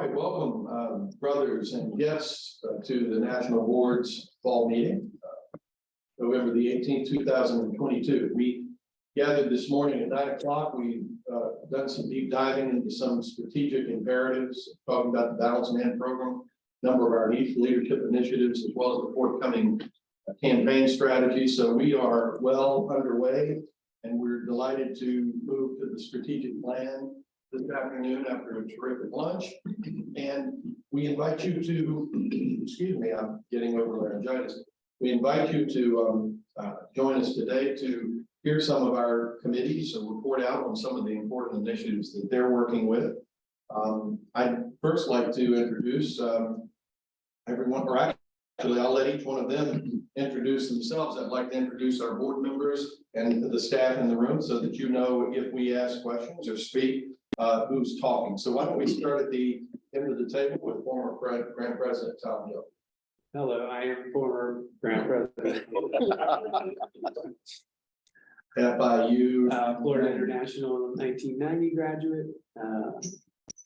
right, welcome, brothers and guests, to the National Board's fall meeting, November the 18th, 2022. We gathered this morning at 9 o'clock. We've done some deep diving into some strategic imperatives, talking about the Balanced Man program, a number of our leadership initiatives, as well as the forthcoming campaign strategy. So we are well underway, and we're delighted to move to the strategic plan this afternoon after a terrific lunch. And we invite you to, excuse me, I'm getting over laryngitis. We invite you to join us today to hear some of our committees and report out on some of the important initiatives that they're working with. I'd first like to introduce everyone, or actually I'll let each one of them introduce themselves. I'd like to introduce our board members and the staff in the room so that you know if we ask questions or speak, who's talking. So why don't we start at the end of the table with former Grant President Tom Hill. Hello, I am former Grant President. FIU. Florida International 1990 graduate.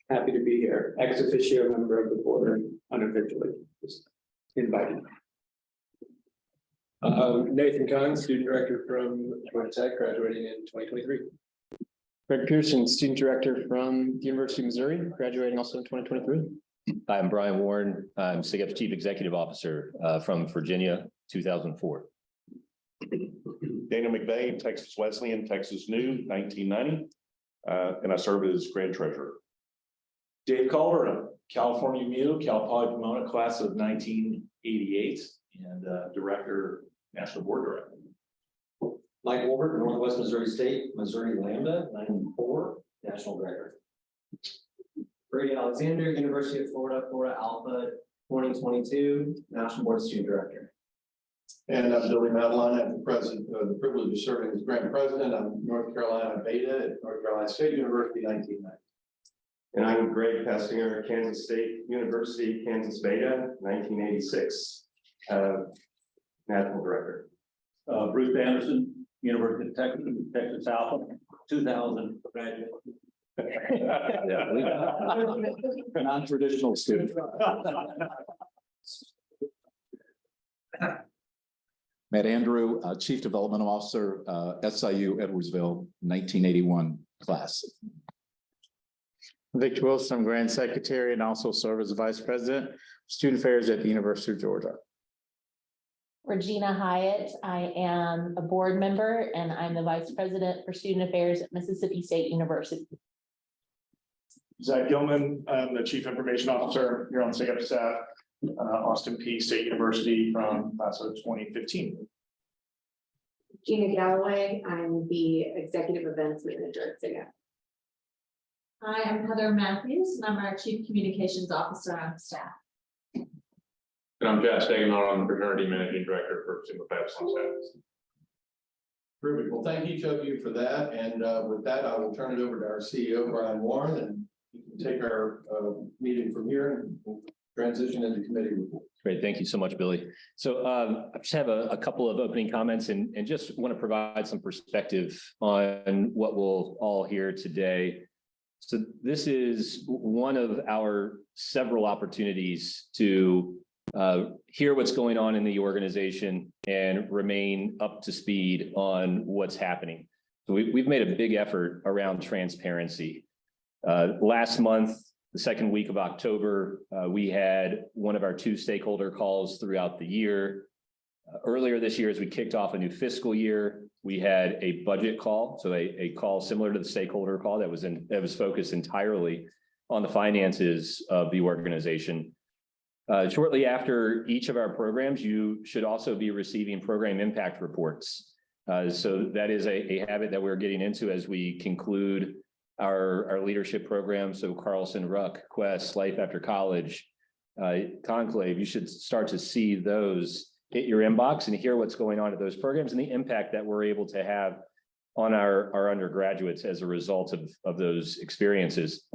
Happy to be here. Ex officio member of the board, unofficially just invited. Nathan Kahn, student director from Georgia Tech, graduating in 2023. Greg Pearson, student director from the University of Missouri, graduating also in 2023. I'm Brian Warren. I'm SIGEP's Chief Executive Officer from Virginia, 2004. Daniel McVeigh, Texas Wesleyan, Texas New, 1990. And I serve as Grand Treasurer. Dave Culver, California MU, Cal Poly Pomona, class of 1988, and Director, National Board Director. Mike Wolbert, Northwest Missouri State, Missouri Lambda, 94, National Director. Brady Alexander, University of Florida, Florida Alpha, 2022, National Board Student Director. And I'm Billy Madeline. I'm the privilege of serving as Grant President. I'm North Carolina Beta at North Carolina State University, 1990. And I'm Greg Pastinger, Kansas State University, Kansas Beta, 1986, National Director. Bruce Anderson, University of Texas, Texas Alpha, 2000 graduate. Non-traditional student. Matt Andrew, Chief Development Officer, SIU Edwardsville, 1981 class. Victor Wilson, I'm Grand Secretary and also serve as Vice President, Student Affairs at the University of Georgia. Regina Hyatt, I am a board member and I'm the Vice President for Student Affairs at Mississippi State University. Zach Gilman, I'm the Chief Information Officer here on the SIGEP staff, Austin Peay State University from class of 2015. Gina Galloway, I'm the Executive Events Manager at SIGEP. Hi, I'm Heather Matthews, and I'm our Chief Communications Officer on staff. And I'm Jeff Stegenauer, I'm the Fraternity Managing Director for Sigma Phi Epsilon staff. Terrific. Well, thank each of you for that. And with that, I will turn it over to our CEO, Brian Warren, and you can take our meeting from here and we'll transition into committee report. Great, thank you so much, Billy. So I just have a couple of opening comments and just want to provide some perspective on what we'll all hear today. So this is one of our several opportunities to hear what's going on in the organization and remain up to speed on what's happening. So we've made a big effort around transparency. Last month, the second week of October, we had one of our 2 stakeholder calls throughout the year. Earlier this year, as we kicked off a new fiscal year, we had a budget call, so a call similar to the stakeholder call that was focused entirely on the finances of the organization. Shortly after each of our programs, you should also be receiving program impact reports. So that is a habit that we're getting into as we conclude our leadership program. So Carlson, Ruck, Quest, Life After College, Conclave, you should start to see those hit your inbox and hear what's going on at those programs and the impact that we're able to have on our undergraduates as a result of those experiences.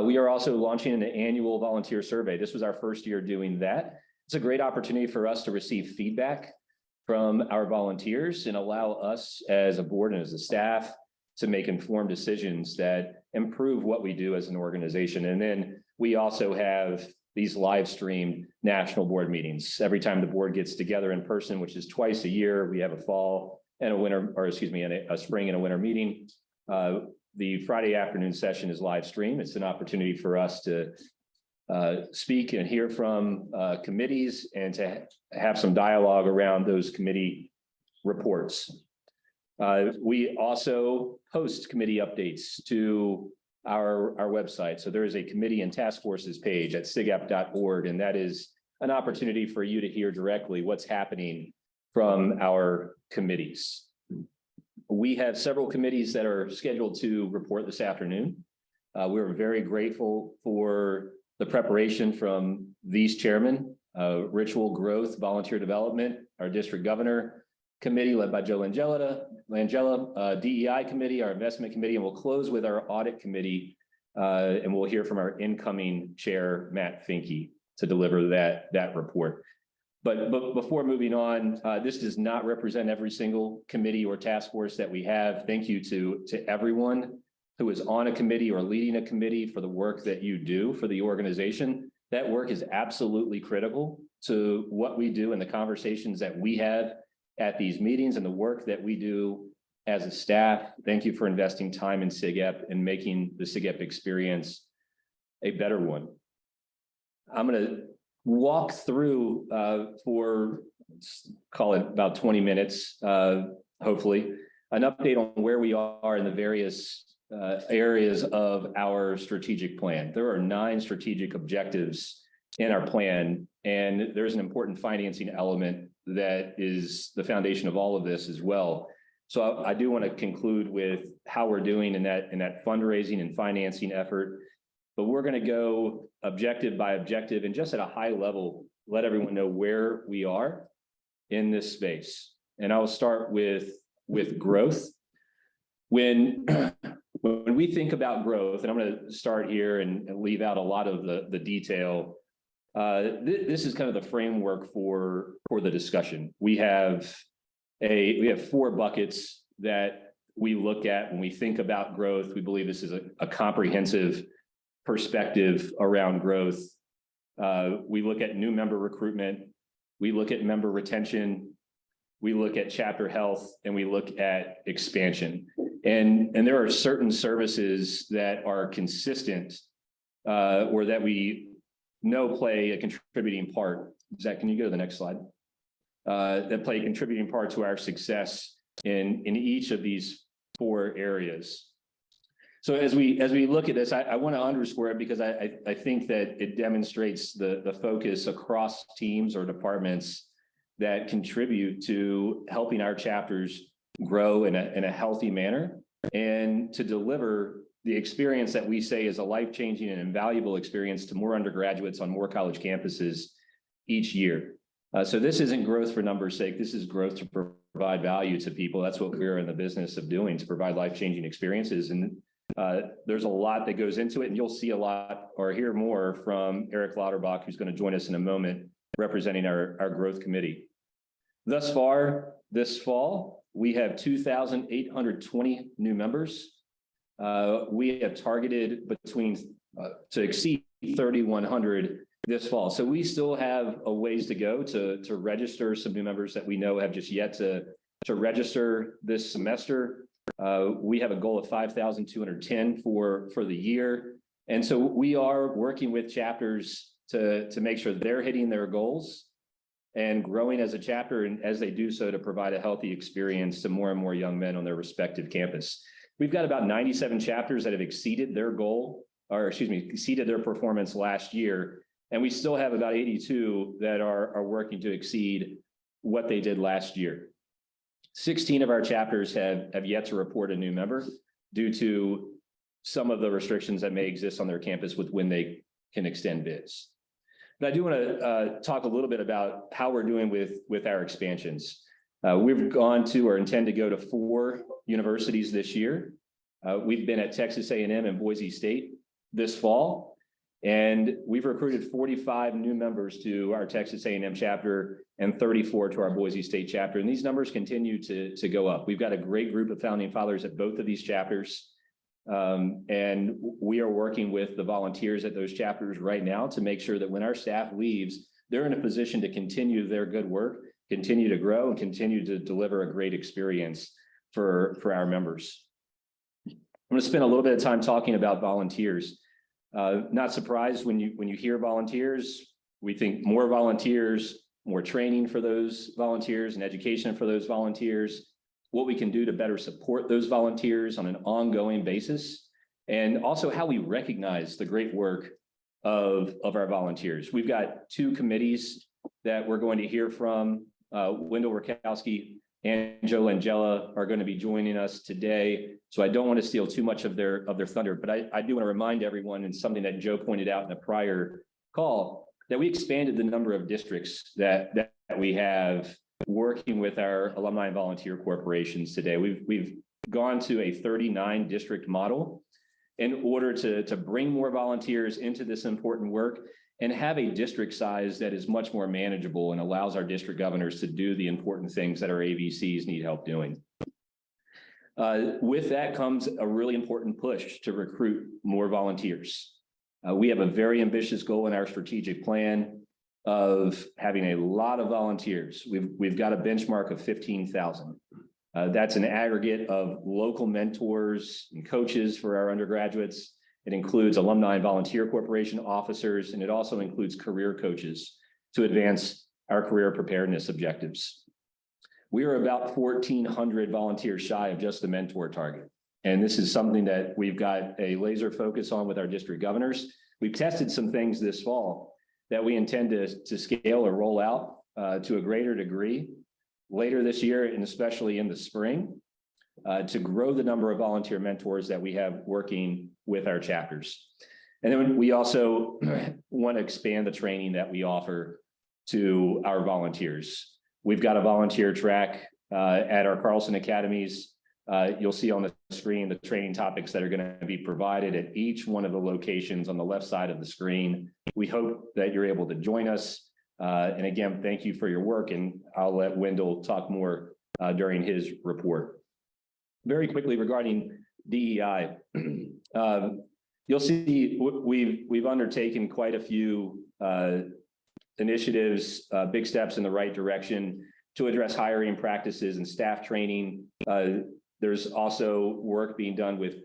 We are also launching an annual volunteer survey. This was our first year doing that. It's a great opportunity for us to receive feedback from our volunteers and allow us as a board and as a staff to make informed decisions that improve what we do as an organization. And then we also have these live streamed national board meetings. Every time the board gets together in person, which is twice a year, we have a fall and a winter, or excuse me, and a spring and a winter meeting. The Friday afternoon session is live stream. It's an opportunity for us to speak and hear from committees and to have some dialogue around those committee reports. We also post committee updates to our website. So there is a committee and task forces page at sigap.org, and that is an opportunity for you to hear directly what's happening from our committees. We have several committees that are scheduled to report this afternoon. We're very grateful for the preparation from these chairmen, Ritual Growth, Volunteer Development, our district governor committee led by Joe Langella, DEI committee, our investment committee, and we'll close with our audit committee. And we'll hear from our incoming chair, Matt Finke, to deliver that report. But before moving on, this does not represent every single committee or task force that we have. Thank you to everyone who is on a committee or leading a committee for the work that you do for the organization. That work is absolutely critical to what we do and the conversations that we have at these meetings and the work that we do as a staff. Thank you for investing time in SIGEP and making the SIGEP experience a better one. I'm going to walk through for, call it about 20 minutes, hopefully, an update on where we are in the various areas of our strategic plan. There are 9 strategic objectives in our plan, and there's an important financing element that is the foundation of all of this as well. So I do want to conclude with how we're doing in that fundraising and financing effort, but we're going to go objective by objective and just at a high level, let everyone know where we are in this space. And I'll start with growth. When we think about growth, and I'm going to start here and leave out a lot of the detail, this is kind of the framework for the discussion. We have 4 buckets that we look at when we think about growth. We believe this is a comprehensive perspective around growth. We look at new member recruitment, we look at member retention, we look at chapter health, and we look at expansion. And there are certain services that are consistent or that we know play a contributing part. Zach, can you go to the next slide? That play a contributing part to our success in each of these 4 areas. So as we look at this, I want to underscore it because I think that it demonstrates the focus across teams or departments that contribute to helping our chapters grow in a healthy manner and to deliver the experience that we say is a life-changing and invaluable experience to more undergraduates on more college campuses each year. So this isn't growth for numbers' sake. This is growth to provide value to people. That's what we're in the business of doing, to provide life-changing experiences. And there's a lot that goes into it, and you'll see a lot or hear more from Eric Lauterbach, who's going to join us in a moment, representing our growth committee. Thus far, this fall, we have 2,820 new members. We have targeted to exceed 3,100 this fall. So we still have a ways to go to register some new members that we know have just yet to register this semester. We have a goal of 5,210 for the year. And so we are working with chapters to make sure they're hitting their goals and growing as a chapter, and as they do so, to provide a healthy experience to more and more young men on their respective campus. We've got about 97 chapters that have exceeded their goal, or excuse me, exceeded their performance last year. And we still have about 82 that are working to exceed what they did last year. 16 of our chapters have yet to report a new member due to some of the restrictions that may exist on their campus with when they can extend bids. But I do want to talk a little bit about how we're doing with our expansions. We've gone to or intend to go to 4 universities this year. We've been at Texas A&M and Boise State this fall, and we've recruited 45 new members to our Texas A&M chapter and 34 to our Boise State chapter. And these numbers continue to go up. We've got a great group of founding fathers at both of these chapters. And we are working with the volunteers at those chapters right now to make sure that when our staff leaves, they're in a position to continue their good work, continue to grow, and continue to deliver a great experience for our members. I'm going to spend a little bit of time talking about volunteers. Not surprised when you hear volunteers, we think more volunteers, more training for those volunteers and education for those volunteers, what we can do to better support those volunteers on an ongoing basis, and also how we recognize the great work of our volunteers. We've got two committees that we're going to hear from. Wendell Rakosky and Joe Langella are going to be joining us today. So I don't want to steal too much of their thunder, but I do want to remind everyone, and something that Joe pointed out in a prior call, that we expanded the number of districts that we have working with our alumni and volunteer corporations today. We've gone to a 39 district model in order to bring more volunteers into this important work and have a district size that is much more manageable and allows our district governors to do the important things that our AVCs need help doing. With that comes a really important push to recruit more volunteers. We have a very ambitious goal in our strategic plan of having a lot of volunteers. We've got a benchmark of 15,000. That's an aggregate of local mentors and coaches for our undergraduates. It includes alumni and volunteer corporation officers, and it also includes career coaches to advance our career preparedness objectives. We are about 1,400 volunteers shy of just the mentor target. And this is something that we've got a laser focus on with our district governors. We've tested some things this fall that we intend to scale or roll out to a greater degree later this year, and especially in the spring, to grow the number of volunteer mentors that we have working with our chapters. And then we also want to expand the training that we offer to our volunteers. We've got a volunteer track at our Carlson Academies. You'll see on the screen the training topics that are going to be provided at each one of the locations on the left side of the screen. We hope that you're able to join us. And again, thank you for your work, and I'll let Wendell talk more during his report. Very quickly regarding DEI, you'll see we've undertaken quite a few initiatives, big steps in the right direction to address hiring practices and staff training. There's also work being done with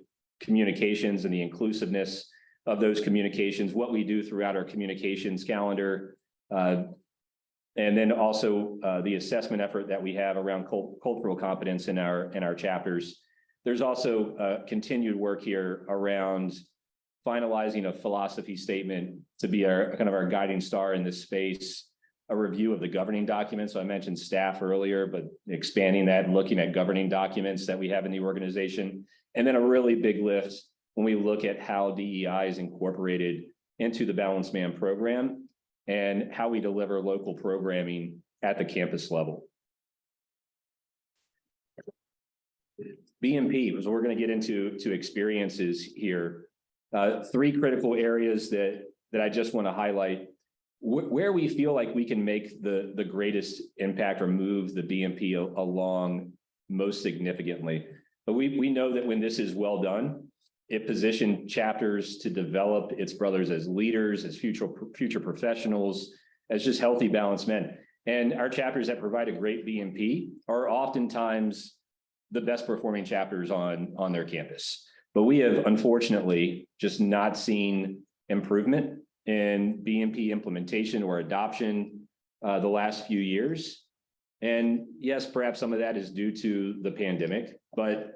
communications and the inclusiveness of those communications, what we do throughout our communications calendar, and then also the assessment effort that we have around cultural competence in our chapters. There's also continued work here around finalizing a philosophy statement to be our kind of our guiding star in this space, a review of the governing documents. So I mentioned staff earlier, but expanding that and looking at governing documents that we have in the organization. And then a really big lift when we look at how DEI is incorporated into the Balanced Man program and how we deliver local programming at the campus level. BMP, so we're going to get into experiences here. Three critical areas that I just want to highlight where we feel like we can make the greatest impact or move the BMP along most significantly. But we know that when this is well done, it positions chapters to develop its brothers as leaders, as future professionals, as just healthy, balanced men. And our chapters that provide a great BMP are oftentimes the best performing chapters on their campus. But we have unfortunately just not seen improvement in BMP implementation or adoption the last few years. And yes, perhaps some of that is due to the pandemic, but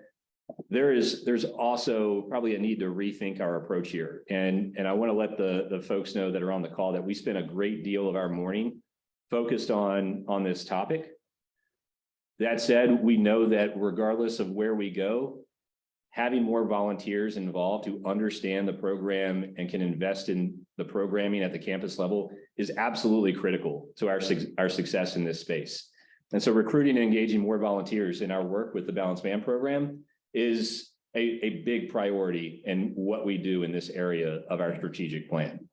there's also probably a need to rethink our approach here. And I want to let the folks know that are on the call that we spend a great deal of our morning focused on this topic. That said, we know that regardless of where we go, having more volunteers involved who understand the program and can invest in the programming at the campus level is absolutely critical to our success in this space. And so recruiting and engaging more volunteers in our work with the Balanced Man program is a big priority in what we do in this area of our strategic plan.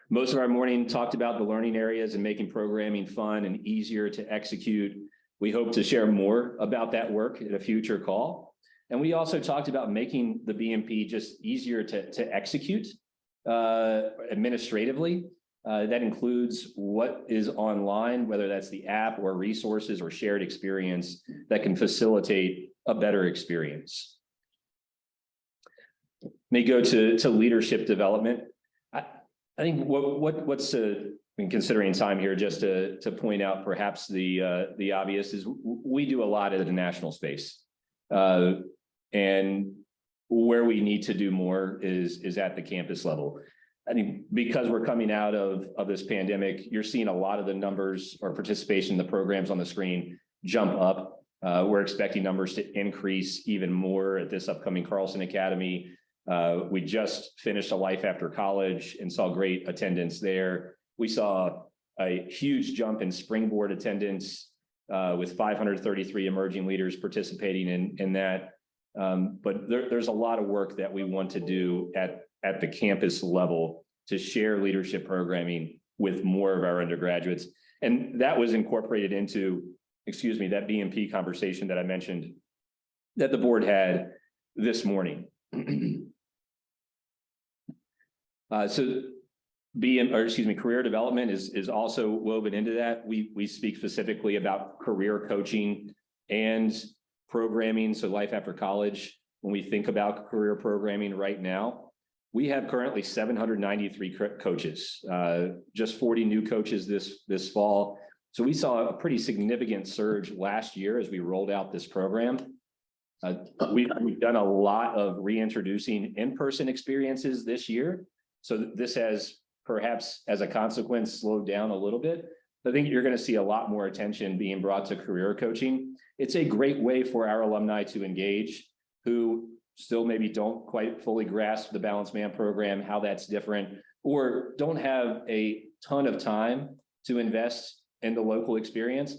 Most of our morning talked about the learning areas and making programming fun and easier to execute. We hope to share more about that work in a future call. And we also talked about making the BMP just easier to execute administratively. That includes what is online, whether that's the app or resources or shared experience that can facilitate a better experience. May go to leadership development. I think what's in considering time here, just to point out perhaps the obvious is we do a lot at the national space. And where we need to do more is at the campus level. I think because we're coming out of this pandemic, you're seeing a lot of the numbers or participation in the programs on the screen jump up. We're expecting numbers to increase even more at this upcoming Carlson Academy. We just finished a Life After College and saw great attendance there. We saw a huge jump in Springboard attendance with 533 emerging leaders participating in that. But there's a lot of work that we want to do at the campus level to share leadership programming with more of our undergraduates. And that was incorporated into, that BMP conversation that I mentioned that the board had this morning. Career development is also woven into that. We speak specifically about career coaching and programming. So Life After College, when we think about career programming right now, we have currently 793 coaches, just 40 new coaches this fall. So we saw a pretty significant surge last year as we rolled out this program. We've done a lot of reintroducing in-person experiences this year. So this has perhaps as a consequence slowed down a little bit. I think you're going to see a lot more attention being brought to career coaching. It's a great way for our alumni to engage who still maybe don't quite fully grasp the Balanced Man program, how that's different, or don't have a ton of time to invest in the local experience,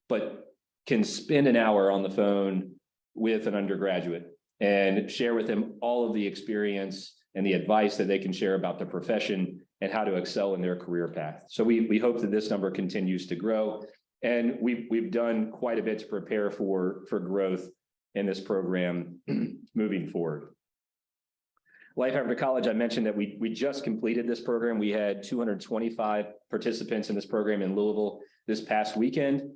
but can spend an hour on the phone with an undergraduate and share with them all of the experience and the advice that they can share about the profession and how to excel in their career path. So we hope that this number continues to grow. And we've done quite a bit to prepare for growth in this program moving forward. Life After College, I mentioned that we just completed this program. We had 225 participants in this program in Louisville this past weekend.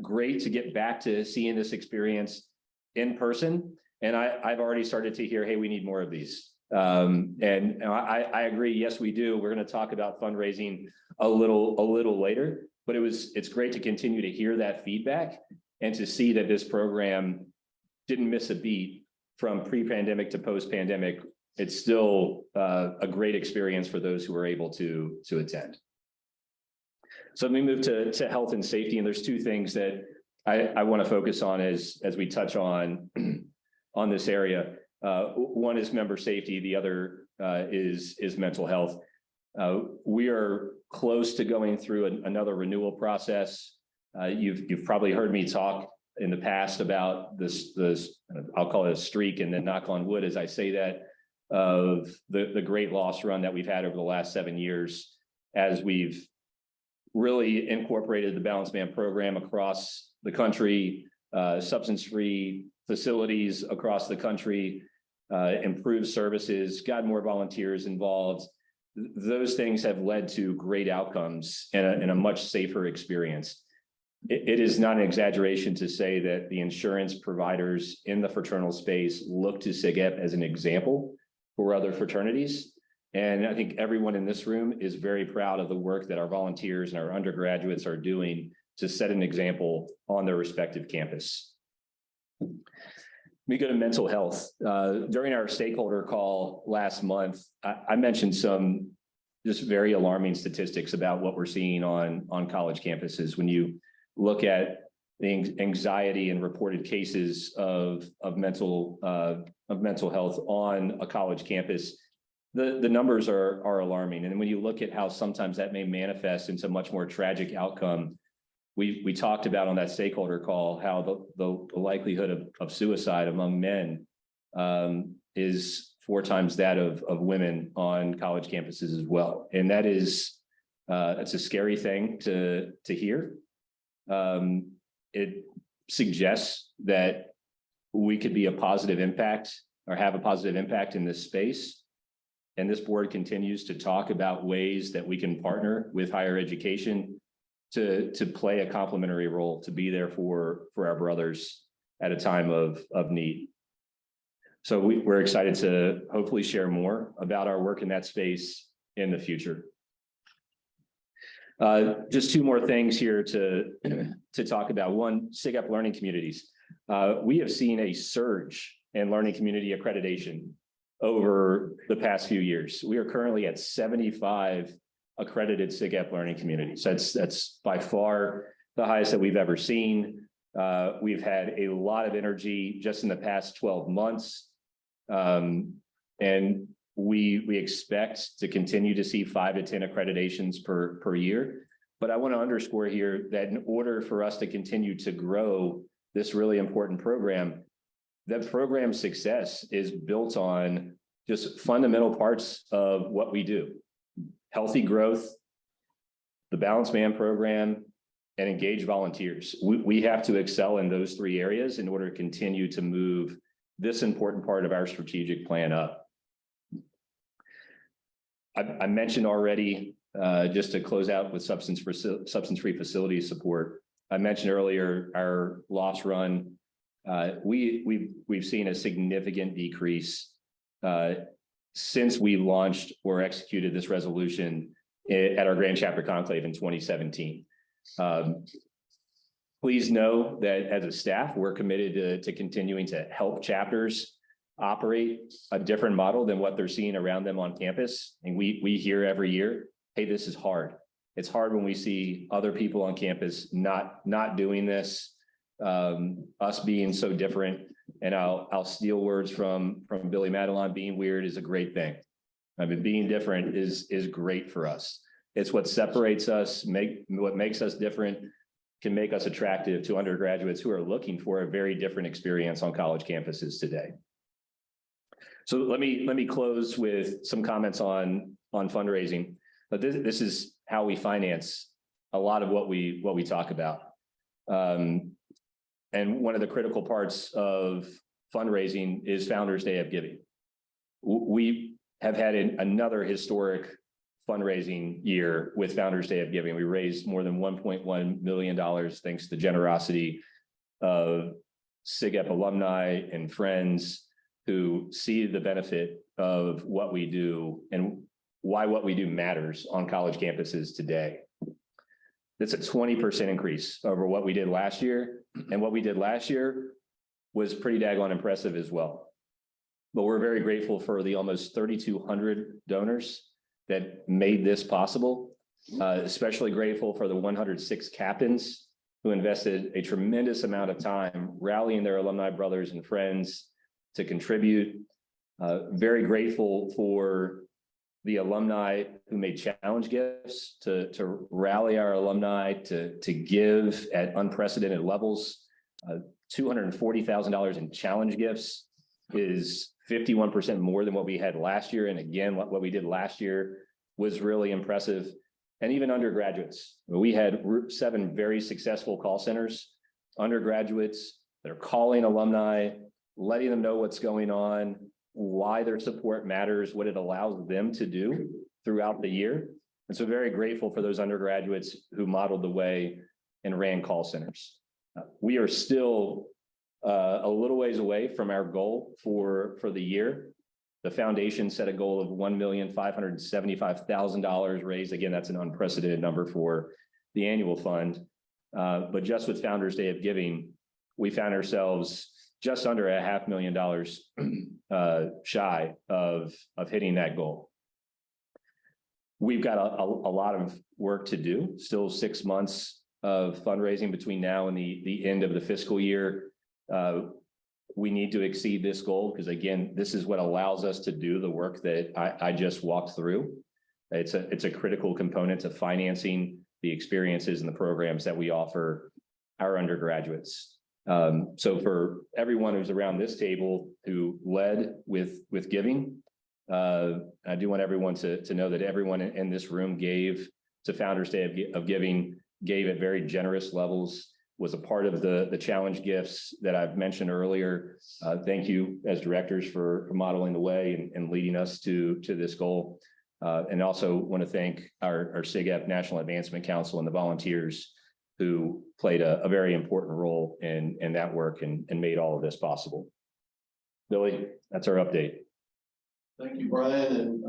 Great to get back to seeing this experience in person. And I've already started to hear, hey, we need more of these. And I agree. Yes, we do. We're going to talk about fundraising a little later, but it's great to continue to hear that feedback and to see that this program didn't miss a beat from pre-pandemic to post-pandemic. It's still a great experience for those who are able to attend. So let me move to health and safety. And there's two things that I want to focus on as we touch on this area. One is member safety. The other is mental health. We are close to going through another renewal process. You've probably heard me talk in the past about this I'll call it a streak, and then knock on wood as I say that, of the great loss run that we've had over the last 7 years as we've really incorporated the Balanced Man program across the country, substance-free facilities across the country, improved services, got more volunteers involved. Those things have led to great outcomes and a much safer experience. It is not an exaggeration to say that the insurance providers in the fraternal space look to SIGEP as an example for other fraternities. And I think everyone in this room is very proud of the work that our volunteers and our undergraduates are doing to set an example on their respective campus. Let me go to mental health. During our stakeholder call last month, I mentioned some just very alarming statistics about what we're seeing on college campuses. When you look at the anxiety and reported cases of mental health on a college campus, the numbers are alarming. And when you look at how sometimes that may manifest into much more tragic outcome, we talked about on that stakeholder call how the likelihood of suicide among men is 4 times that of women on college campuses as well. And that is it's a scary thing to hear. It suggests that we could be a positive impact or have a positive impact in this space. And this board continues to talk about ways that we can partner with higher education to play a complementary role, to be there for our brothers at a time of need. So we're excited to hopefully share more about our work in that space in the future. Just two more things here to talk about. One, SIGEP learning communities. We have seen a surge in learning community accreditation over the past few years. We are currently at 75 accredited SIGEP learning communities. That's by far the highest that we've ever seen. We've had a lot of energy just in the past 12 months. And we expect to continue to see 5 to 10 accreditations per year. But I want to underscore here that in order for us to continue to grow this really important program, that program success is built on just fundamental parts of what we do. Healthy growth, the Balanced Man program, and engaged volunteers. We have to excel in those 3 areas in order to continue to move this important part of our strategic plan up. I mentioned already, just to close out with substance-free facility support, I mentioned earlier our loss run. We've seen a significant decrease since we launched or executed this resolution at our Grand Chapter Conclave in 2017. Please know that as a staff, we're committed to continuing to help chapters operate a different model than what they're seeing around them on campus. And we hear every year, hey, this is hard. It's hard when we see other people on campus not doing this, us being so different. And I'll steal words from Billy Madelon, being weird is a great thing. I mean, being different is great for us. It's what separates us, what makes us different, can make us attractive to undergraduates who are looking for a very different experience on college campuses today. So let me close with some comments on fundraising. But this is how we finance a lot of what we talk about. And one of the critical parts of fundraising is Founders Day of Giving. We have had another historic fundraising year with Founders Day of Giving. We raised more than $1.1 million thanks to the generosity of SIGEP alumni and friends who see the benefit of what we do and why what we do matters on college campuses today. That's a 20% increase over what we did last year. And what we did last year was pretty daggone impressive as well. But we're very grateful for the almost 3,200 donors that made this possible. Especially grateful for the 106 captains who invested a tremendous amount of time rallying their alumni brothers and friends to contribute. Very grateful for the alumni who made challenge gifts to rally our alumni to give at unprecedented levels. $240,000 in challenge gifts is 51% more than what we had last year. And again, what we did last year was really impressive. And even undergraduates, we had 7 very successful call centers, undergraduates that are calling alumni, letting them know what's going on, why their support matters, what it allows them to do throughout the year. And so very grateful for those undergraduates who modeled the way and ran call centers. We are still a little ways away from our goal for the year. The foundation set a goal of $1,575,000 raised. Again, that's an unprecedented number for the annual fund. But just with Founders Day of Giving, we found ourselves just under $500,000 shy of hitting that goal. We've got a lot of work to do, still 6 months of fundraising between now and the end of the fiscal year. We need to exceed this goal because, again, this is what allows us to do the work that I just walked through. It's a critical component to financing the experiences and the programs that we offer our undergraduates. So for everyone who's around this table who led with giving, I do want everyone to know that everyone in this room gave to Founders Day of Giving, gave at very generous levels. was a part of the challenge gifts that I've mentioned earlier. Thank you as directors for modeling the way and leading us to this goal. And also want to thank our SIGEP National Advancement Council and the volunteers who played a very important role in that work and made all of this possible. Billy, that's our update. Thank you, Brian.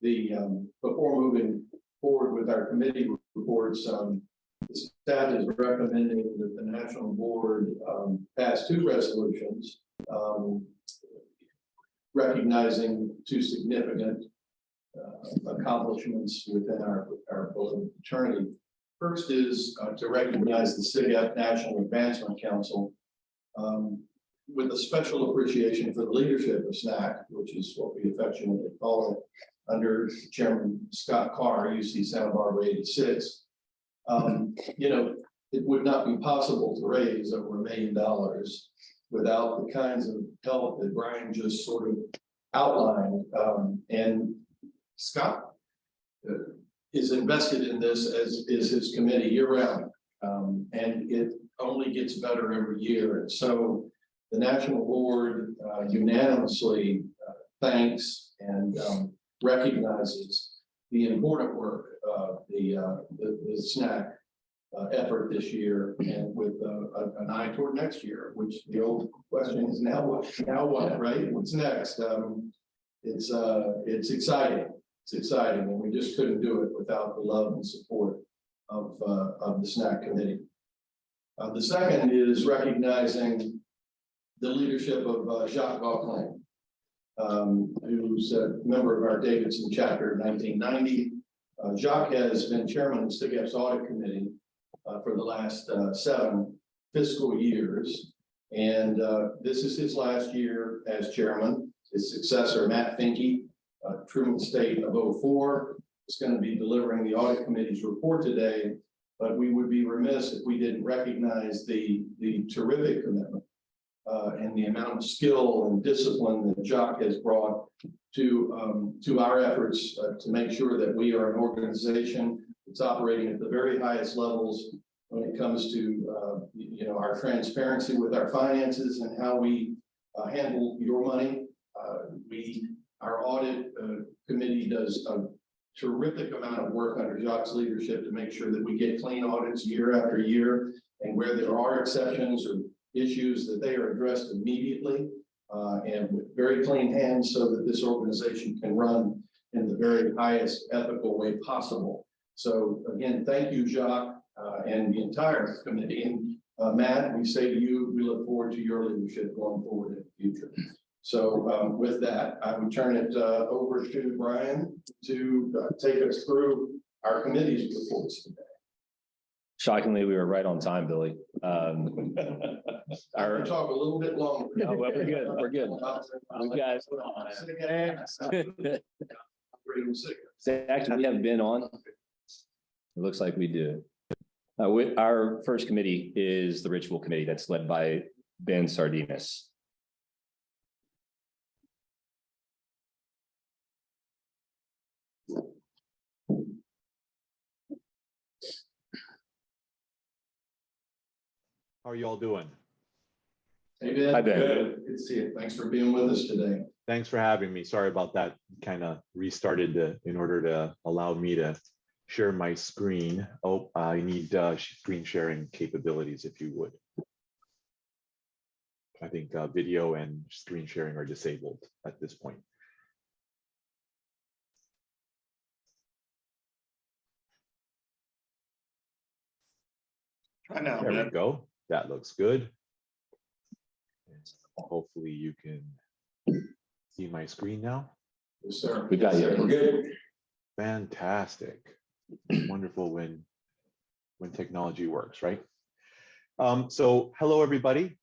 And before moving forward with our committee reports, the staff is recommending that the National Board pass 2 resolutions recognizing 2 significant accomplishments within our fraternity. First is to recognize the SIGEP National Advancement Council with a special appreciation for the leadership of SNAC, which is what we affectionately call it, under Chairman Scott Carr, UC Santa Barbara 86. It would not be possible to raise over $1 million without the kinds of help that Brian just sort of outlined. And Scott is invested in this, as is his committee, year-round. And it only gets better every year. And so the National Board unanimously thanks and recognizes the important work of the SNAC effort this year, and with an eye toward next year, which the old question is now what, right? What's next? It's exciting. It's exciting, and we just couldn't do it without the love and support of the SNAC committee. The second is recognizing the leadership of Jacques Vauclin, who's a member of our Davidson chapter in 1990. Jacques has been chairman of SIGEP's Audit Committee for the last 7 fiscal years. And this is his last year as chairman. His successor, Matt Finke, Truman State of 04, is going to be delivering the Audit Committee's report today. But we would be remiss if we didn't recognize the terrific commitment and the amount of skill and discipline that Jacques has brought to our efforts to make sure that we are an organization that's operating at the very highest levels when it comes to our transparency with our finances and how we handle your money. Our audit committee does a terrific amount of work under Jacques' leadership to make sure that we get clean audits year after year, and where there are exceptions or issues that they are addressed immediately and with very clean hands, so that this organization can run in the very highest ethical way possible. So again, thank you, Jacques, and the entire committee. And Matt, we say to you, we look forward to your leadership going forward in the future. So with that, I would turn it over to Brian to take us through our committee's reports today. Shockingly, we were right on time, Billy. I can talk a little bit longer. No, well, we're good. We're good. You guys. Zach, do we have Ben on? It looks like we do. Our first committee is the Ritual Committee, that's led by Ben Sardinas. How are you all doing? Hey, Ben. Hi, Ben. Good to see you. Thanks for being with us today. Thanks for having me. Sorry about that. Kind of restarted in order to allow me to share my screen. Oh, I need screen sharing capabilities, if you would. I think video and screen sharing are disabled at this point. I know. There we go. That looks good. Hopefully you can see my screen now. Yes, sir. We got you. We're good. Fantastic. Wonderful when technology works, right? So hello, everybody.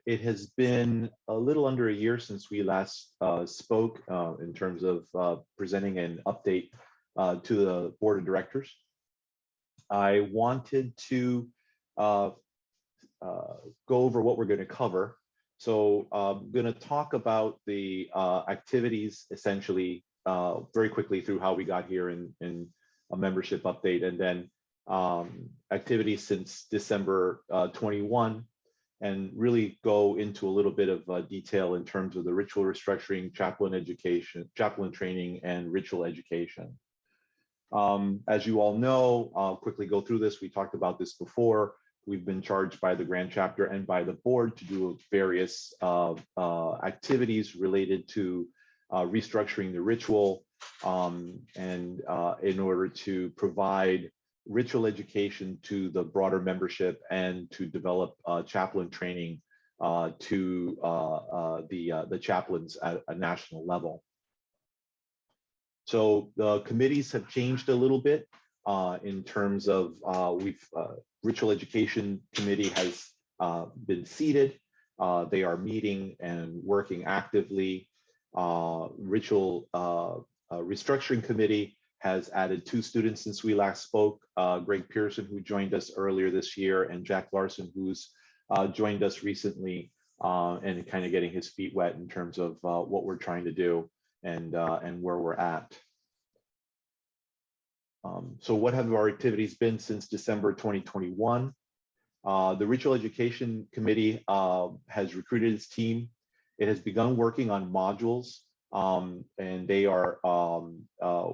It has been a little under a year since we last spoke in terms of presenting an update to the board of directors. I wanted to go over what we're going to cover. So I'm going to talk about the activities essentially very quickly through how we got here in a membership update, and then activities since December 21, and really go into a little bit of detail in terms of the ritual restructuring, chaplain education, chaplain training, and ritual education. As you all know, I'll quickly go through this. We talked about this before. We've been charged by the Grand Chapter and by the board to do various activities related to restructuring the ritual, and in order to provide ritual education to the broader membership and to develop chaplain training to the chaplains at a national level. So the committees have changed a little bit in terms of Ritual Education Committee has been seated. They are meeting and working actively. Ritual Restructuring Committee has added 2 students since we last spoke, Greg Pearson, who joined us earlier this year, and Jack Larson, who's joined us recently, and kind of getting his feet wet in terms of what we're trying to do and where we're at. So what have our activities been since December 2021? The Ritual Education Committee has recruited its team. It has begun working on modules, and they are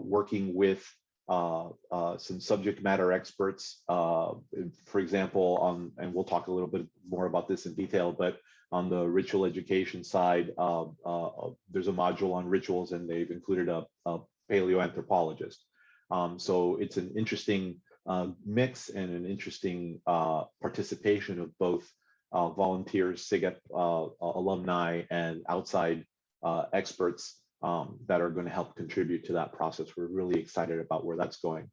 working with some subject matter experts. For example, and we'll talk a little bit more about this in detail, but on the ritual education side, there's a module on rituals, and they've included a paleoanthropologist. So it's an interesting mix and an interesting participation of both volunteers, SIGEP alumni, and outside experts that are going to help contribute to that process. We're really excited about where that's going.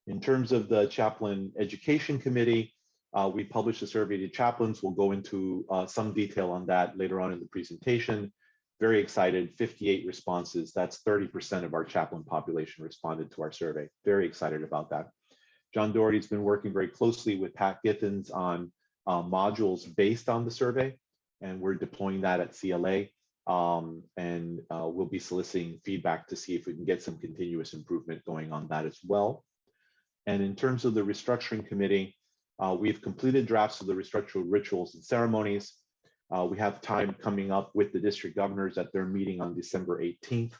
In terms of the Chaplain Education Committee, we published a survey to chaplains. We'll go into some detail on that later on in the presentation. Very excited, 58 responses. That's 30% of our chaplain population responded to our survey. Very excited about that. John Doherty's been working very closely with Pat Gittins on modules based on the survey, and we're deploying that at CLA. And we'll be soliciting feedback to see if we can get some continuous improvement going on that as well. And in terms of the restructuring committee, we've completed drafts of the restructural rituals and ceremonies. We have time coming up with the district governors at their meeting on December 18th,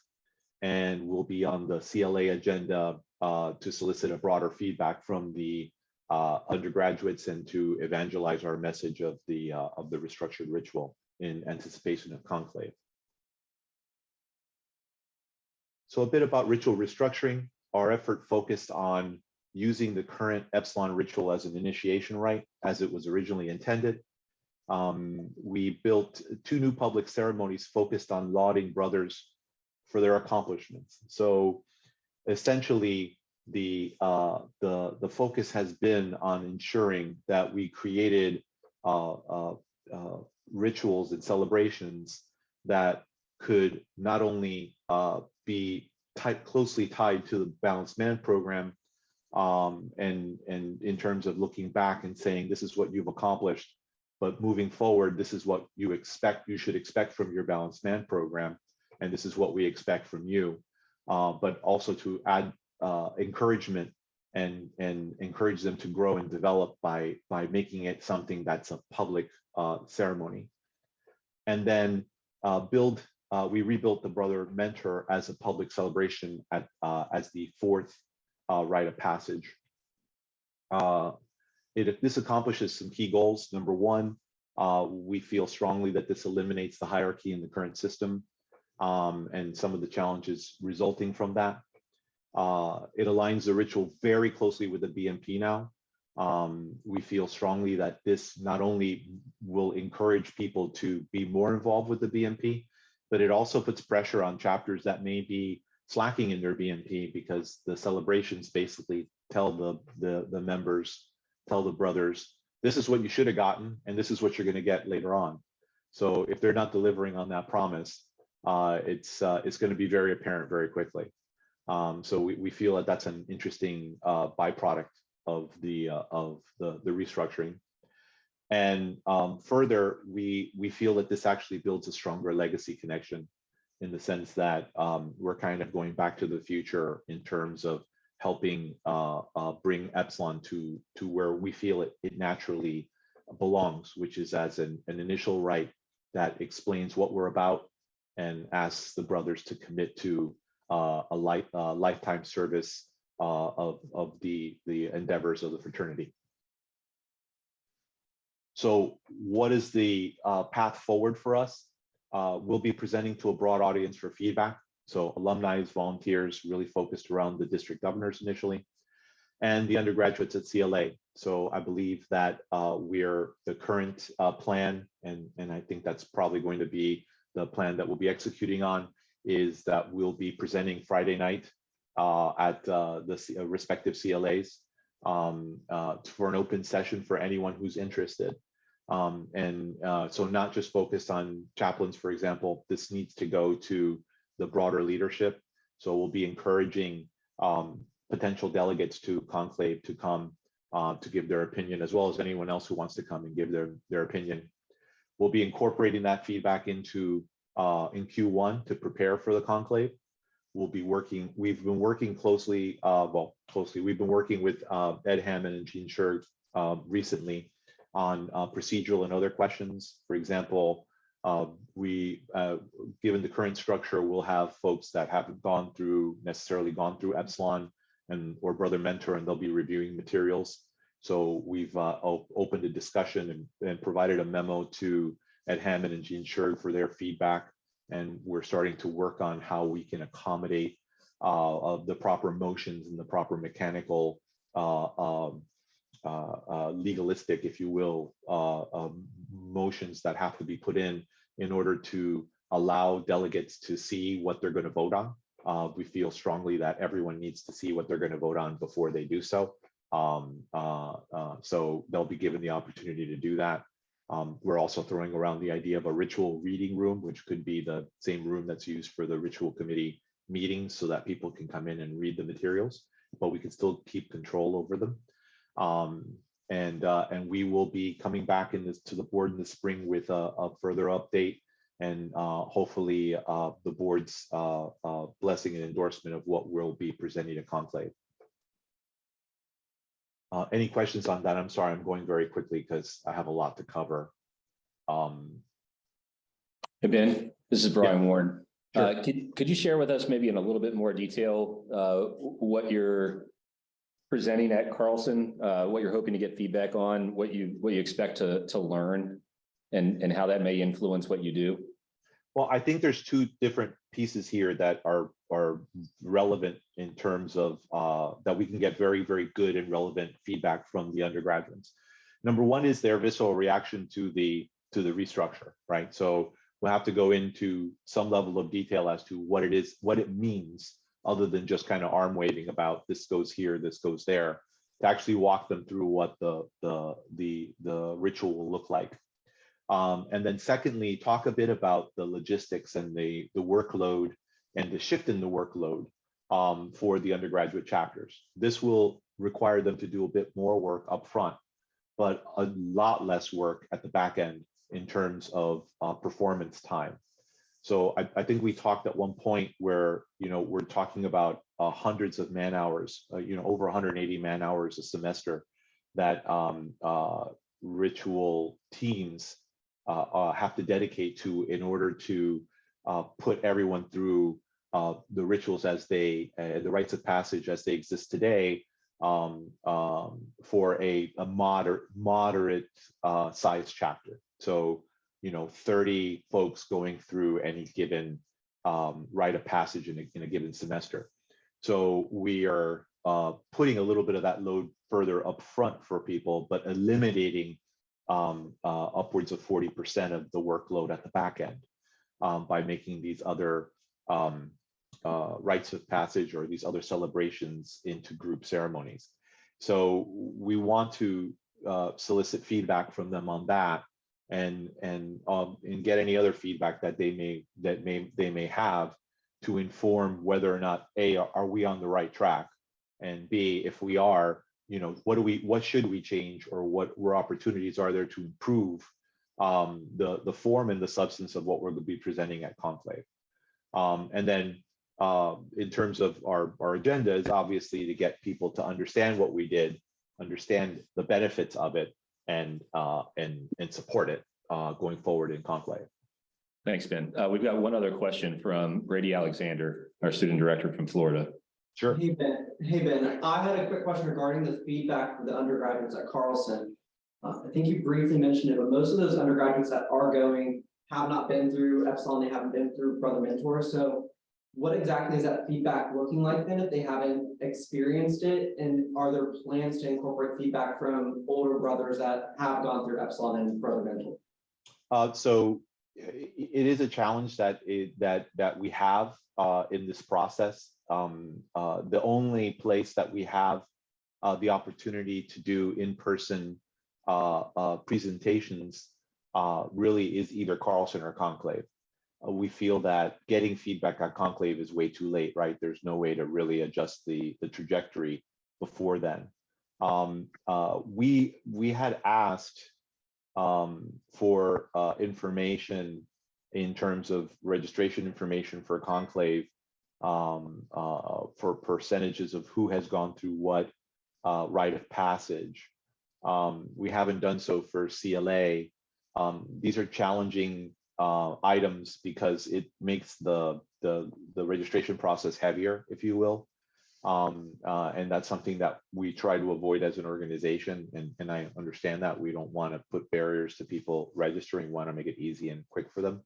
and we'll be on the CLA agenda to solicit a broader feedback from the undergraduates and to evangelize our message of the restructured ritual in anticipation of conclave. So a bit about ritual restructuring. Our effort focused on using the current Epsilon ritual as an initiation rite as it was originally intended. We built 2 new public ceremonies focused on lauding brothers for their accomplishments. So essentially, the focus has been on ensuring that we created rituals and celebrations that could not only be closely tied to the Balanced Man program, and in terms of looking back and saying this is what you've accomplished, but moving forward, this is what you should expect from your Balanced Man program, and this is what we expect from you. But also to add encouragement and encourage them to grow and develop by making it something that's a public ceremony. And then we rebuilt the Brother Mentor as a public celebration as the 4th rite of passage. This accomplishes some key goals. Number 1, we feel strongly that this eliminates the hierarchy in the current system and some of the challenges resulting from that. It aligns the ritual very closely with the BMP now. We feel strongly that this not only will encourage people to be more involved with the BMP, but it also puts pressure on chapters that may be slacking in their BMP because the celebrations basically tell the members, tell the brothers, this is what you should have gotten, and this is what you're going to get later on. So if they're not delivering on that promise, it's going to be very apparent very quickly. So we feel that that's an interesting byproduct of the restructuring. And further, we feel that this actually builds a stronger legacy connection in the sense that we're kind of going back to the future in terms of helping bring Epsilon to where we feel it naturally belongs, which is as an initial right that explains what we're about and asks the brothers to commit to a lifetime service of the endeavors of the fraternity. So what is the path forward for us? We'll be presenting to a broad audience for feedback. So alumni, volunteers, really focused around the district governors initially, and the undergraduates at CLA. So I believe that we're the current plan, and I think that's probably going to be the plan that we'll be executing on, is that we'll be presenting Friday night at the respective CLAs for an open session for anyone who's interested. So not just focused on chaplains, for example, this needs to go to the broader leadership. So we'll be encouraging potential delegates to conclave to come to give their opinion, as well as anyone else who wants to come and give their opinion. We'll be incorporating that feedback into in Q1 to prepare for the conclave. We've been working closely, we've been working with Ed Hammond and Gene Scherg recently on procedural and other questions. For example, given the current structure, we'll have folks that haven't necessarily gone through Epsilon or Brother Mentor, and they'll be reviewing materials. So we've opened a discussion and provided a memo to Ed Hammond and Gene Scherg for their feedback. And we're starting to work on how we can accommodate the proper motions and the proper mechanical, legalistic, if you will, motions that have to be put in order to allow delegates to see what they're going to vote on. We feel strongly that everyone needs to see what they're going to vote on before they do so. So they'll be given the opportunity to do that. We're also throwing around the idea of a ritual reading room, which could be the same room that's used for the ritual committee meetings, so that people can come in and read the materials, but we can still keep control over them. And we will be coming back to the board in the spring with a further update, and hopefully the board's blessing and endorsement of what we'll be presenting at conclave. Any questions on that? I'm sorry, I'm going very quickly because I have a lot to cover. Hey Ben, this is Brian Warren. Sure. Could you share with us maybe in a little bit more detail what you're presenting at Carlson, what you're hoping to get feedback on, what you expect to learn, and how that may influence what you do? Well, I think there's two different pieces here that are relevant in terms of that we can get very, very good and relevant feedback from the undergraduates. Number one is their visceral reaction to the restructure, right? So we'll have to go into some level of detail as to what it is, what it means, other than just kind of arm waving about this goes here, this goes there, to actually walk them through what the ritual will look like. And then secondly, talk a bit about the logistics and the workload and the shift in the workload for the undergraduate chapters. This will require them to do a bit more work up front, but a lot less work at the back end in terms of performance time. So I think we talked at one point where, we're talking about hundreds of man hours, over 180 man hours a semester that ritual teams have to dedicate to in order to put everyone through the rituals as the rites of passage as they exist today, for a moderate size chapter. So 30 folks going through any given rite of passage in a given semester. So we are putting a little bit of that load further up front for people, but eliminating upwards of 40% of the workload at the back end by making these other rites of passage or these other celebrations into group ceremonies. So we want to solicit feedback from them on that, and get any other feedback that they may have to inform whether or not A, are we on the right track, and B, if we are, what should we change, or what opportunities are there to improve the form and the substance of what we're going to be presenting at conclave. And then in terms of our agenda is obviously to get people to understand what we did, understand the benefits of it, and support it going forward in conclave. Thanks, Ben. We've got one other question from Brady Alexander, our student director from Florida. Sure. Hey, Ben, I had a quick question regarding the feedback for the undergraduates at Carlson. I think you briefly mentioned it, but most of those undergraduates that are going have not been through Epsilon, they haven't been through Brother Mentor. So what exactly is that feedback looking like then if they haven't experienced it? And are there plans to incorporate feedback from older brothers that have gone through Epsilon and Brother Mentor? So it is a challenge that we have in this process. The only place that we have the opportunity to do in-person presentations really is either Carlson or Conclave. We feel that getting feedback on Conclave is way too late, right? There's no way to really adjust the trajectory before then. We had asked for information in terms of registration information for Conclave for percentages of who has gone through what rite of passage. We haven't done so for CLA. These are challenging items because it makes the registration process heavier, if you will. And that's something that we try to avoid as an organization. And I understand that we don't want to put barriers to people registering, want to make it easy and quick for them.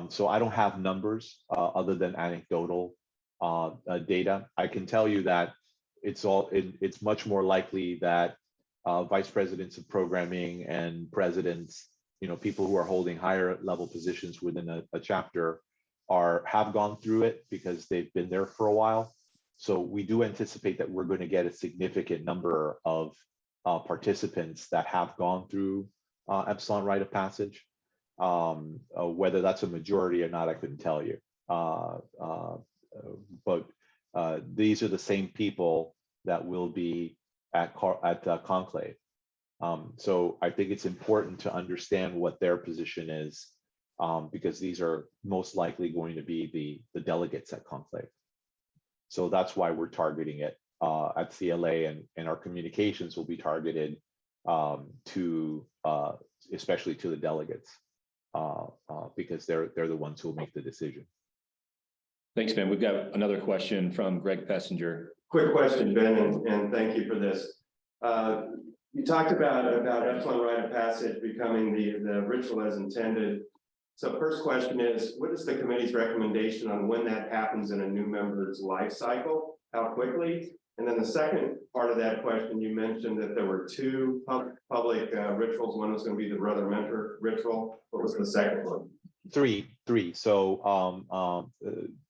So I don't have numbers other than anecdotal data. I can tell you that it's much more likely that vice presidents of programming and presidents, people who are holding higher level positions within a chapter have gone through it because they've been there for a while. So we do anticipate that we're going to get a significant number of participants that have gone through Epsilon rite of passage. Whether that's a majority or not, I couldn't tell you. But these are the same people that will be at Conclave. So I think it's important to understand what their position is, because these are most likely going to be the delegates at Conclave. So that's why we're targeting it at CLA, and our communications will be targeted to especially to the delegates because they're the ones who will make the decision. Thanks, Ben. We've got another question from Greg Pessinger. Quick question, Ben, and thank you for this. You talked about Epsilon rite of passage becoming the ritual as intended. So first question is, what is the committee's recommendation on when that happens in a new member's life cycle? How quickly? And then the second part of that question, you mentioned that there were two public rituals. One was going to be the Brother Mentor ritual. What was the second one? Three. So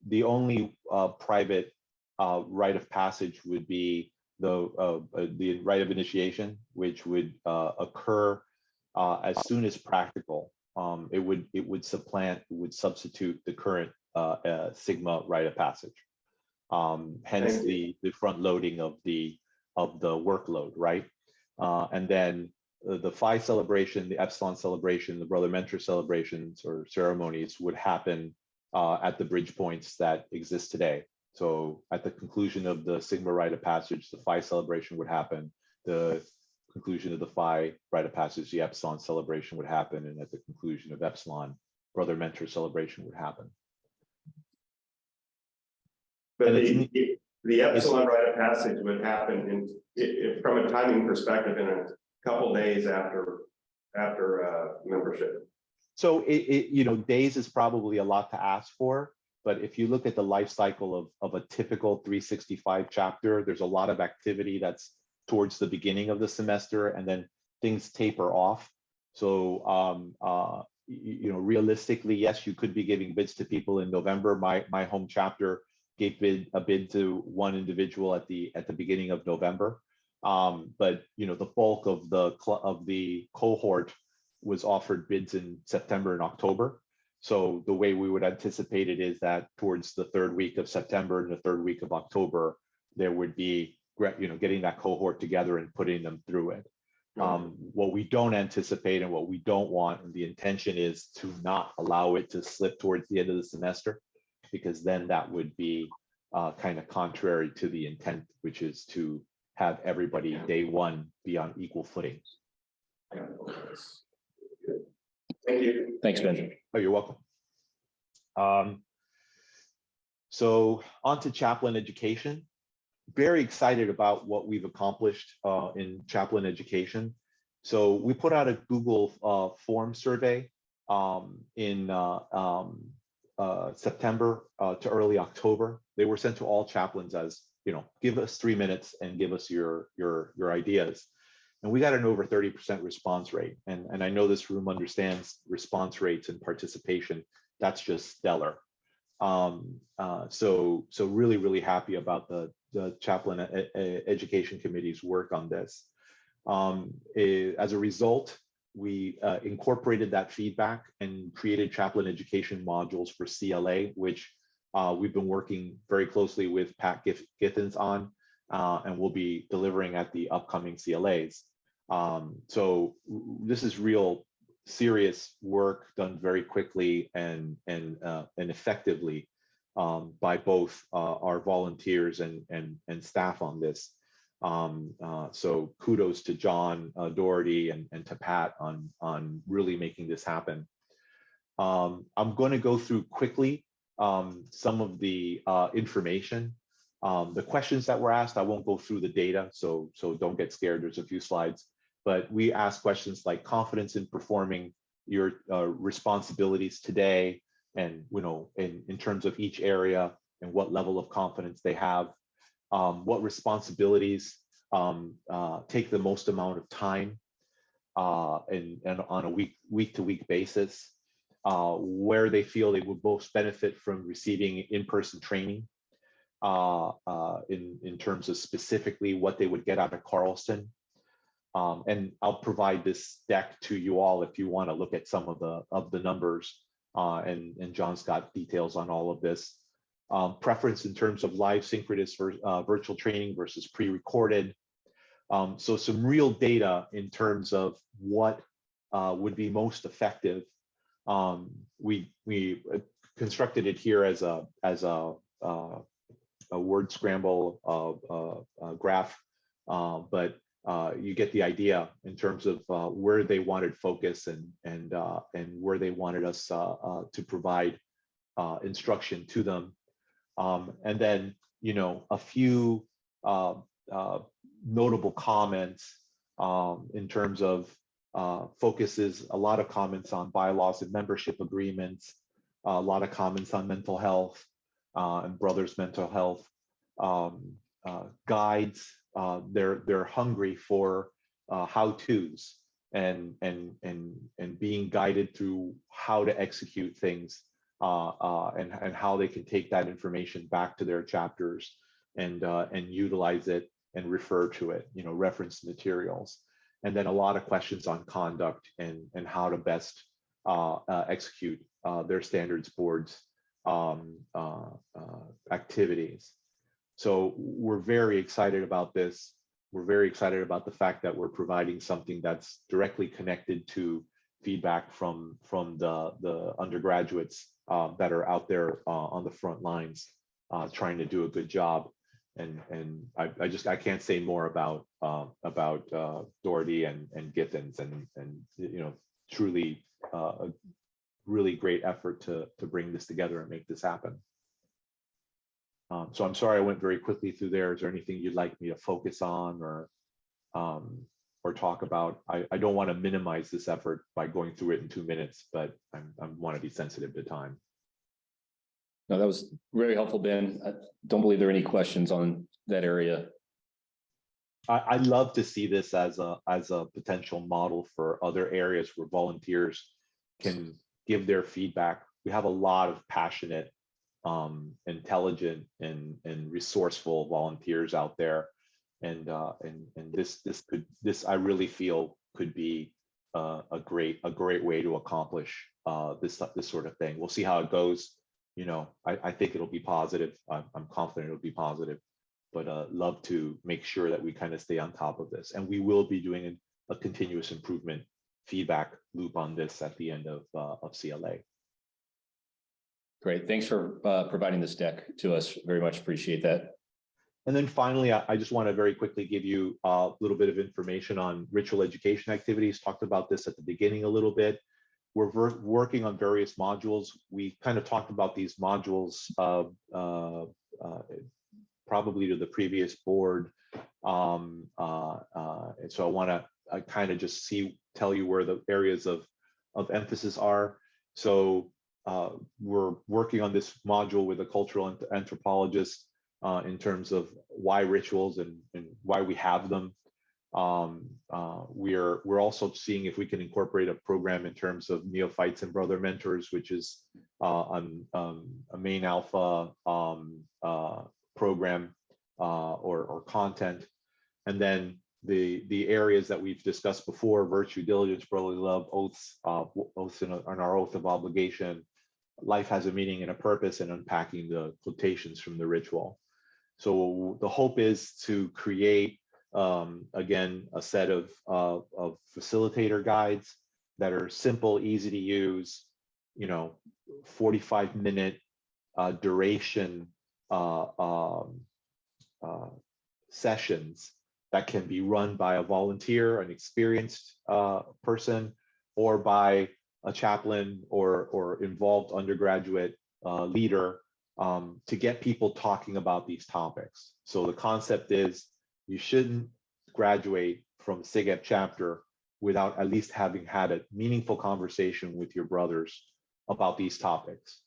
the only private rite of passage would be the rite of initiation, which would occur as soon as practical. It would substitute the current Sigma rite of passage. Hence the front loading of the workload, right? And then the Phi celebration, the Epsilon celebration, the Brother Mentor celebrations or ceremonies would happen at the bridge points that exist today. So at the conclusion of the Sigma rite of passage, the Phi celebration would happen. The conclusion of the Phi rite of passage, the Epsilon celebration would happen. And at the conclusion of Epsilon, Brother Mentor celebration would happen. But the Epsilon rite of passage would happen from a timing perspective in a couple days after membership. So days is probably a lot to ask for. But if you look at the life cycle of a typical 365 chapter, there's a lot of activity that's towards the beginning of the semester, and then things taper off. So, realistically, yes, you could be giving bids to people in November. My home chapter gave a bid to one individual at the beginning of November. But the bulk of the cohort was offered bids in September and October. So the way we would anticipate it is that towards the third week of September and the third week of October, there would be, getting that cohort together and putting them through it. What we don't anticipate and what we don't want, and the intention is to not allow it to slip towards the end of the semester. because then that would be kind of contrary to the intent, which is to have everybody day one be on equal footing. Thank you. Thanks, Ben. Oh, you're welcome. So on to chaplain education. Very excited about what we've accomplished in chaplain education. So we put out a Google form survey in September to early October. They were sent to all chaplains as, give us 3 minutes and give us your ideas. And we got an over 30% response rate. And I know this room understands response rates and participation. That's just stellar. So really, really happy about the chaplain education committee's work on this. As a result, we incorporated that feedback and created chaplain education modules for CLA, which we've been working very closely with Pat Giffens on, and we'll be delivering at the upcoming CLAs. So this is real serious work done very quickly and effectively by both our volunteers and staff on this. So kudos to John Doherty and to Pat on really making this happen. I'm going to go through quickly some of the information. The questions that were asked, I won't go through the data, so don't get scared. There's a few slides, but we asked questions like confidence in performing your responsibilities today, and in terms of each area and what level of confidence they have. What responsibilities take the most amount of time and on a week-to-week basis, where they feel they would most benefit from receiving in-person training in terms of specifically what they would get out of Carlson. And I'll provide this deck to you all if you want to look at some of the numbers, and John's got details on all of this. Preference in terms of live synchronous virtual training versus pre-recorded. So some real data in terms of what would be most effective. We constructed it here as a word scramble graph, but you get the idea in terms of where they wanted focus and where they wanted us to provide instruction to them. And then, a few notable comments in terms of focuses, a lot of comments on bylaws and membership agreements, a lot of comments on mental health and brothers' mental health, guides. They're hungry for how-tos and being guided through how to execute things. And how they can take that information back to their chapters and utilize it and refer to it, reference materials. And then a lot of questions on conduct and how to best execute their standards boards activities. So we're very excited about this. We're very excited about the fact that we're providing something that's directly connected to feedback from the undergraduates that are out there on the front lines trying to do a good job. And I can't say more about Doherty and Giffens and truly a really great effort to bring this together and make this happen. So I'm sorry I went very quickly through there. Is there anything you'd like me to focus on or talk about? I don't want to minimize this effort by going through it in 2 minutes, but I want to be sensitive to time. No, that was very helpful, Ben. I don't believe there are any questions on that area. I'd love to see this as a potential model for other areas where volunteers can give their feedback. We have a lot of passionate, intelligent, and resourceful volunteers out there, and this I really feel could be a great way to accomplish this sort of thing. We'll see how it goes. I think it'll be positive. I'm confident it'll be positive, but love to make sure that we kind of stay on top of this. And we will be doing a continuous improvement feedback loop on this at the end of CLA. Great. Thanks for providing this deck to us. Very much appreciate that. And then finally, I just want to very quickly give you a little bit of information on ritual education activities. Talked about this at the beginning a little bit. We're working on various modules. We kind of talked about these modules probably to the previous board. And so I want to kind of just tell you where the areas of emphasis are. So we're working on this module with a cultural anthropologist in terms of why rituals and why we have them. We're also seeing if we can incorporate a program in terms of neophytes and brother mentors, which is a main alpha program or content. And then the areas that we've discussed before: virtue, diligence, brotherly love, oaths and our oath of obligation, life has a meaning and a purpose, and unpacking the quotations from the ritual. So the hope is to create, again, a set of facilitator guides that are simple, easy to use, 45-minute duration sessions that can be run by a volunteer, an experienced person, or by a chaplain or involved undergraduate leader to get people talking about these topics. So the concept is you shouldn't graduate from SIGEP chapter without at least having had a meaningful conversation with your brothers about these topics,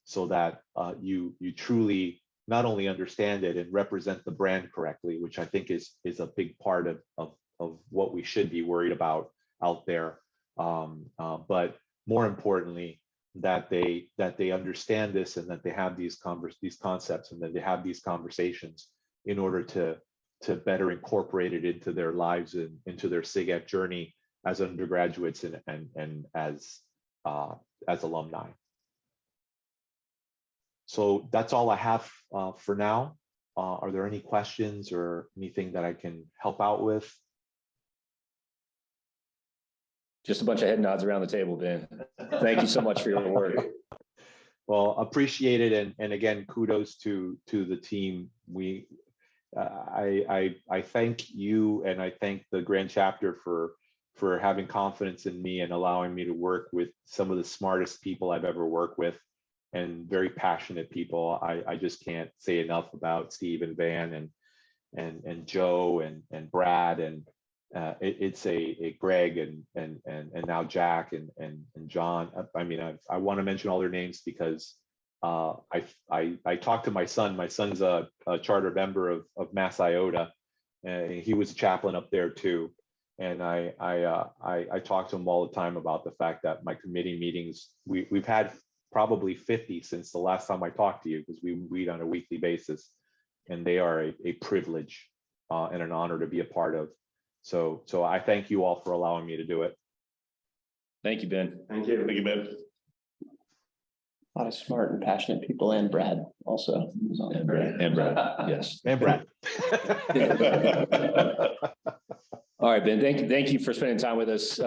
so that you truly not only understand it and represent the brand correctly, which I think is a big part of what we should be worried about out there, but more importantly, that they understand this and that they have these concepts and that they have these conversations in order to better incorporate it into their lives and into their SIGEP journey as undergraduates and as alumni. So that's all I have for now. Are there any questions or anything that I can help out with? Just a bunch of head nods around the table, Ben. Thank you so much for your work. Well, appreciate it, and again, kudos to the team. I thank you, and I thank the Grand Chapter for having confidence in me and allowing me to work with some of the smartest people I've ever worked with, and very passionate people. I just can't say enough about Steve and Van and Joe and Brad, and it's a Greg and now Jack and John. I mean, I want to mention all their names because I talked to my son. My son's a charter member of Mass Iota, and he was a chaplain up there too. And I talk to him all the time about the fact that my committee meetings, we've had probably 50 since the last time I talked to you, because we meet on a weekly basis, and they are a privilege and an honor to be a part of. So I thank you all for allowing me to do it. Thank you, Ben. Thank you. Thank you, Ben. A lot of smart and passionate people, and Brad also. And Brad, yes. And Brad. All right, Ben, thank you for spending time with us.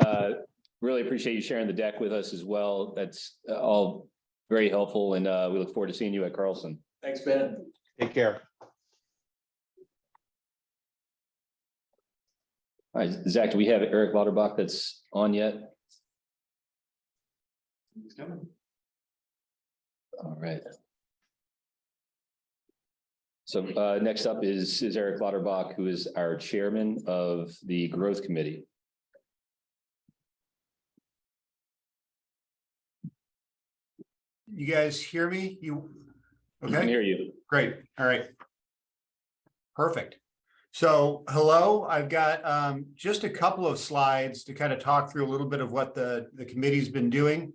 Really appreciate you sharing the deck with us as well. That's all very helpful, and we look forward to seeing you at Carlson. Thanks, Ben. Take care. All right, Zach, do we have Eric Lauterbach that's on yet? He's coming. All right. So next up is Eric Lauterbach, who is our chairman of the Growth Committee. You guys hear me? We can hear you. Great. All right. Perfect. So hello, I've got just a couple of slides to kind of talk through a little bit of what the committee's been doing.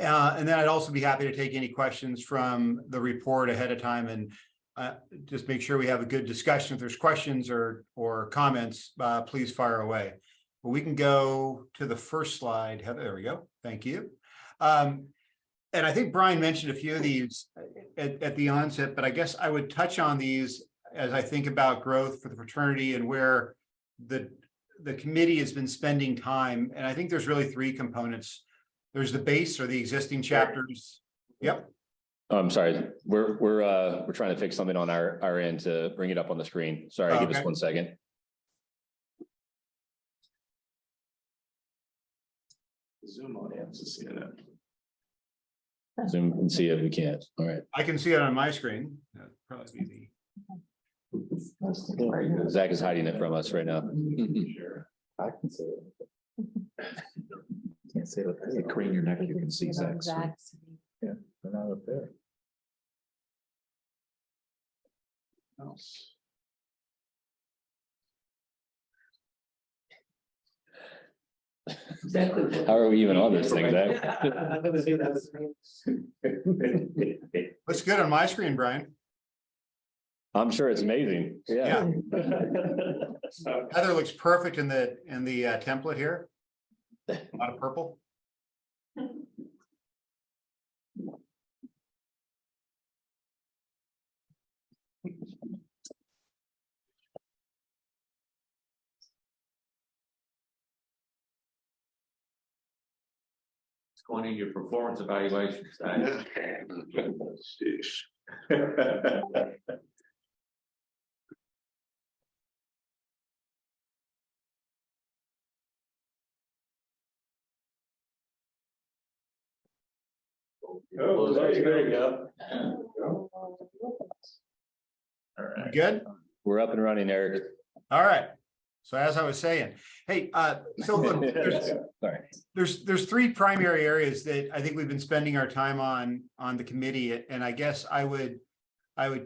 And then I'd also be happy to take any questions from the report ahead of time and just make sure we have a good discussion. If there's questions or comments, please fire away. But we can go to the first slide. There we go. Thank you. And I think Brian mentioned a few of these at the onset, but I guess I would touch on these as I think about growth for the fraternity and where the committee has been spending time. And I think there's really three components. There's the base or the existing chapters. Yep. I'm sorry, we're trying to fix something on our end to bring it up on the screen. Sorry, give us Okay. 1 second. Zoom audience is seeing it. Zoom and see if we can't. All right. I can see it on my screen. That'd probably be Zach is hiding it from us right now. Sure. I can see it. Can't see it. If you crane your neck, you can see Zach's. Yeah, they're not up there. How are we even on this thing, Zach? looks good on my screen, Brian. I'm sure it's amazing. Yeah. Heather looks perfect in the template here. A lot of purple. It's going in your performance evaluation. Oh, there you go. All right. Good. We're up and running, Eric. All right. So as I was saying, hey, so look, there's three primary areas that I think we've been spending our time on the committee, and I guess I would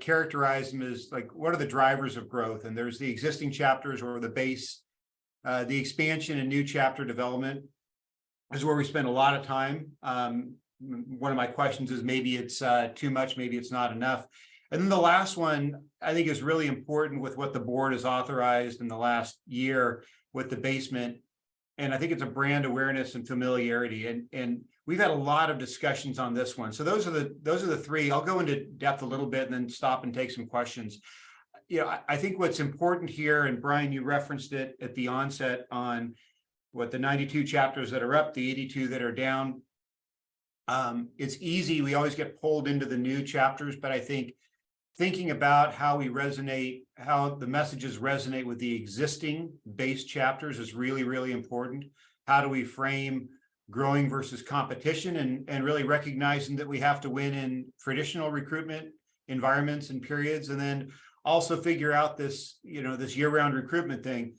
characterize them as like, what are the drivers of growth? And there's the existing chapters or the base, the expansion and new chapter development is where we spend a lot of time. One of my questions is maybe it's too much, maybe it's not enough. And then the last one, I think, is really important with what the board has authorized in the last year with the basement. And I think it's a brand awareness and familiarity. And we've had a lot of discussions on this one. So those are the three. I'll go into depth a little bit and then stop and take some questions. You know, I think what's important here, and Brian, you referenced it at the onset on what the 92 chapters that are up, the 82 that are down. It's easy. We always get pulled into the new chapters, but I think thinking about how we resonate, how the messages resonate with the existing base chapters is really, really important. How do we frame growing versus competition and really recognizing that we have to win in traditional recruitment environments and periods, and then also figure out this, you know, this year-round recruitment thing,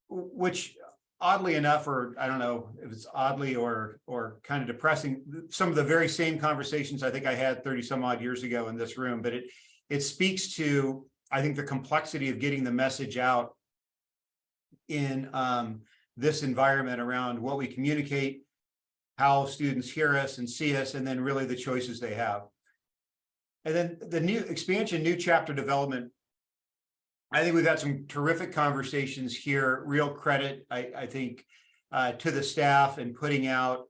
which oddly enough, or I don't know if it's oddly or kind of depressing, some of the very same conversations I think I had 30 some odd years ago in this room, but it speaks to, I think, the complexity of getting the message out in this environment around what we communicate, how students hear us and see us, and then really the choices they have. And then the new expansion, new chapter development, I think we've had some terrific conversations here. Real credit, I think, to the staff and putting out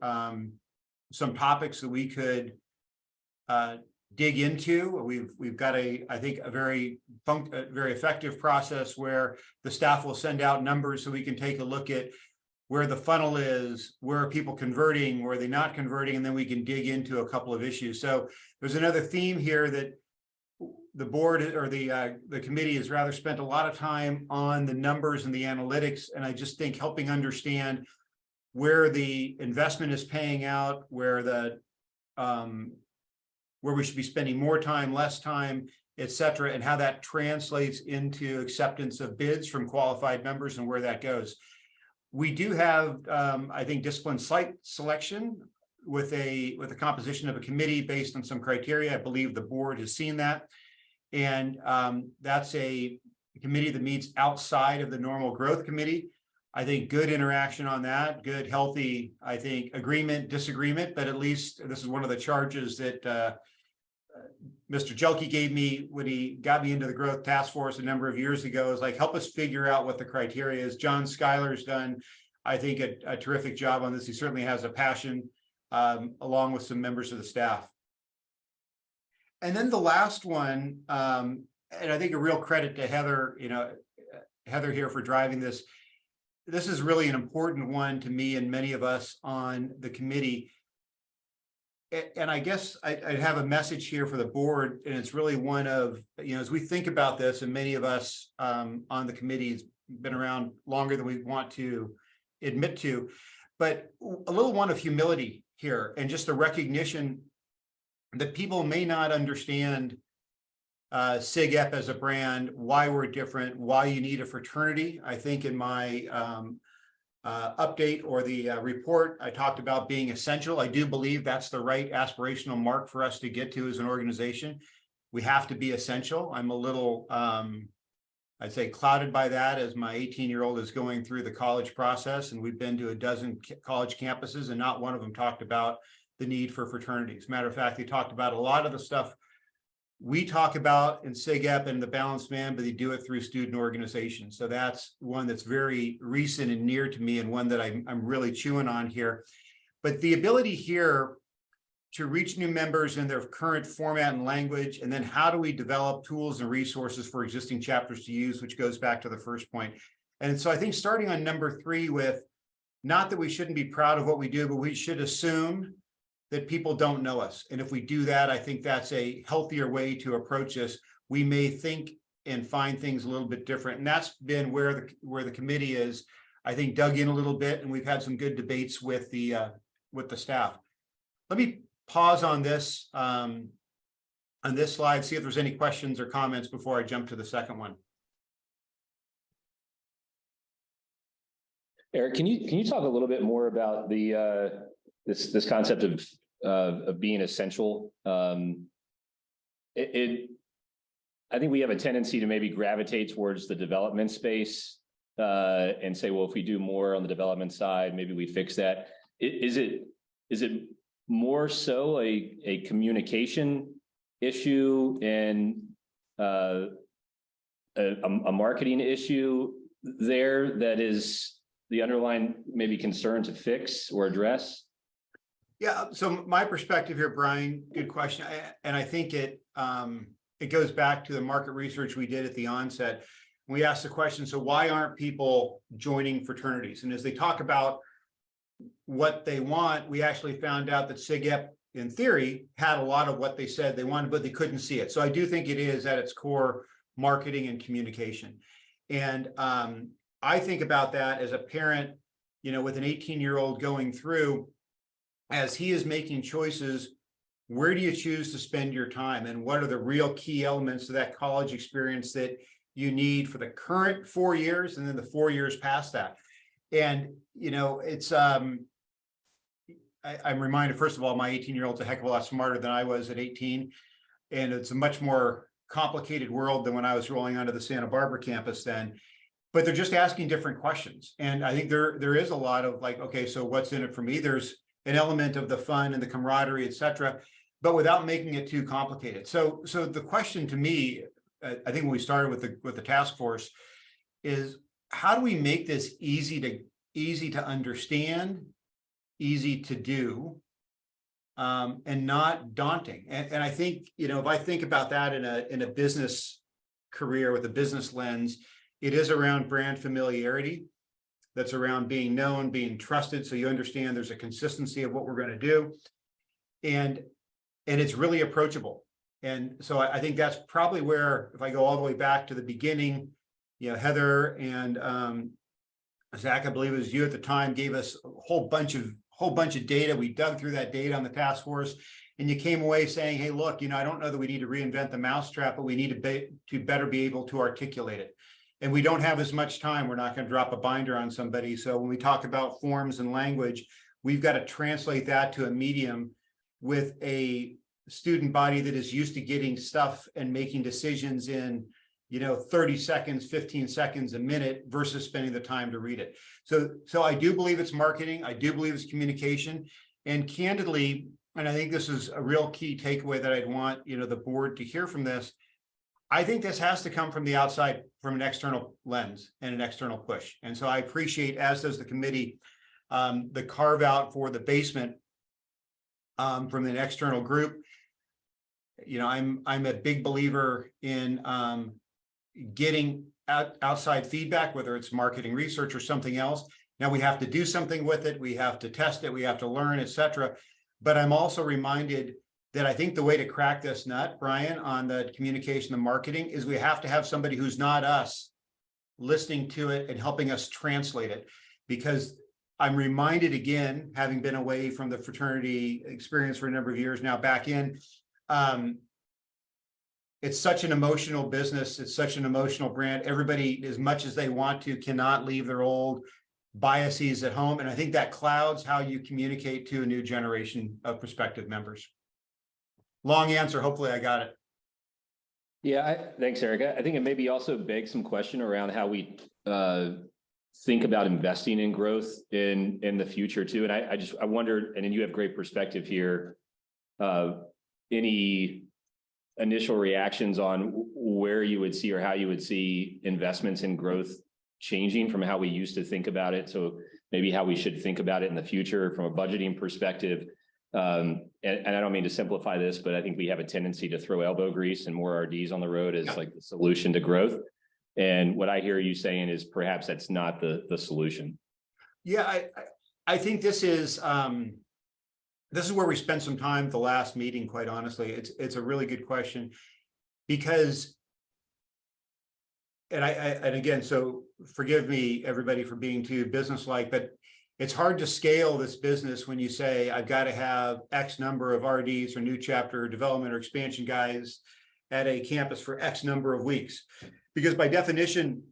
some topics that we could dig into. We've got I think a very effective process where the staff will send out numbers so we can take a look at where the funnel is, where are people converting, where are they not converting, and then we can dig into a couple of issues. So there's another theme here that the board or the committee has rather spent a lot of time on the numbers and the analytics, and I just think helping understand where the investment is paying out, where we should be spending more time, less time, et cetera, and how that translates into acceptance of bids from qualified members and where that goes. We do have, I think, disciplined site selection with a composition of a committee based on some criteria. I believe the board has seen that. And that's a committee that meets outside of the normal growth committee. I think good interaction on that, good, healthy, I think, agreement, disagreement, but at least this is one of the charges that Mr. Jelke gave me when he got me into the growth task force a number of years ago, is like, help us figure out what the criteria is. John Schuyler's done, I think, a terrific job on this. He certainly has a passion, along with some members of the staff. And then the last one, and I think a real credit to Heather, Heather here for driving this. This is really an important one to me and many of us on the committee. and I guess I'd have a message here for the board, and it's really one of, as we think about this, and many of us on the committee has been around longer than we want to admit to, but a little one of humility here, and just a recognition that people may not understand SIGEP as a brand, why we're different, why you need a fraternity. I think in my update or the report, I talked about being essential. I do believe that's the right aspirational mark for us to get to as an organization. We have to be essential. I'm a little, I'd say, clouded by that as my 18-year-old is going through the college process, and we've been to a dozen college campuses, and not one of them talked about the need for fraternities. Matter of fact, they talked about a lot of the stuff we talk about in SIGEP and the Balanced Man, but they do it through student organizations. So that's one that's very recent and near to me, and one that I'm really chewing on here. But the ability here to reach new members in their current format and language, and then how do we develop tools and resources for existing chapters to use, which goes back to the first point. And so I think starting on number 3 with, not that we shouldn't be proud of what we do, but we should assume that people don't know us. And if we do that, I think that's a healthier way to approach this. We may think and find things a little bit different. And that's been where the committee is, I think, dug in a little bit, and we've had some good debates with the staff. Let me pause on this slide, see if there's any questions or comments before I jump to the second one. Eric, can you talk a little bit more about the this concept of being essential? I think we have a tendency to maybe gravitate towards the development space and say, well, if we do more on the development side, maybe we fix that. Is it more so a communication issue and a marketing issue there that is the underlying maybe concern to fix or address? Yeah, so my perspective here, Brian, good question. And I think it goes back to the market research we did at the onset. We asked the question, so why aren't people joining fraternities? And as they talk about what they want, we actually found out that SIGEP, in theory, had a lot of what they said they wanted, but they couldn't see it. So I do think it is at its core marketing and communication. And I think about that as a parent, with an 18-year-old going through, as he is making choices, where do you choose to spend your time, and what are the real key elements of that college experience that you need for the current 4 years and then the 4 years past that? And it's I'm reminded, first of all, my 18-year-old's a heck of a lot smarter than I was at 18, and it's a much more complicated world than when I was rolling onto the Santa Barbara campus then. But they're just asking different questions, and I think there is a lot of like, okay, so what's in it for me? There's an element of the fun and the camaraderie, et cetera, but without making it too complicated. So the question to me, I think when we started with the task force, is how do we make this easy to understand, easy to do, and not daunting? And I think, if I think about that in a business career with a business lens, it is around brand familiarity. That's around being known, being trusted, so you understand there's a consistency of what we're going to do, and it's really approachable. And so I think that's probably where, if I go all the way back to the beginning, Heather and Zach, I believe it was you at the time, gave us a whole bunch of data. We dug through that data on the task force, and you came away saying, hey, look, I don't know that we need to reinvent the mousetrap, but we need to better be able to articulate it. And we don't have as much time. We're not going to drop a binder on somebody. So when we talk about forms and language, we've got to translate that to a medium with a student body that is used to getting stuff and making decisions in, 30 seconds, 15 seconds, a minute, versus spending the time to read it. So I do believe it's marketing. I do believe it's communication. And candidly, and I think this is a real key takeaway that I'd want, the board to hear from this, I think this has to come from the outside, from an external lens and an external push. And so I appreciate, as does the committee, the carve out for the basement from an external group. I'm a big believer in getting outside feedback, whether it's marketing research or something else. Now we have to do something with it. We have to test it. We have to learn, et cetera. But I'm also reminded that I think the way to crack this nut, Brian, on the communication and marketing is we have to have somebody who's not us listening to it and helping us translate it. Because I'm reminded again, having been away from the fraternity experience for a number of years now back in, it's such an emotional business. It's such an emotional brand. Everybody, as much as they want to, cannot leave their old biases at home. And I think that clouds how you communicate to a new generation of prospective members. Long answer. Hopefully I got it. Yeah, thanks, Eric. I think it maybe also begs some question around how we think about investing in growth in the future too. And I wondered, and then you have great perspective here. Any initial reactions on where you would see or how you would see investments in growth changing from how we used to think about it? So maybe how we should think about it in the future from a budgeting perspective. And I don't mean to simplify this, but I think we have a tendency to throw elbow grease and more RDs on the road as like the solution to growth. And what I hear you saying is perhaps that's not the solution. Yeah, I think this is where we spent some time at the last meeting, quite honestly. It's a really good question because, and again, so forgive me, everybody, for being too businesslike, but it's hard to scale this business when you say, I've got to have X number of RDs or new chapter development or expansion guys at a campus for X number of weeks. Because by definition,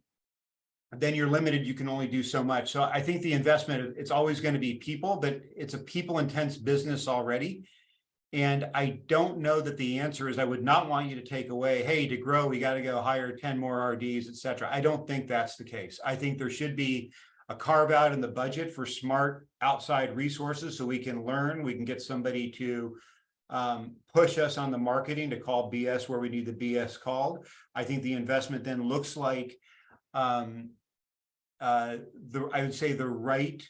then you're limited, you can only do so much. So I think the investment, it's always going to be people, but it's a people intense business already. And I don't know that the answer is, I would not want you to take away, hey, to grow, we got to go hire 10 more RDs, et cetera. I don't think that's the case. I think there should be a carve out in the budget for smart outside resources so we can learn, we can get somebody to push us on the marketing to call BS where we need the BS called. I think the investment then looks like I would say the right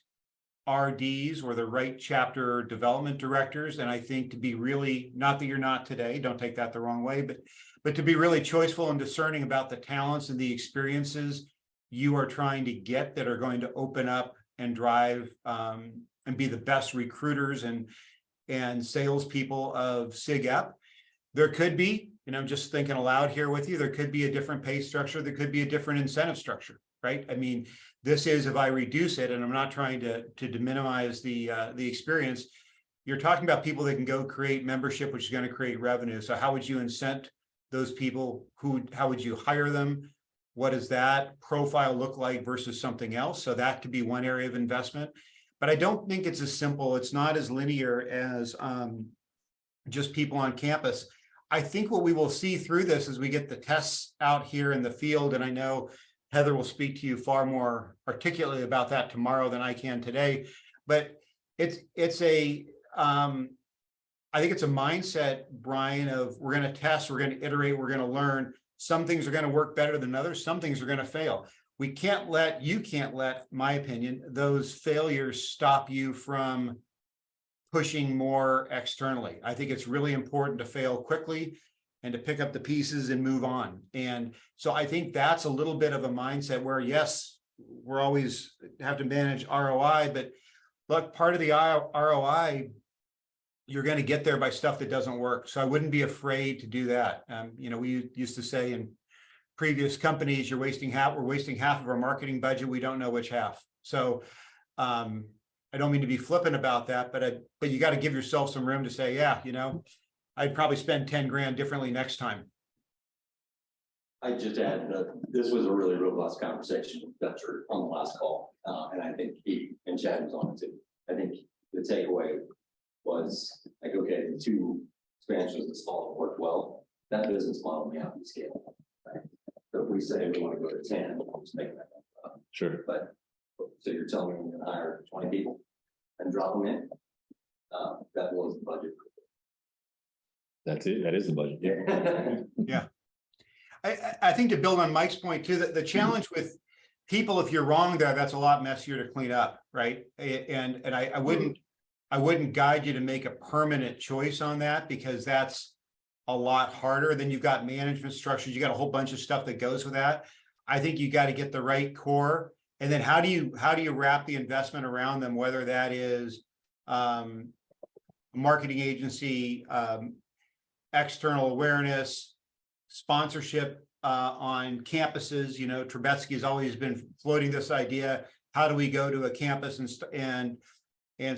RDs or the right chapter development directors. And I think to be really, not that you're not today, don't take that the wrong way, but to be really choiceful and discerning about the talents and the experiences you are trying to get that are going to open up and drive and be the best recruiters and salespeople of SIGEP. There could be, just thinking aloud here with you, there could be a different pay structure, there could be a different incentive structure, right? I mean, this is, if I reduce it, and I'm not trying to minimize the experience, you're talking about people that can go create membership, which is going to create revenue. So how would you incent those people? How would you hire them? What does that profile look like versus something else? So that could be one area of investment. But I don't think it's as simple. It's not as linear as just people on campus. I think what we will see through this as we get the tests out here in the field, and I know Heather will speak to you far more articulately about that tomorrow than I can today. But I think it's a mindset, Brian, of we're going to test, we're going to iterate, we're going to learn. Some things are going to work better than others. Some things are going to fail. You can't let, my opinion, those failures stop you from pushing more externally. I think it's really important to fail quickly and to pick up the pieces and move on. And so I think that's a little bit of a mindset where, yes, we're always have to manage ROI, but look, part of the ROI, you're going to get there by stuff that doesn't work. So I wouldn't be afraid to do that. We used to say in previous companies, we're wasting half of our marketing budget. We don't know which half. So I don't mean to be flippant about that, but you got to give yourself some room to say, yeah, I'd probably spend 10 grand differently next time. I just add that this was a really robust conversation with Dutcher on the last call. And I think he and Chad was on it too. I think the takeaway was like, okay, the two expansions this fall worked well. That business model may have to scale. Right? So if we say we want to go to 10, we'll just make that up. Sure. But so you're telling me we're going to hire 20 people and drop them in? That was the budget. That's it. That is the budget. Yeah. Yeah. I think to build on Mike's point too, that the challenge with people, if you're wrong there, that's a lot messier to clean up, right? And I wouldn't guide you to make a permanent choice on that, because that's a lot harder. Then you've got management structures, you got a whole bunch of stuff that goes with that. I think you got to get the right core. And then how do you wrap the investment around them, whether that is a marketing agency, external awareness, sponsorship on campuses. You know, Trebetsky has always been floating this idea. How do we go to a campus and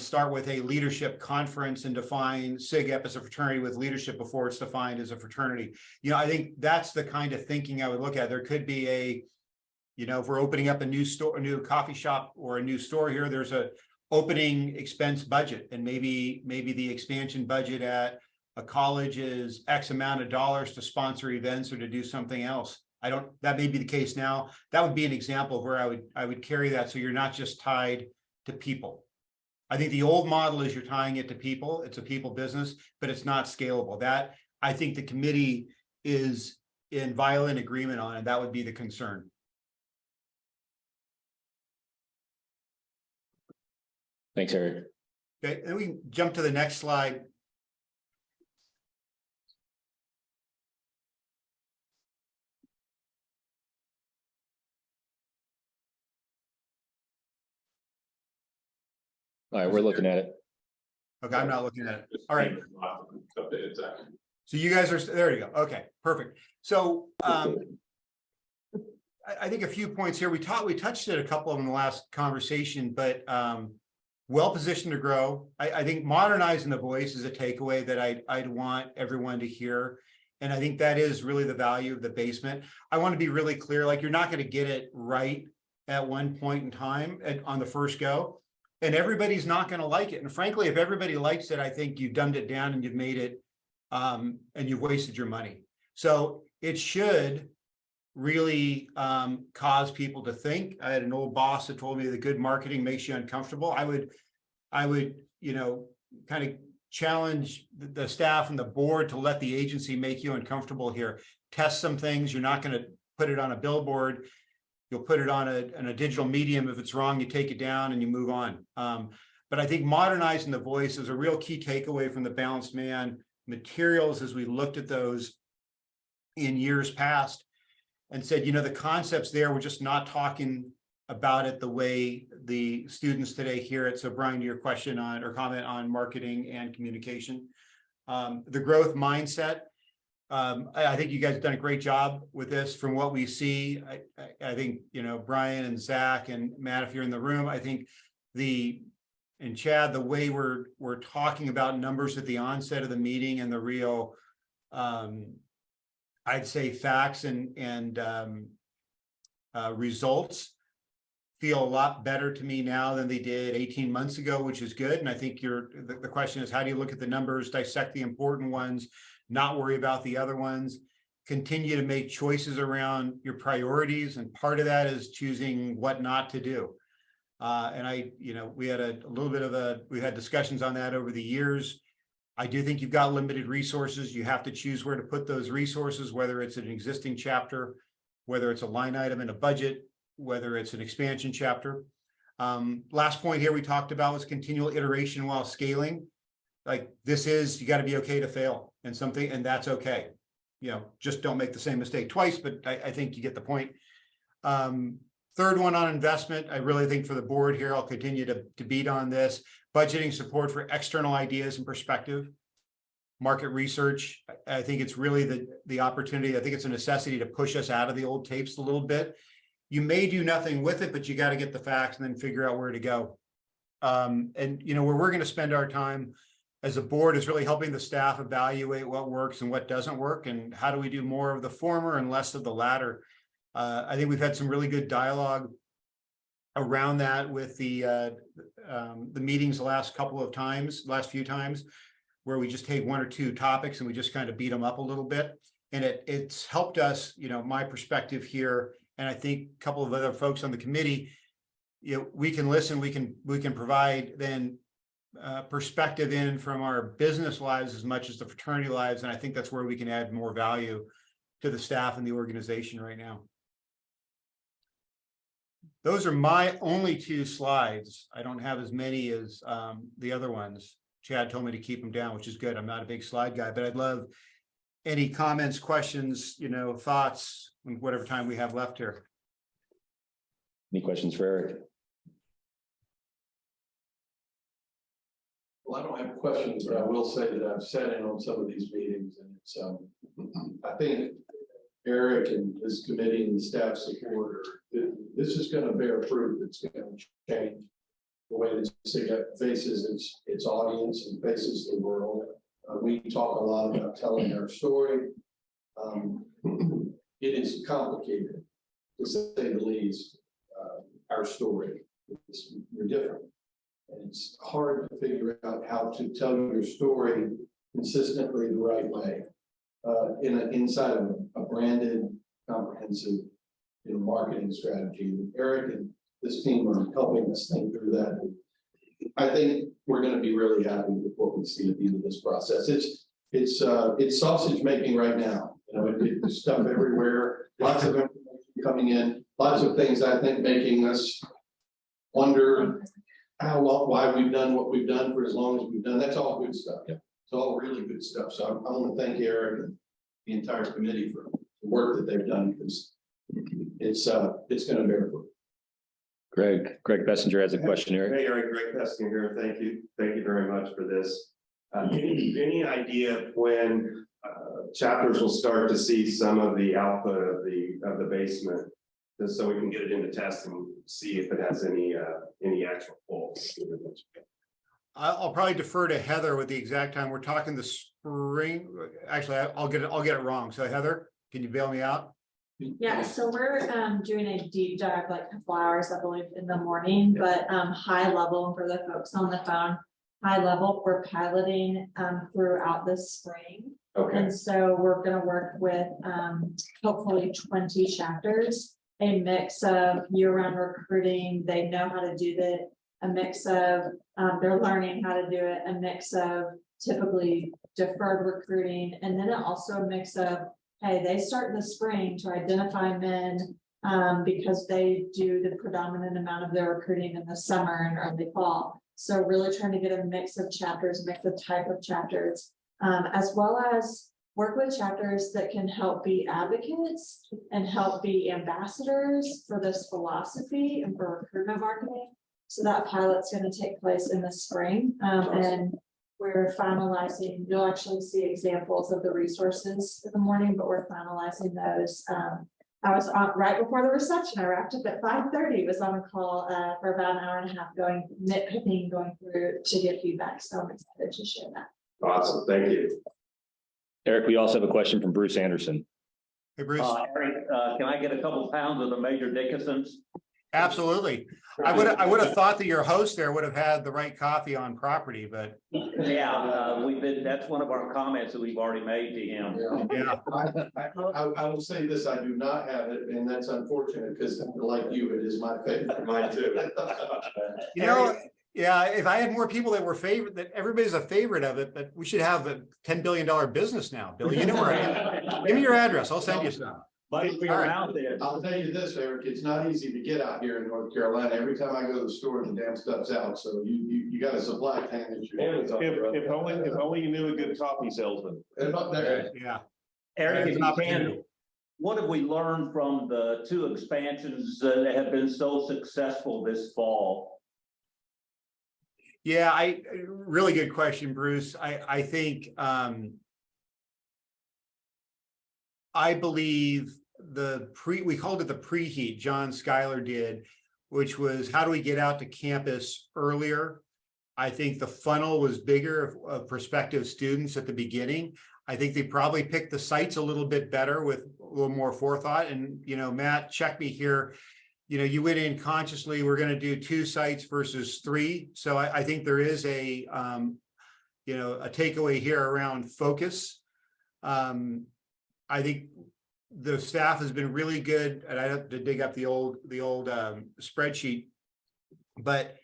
start with a leadership conference and define SIG Ep as a fraternity with leadership before it's defined as a fraternity? You know, I think that's the kind of thinking I would look at. There could be a, you know, if we're opening up a new store, a new coffee shop or a new store here, there's a opening expense budget, and maybe the expansion budget at a college is X amount of dollars to sponsor events or to do something else. That may be the case now. That would be an example of where I would carry that. So you're not just tied to people. I think the old model is you're tying it to people. It's a people business, but it's not scalable. That I think the committee is in violent agreement on, and that would be the concern. Thanks, Eric. Okay, and we can jump to the next slide. All right, we're looking at it. Okay, I'm not looking at it. All right. Updated, Zach. So you guys are, there you go. Okay, perfect. So I think a few points here. We touched it a couple of them in the last conversation, but well positioned to grow. I think modernizing the voice is a takeaway that I'd want everyone to hear. And I think that is really the value of the basement. I want to be really clear, like you're not going to get it right at one point in time on the first go. And everybody's not going to like it. And frankly, if everybody likes it, I think you've dumbed it down and you've made it and you've wasted your money. So it should really cause people to think. I had an old boss that told me that good marketing makes you uncomfortable. I would, you know, kind of challenge the staff and the board to let the agency make you uncomfortable here. Test some things. You're not going to put it on a billboard. You'll put it on a digital medium. If it's wrong, you take it down and you move on. But I think modernizing the voice is a real key takeaway from the Balanced Man materials as we looked at those in years past and said, you know, the concepts there, we're just not talking about it the way the students today hear it. So Brian, to your question on or comment on marketing and communication, the growth mindset. I think you guys have done a great job with this from what we see. I think, you know, Brian and Zach and Matt, if you're in the room, I think and Chad, the way we're talking about numbers at the onset of the meeting and the real, I'd say facts and results feel a lot better to me now than they did 18 months ago, which is good. And I think the question is, how do you look at the numbers, dissect the important ones, not worry about the other ones, continue to make choices around your priorities. And part of that is choosing what not to do. And you know, we had we had discussions on that over the years. I do think you've got limited resources. You have to choose where to put those resources, whether it's an existing chapter, whether it's a line item in a budget, whether it's an expansion chapter. Last point here we talked about was continual iteration while scaling. Like you got to be okay to fail and something, and that's okay. You know, just don't make the same mistake twice, but I think you get the point. Third one on investment, I really think for the board here, I'll continue to beat on this. Budgeting support for external ideas and perspective. Market research, I think it's really the opportunity. I think it's a necessity to push us out of the old tapes a little bit. You may do nothing with it, but you got to get the facts and then figure out where to go. And you know, where we're going to spend our time as a board is really helping the staff evaluate what works and what doesn't work, and how do we do more of the former and less of the latter. I think we've had some really good dialogue around that with the meetings the last few times, where we just take one or two topics and we just kind of beat them up a little bit. And it's helped us, you know, my perspective here, and I think a couple of other folks on the committee, you know, we can listen, we can provide then perspective in from our business lives as much as the fraternity lives. And I think that's where we can add more value to the staff and the organization right now. Those are my only two slides. I don't have as many as the other ones. Chad told me to keep them down, which is good. I'm not a big slide guy, but I'd love any comments, questions, you know, thoughts, whatever time we have left here. Any questions for Eric? Well, I don't have questions, but I will say that I've sat in on some of these meetings and it's, I think Eric and his committee and the staff support, this is going to bear fruit. It's going to change the way that SIGEP faces its audience and faces the world. We talk a lot about telling our story. It is complicated, to say the least, our story. We're different. And it's hard to figure out how to tell your story consistently the right way inside of a branded, comprehensive marketing strategy. Eric and this team are helping us think through that. I think we're going to be really happy with what we see at the end of this process. It's sausage making right now. There's stuff everywhere, lots of information coming in, lots of things I think making us wonder why we've done what we've done for as long as we've done. That's all good stuff. Yeah. It's all really good stuff. So I want to thank Eric and the entire committee for the work that they've done, because it's going to bear fruit. Greg Bessinger has a question, Eric. Hey, Eric, Greg Bessinger here. Thank you very much for this. Any idea of when chapters will start to see some of the output of the basement, just so we can get it into test and see if it has any actual pull? I'll probably defer to Heather with the exact time. We're talking the spring. Actually, I'll get it wrong. So Heather, can you bail me out? Yeah, so we're doing a deep dive, like a couple hours, I believe, in the morning, but high level for the folks on the phone. High level, we're piloting throughout the spring. Okay. And so we're going to work with hopefully 20 chapters, a mix of year-round recruiting. They know how to do that. A mix of they're learning how to do it. A mix of typically deferred recruiting, and then also a mix of, hey, they start in the spring to identify men because they do the predominant amount of their recruiting in the summer and early fall. So really trying to get a mix of chapters, mix of type of chapters, as well as work with chapters that can help be advocates and help be ambassadors for this philosophy and for recruitment marketing. So that pilot's going to take place in the spring, and we're finalizing. You'll actually see examples of the resources in the morning, but we're finalizing those. I was on right before the reception. I wrapped up at 5:30. Was on a call for about an hour and a half, going through to get feedback. So I'm excited to share that. Awesome, thank you. Eric, we also have a question from Bruce Anderson. Hey, Bruce. Eric, can I get a couple pounds of the Major Dickinsons? Absolutely. I would have thought that your host there would have had the right coffee on property, but Yeah, that's one of our comments that we've already made to him. yeah. I will say this, I do not have it, and that's unfortunate, because like you, it is my favorite. Mine too. Yeah, if I had more people that were that everybody's a favorite of it, but we should have a $10 billion business now. Bill, you know where I am. Give me your address. I'll send you some. I'll tell you this, Eric, it's not easy to get out here in North Carolina. Every time I go to the store, the damn stuff's out. So you got a supply chain issue. If only you knew a good coffee salesman. Yeah. Eric, if you can, what have we learned from the 2 expansions that have been so successful this fall? Yeah, really good question, Bruce. I think I believe we called it the preheat, John Schuyler did, which was how do we get out to campus earlier? I think the funnel was bigger of prospective students at the beginning. I think they probably picked the sites a little bit better with a little more forethought. And, Matt, check me here. You went in consciously, we're going to do 2 sites versus 3. So I think there is a takeaway here around focus. I think the staff has been really good, and I have to dig up the old spreadsheet, but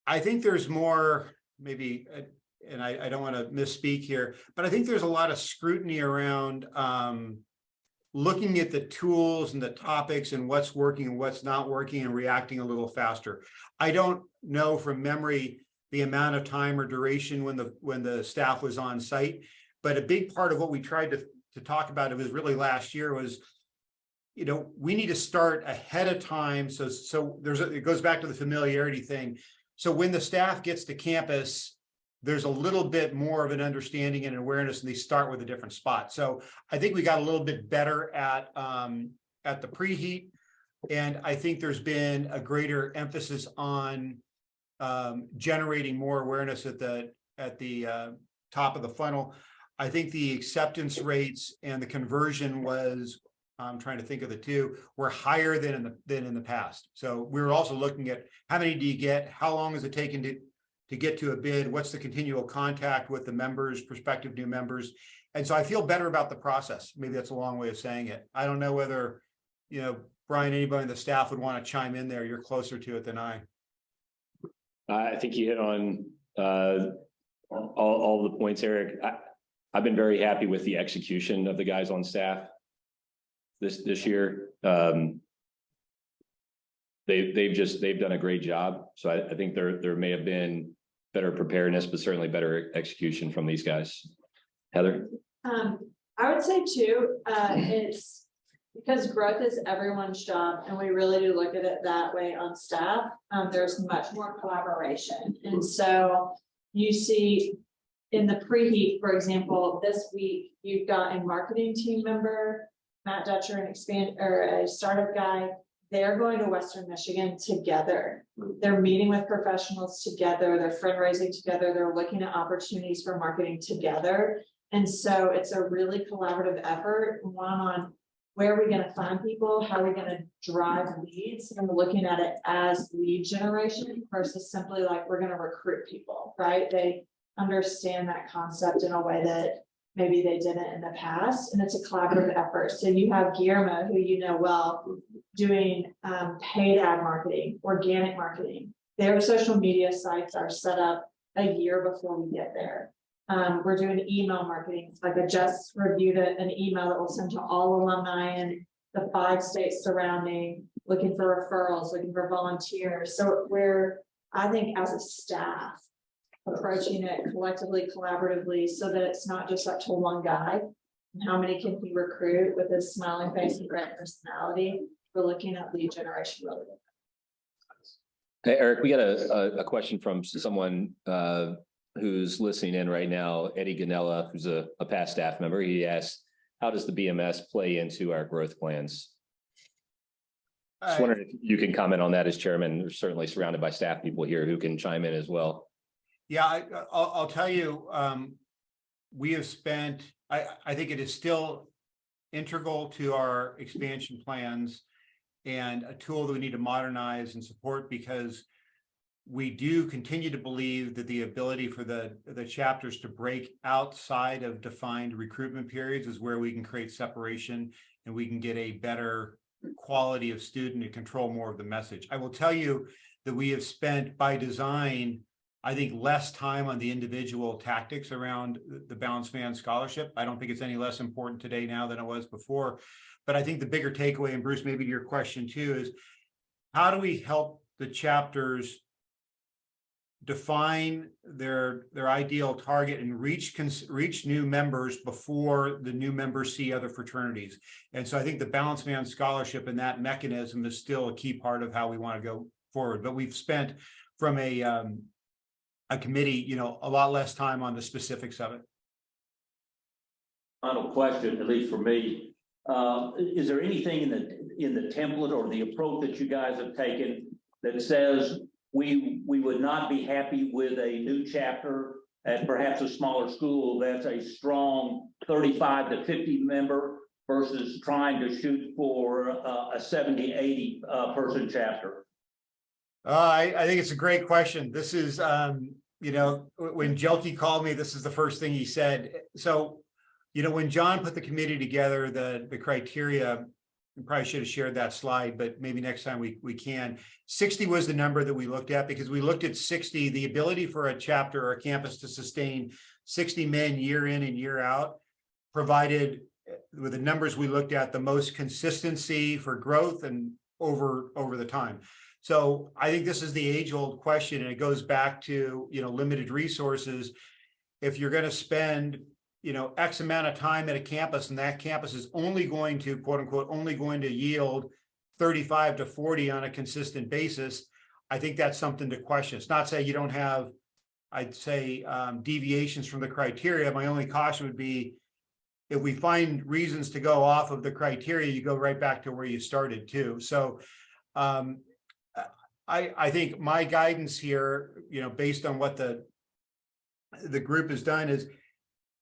I think there's more maybe, and I don't want to misspeak here, but I think there's a lot of scrutiny around looking at the tools and the topics and what's working and what's not working and reacting a little faster. I don't know from memory the amount of time or duration when the staff was on site, but a big part of what we tried to talk about, it was really last year, was we need to start ahead of time. So it goes back to the familiarity thing. So when the staff gets to campus, there's a little bit more of an understanding and awareness, and they start with a different spot. So I think we got a little bit better at the preheat. And I think there's been a greater emphasis on generating more awareness at the top of the funnel. I think the acceptance rates and the conversion was, I'm trying to think of the two, were higher than in the past. So we were also looking at how many do you get? How long is it taking to get to a bid? What's the continual contact with the members, prospective new members? And so I feel better about the process. Maybe that's a long way of saying it. I don't know whether, Brian, anybody on the staff would want to chime in there. You're closer to it than I. I think you hit on all the points, Eric. I've been very happy with the execution of the guys on staff this year. They've done a great job. So I think there may have been better preparedness, but certainly better execution from these guys. Heather? I would say too, it's because growth is everyone's job, and we really do look at it that way on staff. There's much more collaboration. And so you see in the preheat, for example, this week, you've got a marketing team member, Matt Dutcher, a startup guy. They're going to Western Michigan together. They're meeting with professionals together. They're fundraising together. They're looking at opportunities for marketing together. And so it's a really collaborative effort, one on where are we going to find people? How are we going to drive leads? And we're looking at it as lead generation versus simply like we're going to recruit people, right? They understand that concept in a way that maybe they didn't in the past, and it's a collaborative effort. So you have Guillermo, who you know well, doing paid ad marketing, organic marketing. Their social media sites are set up a year before we get there. We're doing email marketing. Like I just reviewed an email that we'll send to all alumni in the 5 states surrounding, looking for referrals, looking for volunteers. So we're, I think, as a staff, approaching it collectively, collaboratively, so that it's not just up to one guy. And how many can he recruit with his smiling face and great personality? We're looking at lead generation really. Hey, Eric, we got a question from someone who's listening in right now, Eddie Ganella, who's a past staff member. He asked, how does the BMS play into our growth plans? Just wondering if you can comment on that as chairman. We're certainly surrounded by staff people here who can chime in as well. Yeah, I'll tell you, we have spent, I think it is still integral to our expansion plans and a tool that we need to modernize and support, because we do continue to believe that the ability for the chapters to break outside of defined recruitment periods is where we can create separation and we can get a better quality of student and control more of the message. I will tell you that we have spent by design, I think, less time on the individual tactics around the Balanced Man Scholarship. I don't think it's any less important today now than it was before. But I think the bigger takeaway, and Bruce, maybe to your question too, is how do we help the chapters define their ideal target and reach new members before the new members see other fraternities? And so I think the Balanced Man Scholarship and that mechanism is still a key part of how we want to go forward. But we've spent from a committee, a lot less time on the specifics of it. Final question, at least for me, is there anything in the template or the approach that you guys have taken that says we would not be happy with a new chapter at perhaps a smaller school that's a strong 35 to 50 member versus trying to shoot for a 70, 80 person chapter? I think it's a great question. This is, when Jelke called me, this is the first thing he said. So, when John put the committee together, the criteria, we probably should have shared that slide, but maybe next time we can. 60 was the number that we looked at, because we looked at 60, the ability for a chapter or a campus to sustain 60 men year in and year out, provided with the numbers we looked at the most consistency for growth and over the time. So I think this is the age-old question, and it goes back to, limited resources. If you're going to spend, X amount of time at a campus, and that campus is only going to, quote unquote, only going to yield 35 to 40 on a consistent basis, I think that's something to question. It's not saying you don't have I'd say, deviations from the criteria. My only caution would be if we find reasons to go off of the criteria, you go right back to where you started too. So I think my guidance here, based on what the group has done is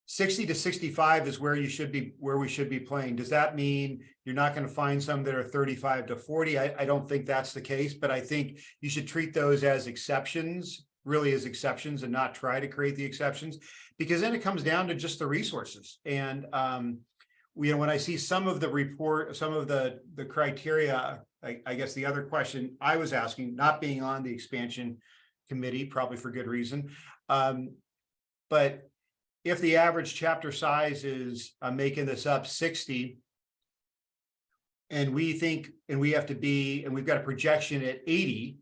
60 to 65 is where we should be playing. Does that mean you're not going to find some that are 35 to 40? I don't think that's the case, but I think you should treat those as exceptions, really as exceptions, and not try to create the exceptions, because then it comes down to just the resources. And when I see some of the report, some of the criteria, I guess the other question I was asking, not being on the expansion committee, probably for good reason, but if the average chapter size is, I'm making this up, 60, and we think, and we have to be, and we've got a projection at 80,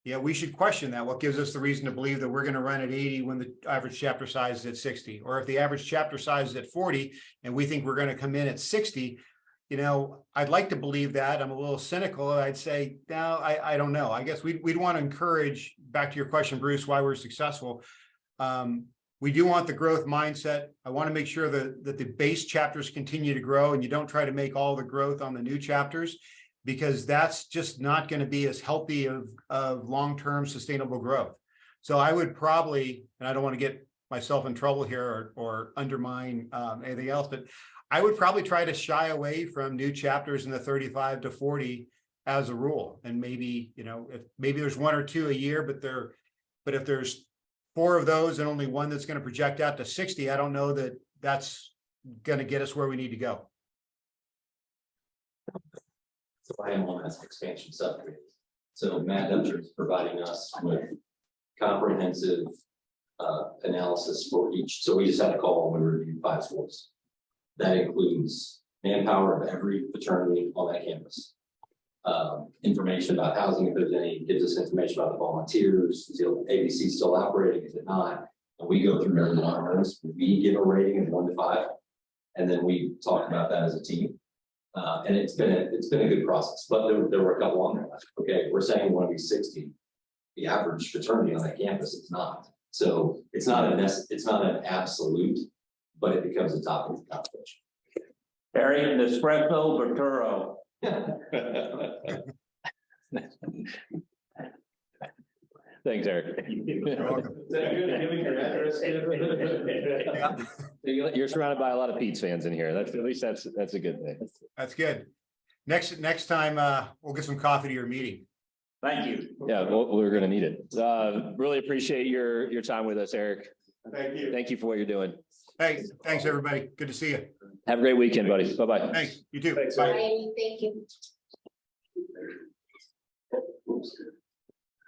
yeah, we should question that. What gives us the reason to believe that we're going to run at 80 when the average chapter size is at 60? Or if the average chapter size is at 40 and we think we're going to come in at 60, I'd like to believe that. I'm a little cynical. I'd say, no, I don't know. I guess we'd want to encourage, back to your question, Bruce, why we're successful. We do want the growth mindset. I want to make sure that the base chapters continue to grow and you don't try to make all the growth on the new chapters, because that's just not going to be as healthy of long-term sustainable growth. So I would probably, and I don't want to get myself in trouble here or undermine anything else, but I would probably try to shy away from new chapters in the 35 to 40 as a rule. And maybe, if maybe there's one or two a year, but if there's 4 of those and only one that's going to project out to 60, I don't know that that's going to get us where we need to go. So I am on this expansion subcommittee. So Matt Dutcher is providing us with comprehensive analysis for each. So we just had a call when we reviewed 5 schools. That includes manpower of every fraternity on that campus. Information about housing, if there's any, gives us information about the volunteers. Is the ABC still operating? Is it not? And we go through every one of those. We give a rating of 1 to 5, and then we talk about that as a team. And it's been a good process. But there were a couple on there. Okay, we're saying we want to be 60. The average fraternity on that campus is not. So it's not an absolute, but it becomes a topic of conversation. Harry, Nespresso Berturo. Thanks, Eric. You're surrounded by a lot of Pete's fans in here. At least that's a good thing. That's good. Next time we'll get some coffee to your meeting. Thank you. Yeah, we're going to need it. Really appreciate your time with us, Eric. Thank you. Thank you for what you're doing. Thanks everybody. Good to see you. Have a great weekend, buddy. Bye-bye. Thanks. You too. Thanks, bye. Thank you.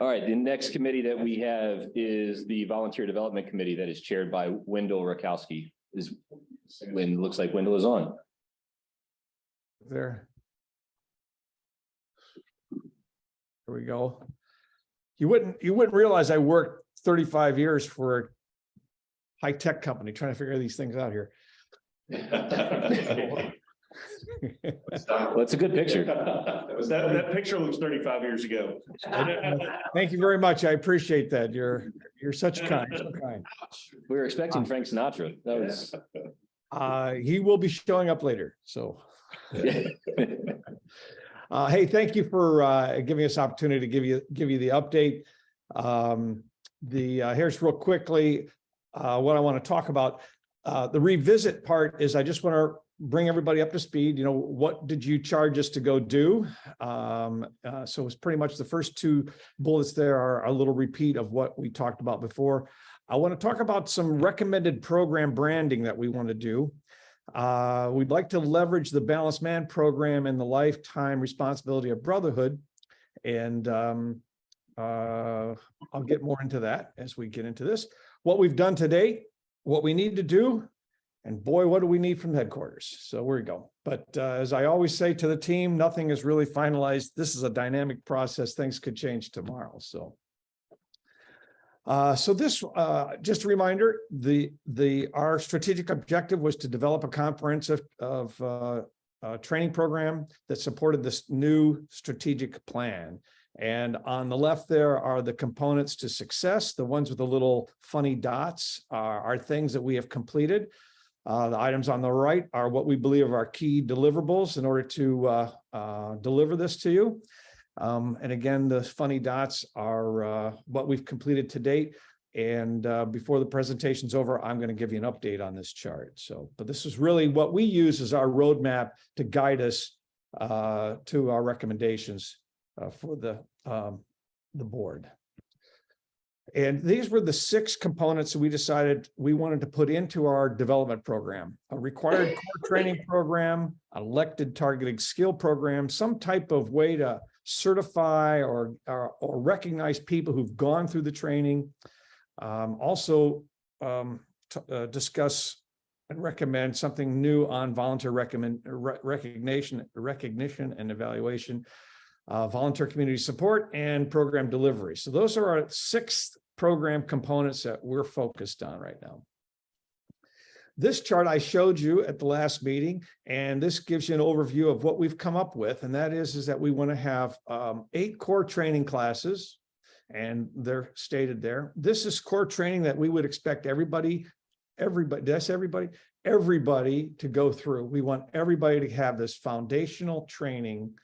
All right, the next committee that we have is the Volunteer Development Committee that is chaired by Wendell Rakosky. Looks like Wendell is on. There. Here we go. You wouldn't realize I worked 35 years for a high-tech company trying to figure these things out here. Well, it's a good picture. That picture looks 35 years ago. Thank you very much. I appreciate that. You're such kind. So kind. We were expecting Frank Sinatra. That was. He will be showing up later. So. Hey, thank you for giving us opportunity to give you the update. Here's real quickly what I want to talk about. The revisit part is I just want to bring everybody up to speed. What did you charge us to go do? So it's pretty much the first 2 bullets there are a little repeat of what we talked about before. I want to talk about some recommended program branding that we want to do. We'd like to leverage the Balanced Man program and the lifetime responsibility of brotherhood. And I'll get more into that as we get into this. What we've done to date, what we need to do, and boy, what do we need from headquarters? So here we go. But as I always say to the team, nothing is really finalized. This is a dynamic process. Things could change tomorrow. So this, just a reminder, our strategic objective was to develop a comprehensive training program that supported this new strategic plan. And on the left there are the components to success. The ones with the little funny dots are things that we have completed. The items on the right are what we believe are key deliverables in order to deliver this to you. And again, the funny dots are what we've completed to date. And before the presentation's over, I'm going to give you an update on this chart. So, but this is really what we use as our roadmap to guide us to our recommendations for the board. And these were the 6 components that we decided we wanted to put into our development program: a required core training program, an elected targeted skill program, some type of way to certify or recognize people who've gone through the training. Also discuss and recommend something new on volunteer recognition and evaluation, volunteer community support, and program delivery. So those are our 6 program components that we're focused on right now. This chart I showed you at the last meeting, and this gives you an overview of what we've come up with, and that is that we want to have 8 core training classes, and they're stated there. This is core training that we would expect everybody, did I say everybody? Everybody to go through. We want everybody to have this foundational training,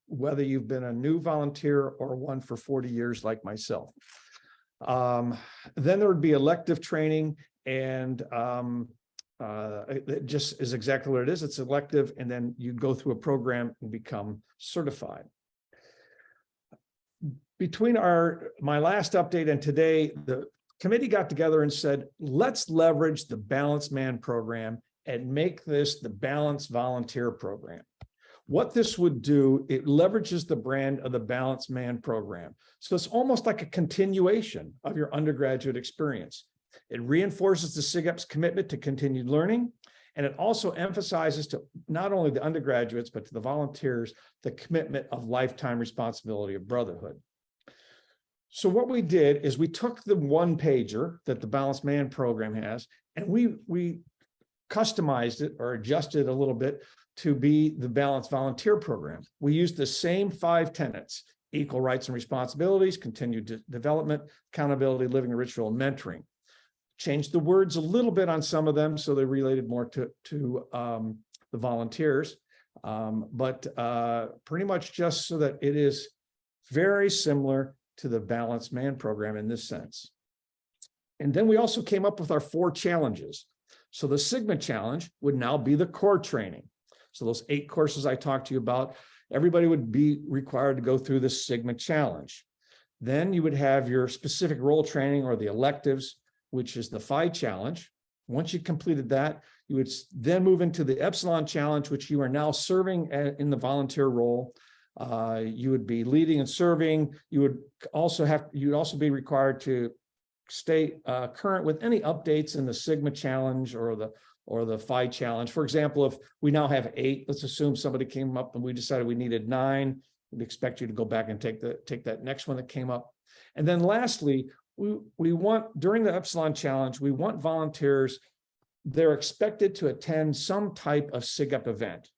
whether you've been a new volunteer or one for 40 years like myself. Then there would be elective training, and it just is exactly what it is. It's elective, and then you go through a program and become certified. Between my last update and today, the committee got together and said, let's leverage the Balanced Man program and make this the Balanced Volunteer program. What this would do, it leverages the brand of the Balanced Man program. So it's almost like a continuation of your undergraduate experience. It reinforces the SIGEP's commitment to continued learning, and it also emphasizes to not only the undergraduates, but to the volunteers, the commitment of lifetime responsibility of brotherhood. So what we did is we took the one-pager that the Balanced Man program has, and we customized it or adjusted it a little bit to be the Balanced Volunteer program. We used the same 5 tenets: equal rights and responsibilities, continued development, accountability, living a ritual, and mentoring. Changed the words a little bit on some of them so they related more to the volunteers, but pretty much just so that it is very similar to the Balanced Man program in this sense. And then we also came up with our 4 challenges. So the Sigma challenge would now be the core training. So those 8 courses I talked to you about, everybody would be required to go through the Sigma challenge. Then you would have your specific role training or the electives, which is the Phi challenge. Once you completed that, you would then move into the Epsilon challenge, which you are now serving in the volunteer role. You would be leading and serving. You'd also be required to stay current with any updates in the Sigma challenge or the Phi challenge. For example, if we now have 8, let's assume somebody came up and we decided we needed 9, we'd expect you to go back and take that next one that came up. And then lastly, we want, during the Epsilon challenge, we want volunteers, they're expected to attend some type of SIGEP event.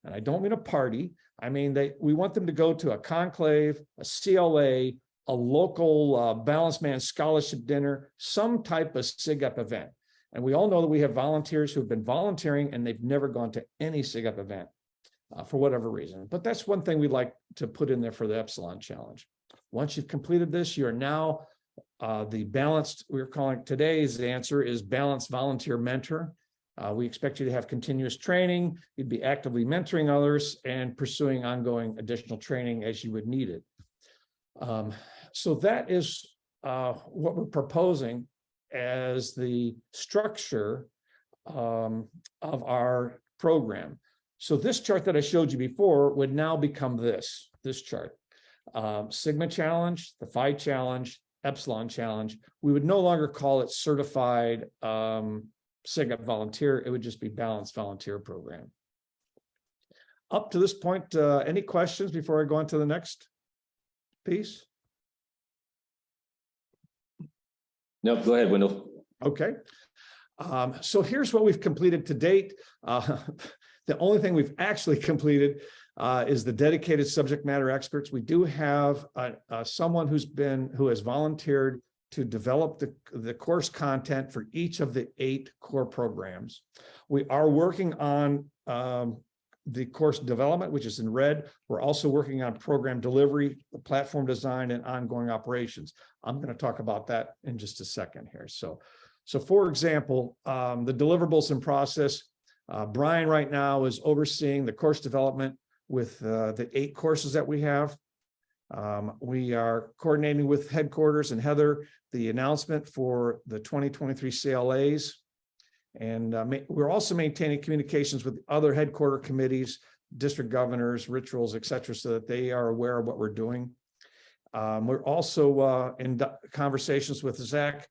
And I don't mean a party. I mean, we want them to go to a conclave, a CLA, a local Balanced Man scholarship dinner, some type of SIGEP event. And we all know that we have volunteers who have been volunteering and they've never gone to any SIGEP event for whatever reason. But that's one thing we'd like to put in there for the Epsilon challenge. Once you've completed this, you are now the balanced, we're calling today's answer is Balanced Volunteer Mentor. We expect you to have continuous training. You'd be actively mentoring others and pursuing ongoing additional training as you would need it. So that is what we're proposing as the structure of our program. So this chart that I showed you before would now become this chart. Sigma challenge, the Phi challenge, Epsilon challenge. We would no longer call it certified SIGEP volunteer. It would just be Balanced Volunteer program. Up to this point, any questions before I go on to the next piece? No, go ahead, Wendell. Okay. So here's what we've completed to date. The only thing we've actually completed is the dedicated subject matter experts. We do have someone who has volunteered to develop the course content for each of the 8 core programs. We are working on the course development, which is in red. We're also working on program delivery, platform design, and ongoing operations. I'm going to talk about that in just a second here. So for example, the deliverables in process, Brian right now is overseeing the course development with the 8 courses that we have. We are coordinating with headquarters and Heather the announcement for the 2023 CLAs. And we're also maintaining communications with other headquarter committees, district governors, rituals, et cetera, so that they are aware of what we're doing. We're also in conversations with Zach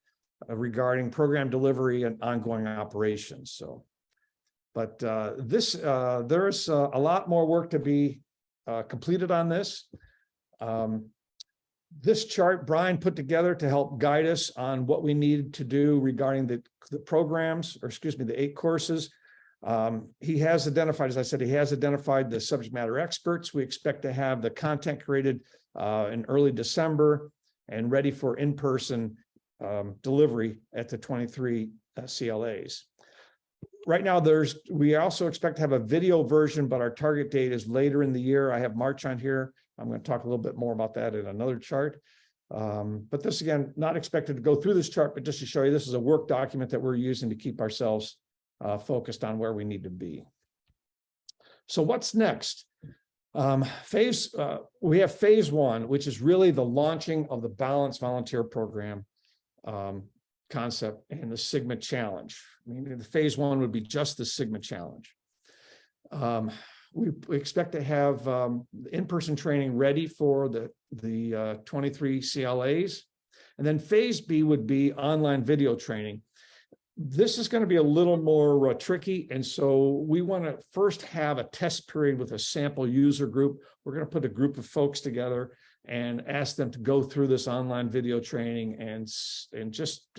regarding program delivery and ongoing operations. So, but there is a lot more work to be completed on this. This chart Brian put together to help guide us on what we needed to do regarding the programs, or excuse me, the 8 courses. He has identified, as I said, he has identified the subject matter experts. We expect to have the content created in early December and ready for in-person delivery at the 23 CLAs. Right now, we also expect to have a video version, but our target date is later in the year. I have March on here. I'm going to talk a little bit more about that in another chart. But this, again, not expected to go through this chart, but just to show you, this is a work document that we're using to keep ourselves focused on where we need to be. So what's next? We have phase 1, which is really the launching of the Balanced Volunteer Program concept and the Sigma Challenge. I mean, the phase 1 would be just the Sigma Challenge. We expect to have in-person training ready for the 23 CLAs. And then phase B would be online video training. This is going to be a little more tricky. And so we want to first have a test period with a sample user group. We're going to put a group of folks together and ask them to go through this online video training and just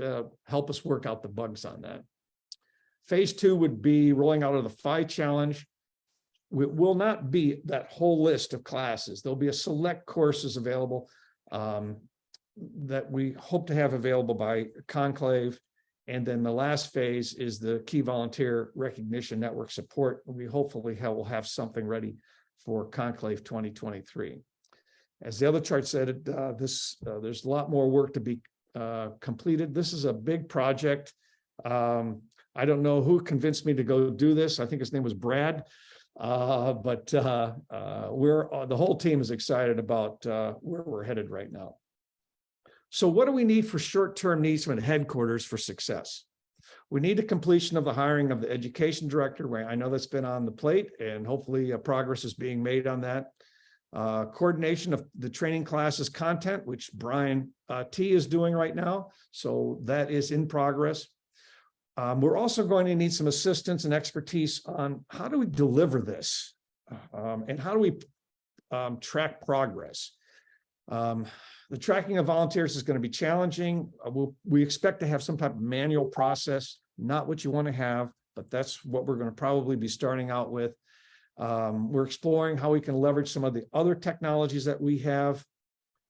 help us work out the bugs on that. Phase 2 would be rolling out of the PHI Challenge. It will not be that whole list of classes. There'll be a select courses available that we hope to have available by Conclave. And then the last phase is the Key Volunteer Recognition Network support. We hopefully will have something ready for Conclave 2023. As the other chart said, there's a lot more work to be completed. This is a big project. I don't know who convinced me to go do this. I think his name was Brad. But the whole team is excited about where we're headed right now. So what do we need for short-term needs from the headquarters for success? We need the completion of the hiring of the education director, where I know that's been on the plate, and hopefully progress is being made on that. Coordination of the training classes content, which Brian T is doing right now. So that is in progress. We're also going to need some assistance and expertise on how do we deliver this and how do we track progress. The tracking of volunteers is going to be challenging. We expect to have some type of manual process, not what you want to have, but that's what we're going to probably be starting out with. We're exploring how we can leverage some of the other technologies that we have.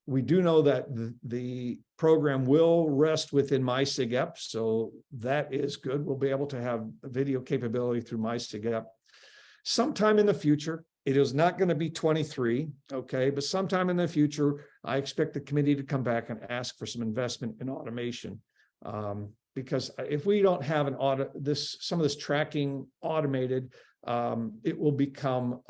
We do know that the program will rest within MySigEp, so that is good. We'll be able to have video capability through MySigEp. Sometime in the future, it is not going to be 23, okay, but sometime in the future, I expect the committee to come back and ask for some investment in automation. Because if we don't have some of this tracking automated, it will become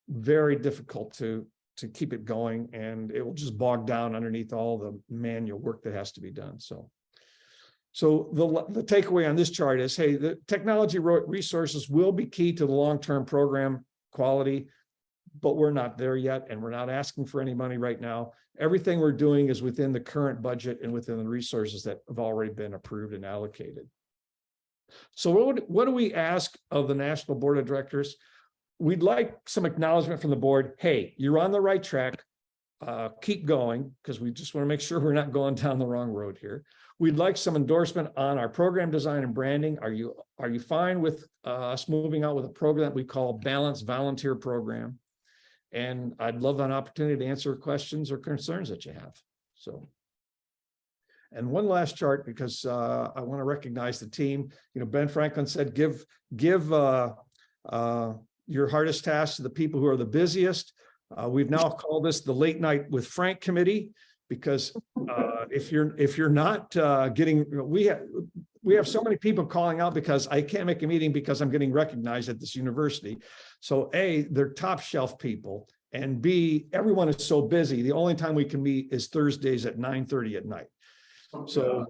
very difficult to keep it going, and it will just bog down underneath all the manual work that has to be done. So the takeaway on this chart is, hey, the technology resources will be key to the long-term program quality, but we're not there yet, and we're not asking for any money right now. Everything we're doing is within the current budget and within the resources that have already been approved and allocated. So what do we ask of the National Board of Directors? We'd like some acknowledgement from the board. Hey, you're on the right track. keep going because we just want to make sure we're not going down the wrong road here. We'd like some endorsement on our program design and branding. Are you fine with us moving out with a program that we call Balanced Volunteer Program? And I'd love an opportunity to answer questions or concerns that you have. So. And one last chart, because I want to recognize the team. You know, Ben Franklin said, give your hardest tasks to the people who are the busiest. We've now called this the Late Night with Frank Committee, because if you're not getting, we have so many people calling out because I can't make a meeting because I'm getting recognized at this university. So A, they're top shelf people, and B, everyone is so busy. The only time we can meet is Thursdays at 9:30 at night. So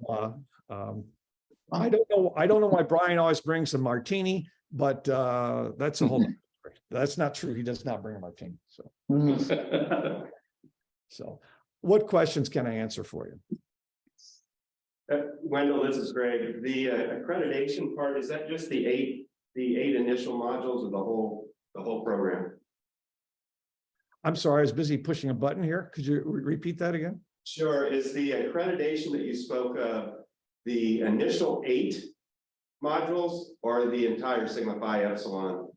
I don't know why Brian always brings a martini, but that's a whole other story. That's not true. He does not bring a martini. So, so what questions can I answer for you? Wendell, this is Greg. The accreditation part, is that just the eight initial modules of the whole program? I'm sorry, I was busy pushing a button here. Could you repeat that again? Sure. Is the accreditation that you spoke of the initial 8 modules or the entire Sigma Phi Epsilon?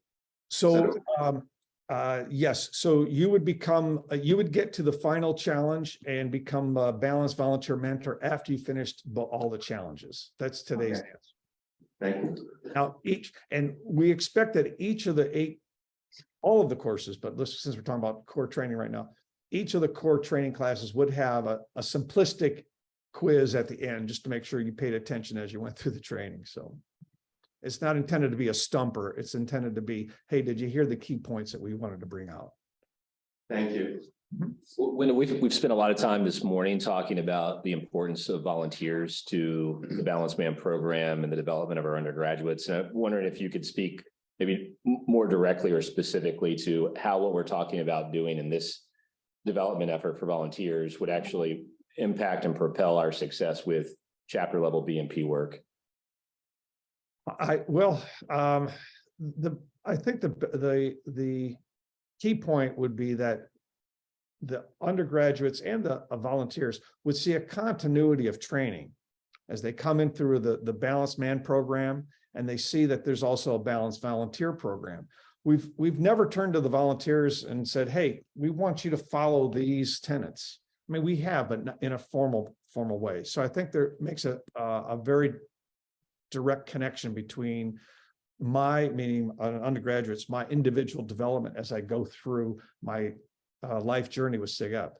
So yes, so you would become, you would get to the final challenge and become a balanced volunteer mentor after you finished all the challenges. That's today's answer. Thank you. Now and we expect that each of the 8, all of the courses, but since we're talking about core training right now, each of the core training classes would have a simplistic quiz at the end, just to make sure you paid attention as you went through the training. So it's not intended to be a stumper. It's intended to be, hey, did you hear the key points that we wanted to bring out? Thank you. When we've spent a lot of time this morning talking about the importance of volunteers to the Balanced Man program and the development of our undergraduates. And I'm wondering if you could speak maybe more directly or specifically to how what we're talking about doing in this development effort for volunteers would actually impact and propel our success with chapter level BMP work. I think the key point would be that the undergraduates and the volunteers would see a continuity of training as they come in through the Balanced Man program, and they see that there's also a Balanced Volunteer program. We've never turned to the volunteers and said, hey, we want you to follow these tenets. I mean, we have, but not in a formal way. So I think there makes a very direct connection between meaning undergraduates, my individual development as I go through my life journey with SIG-Ep.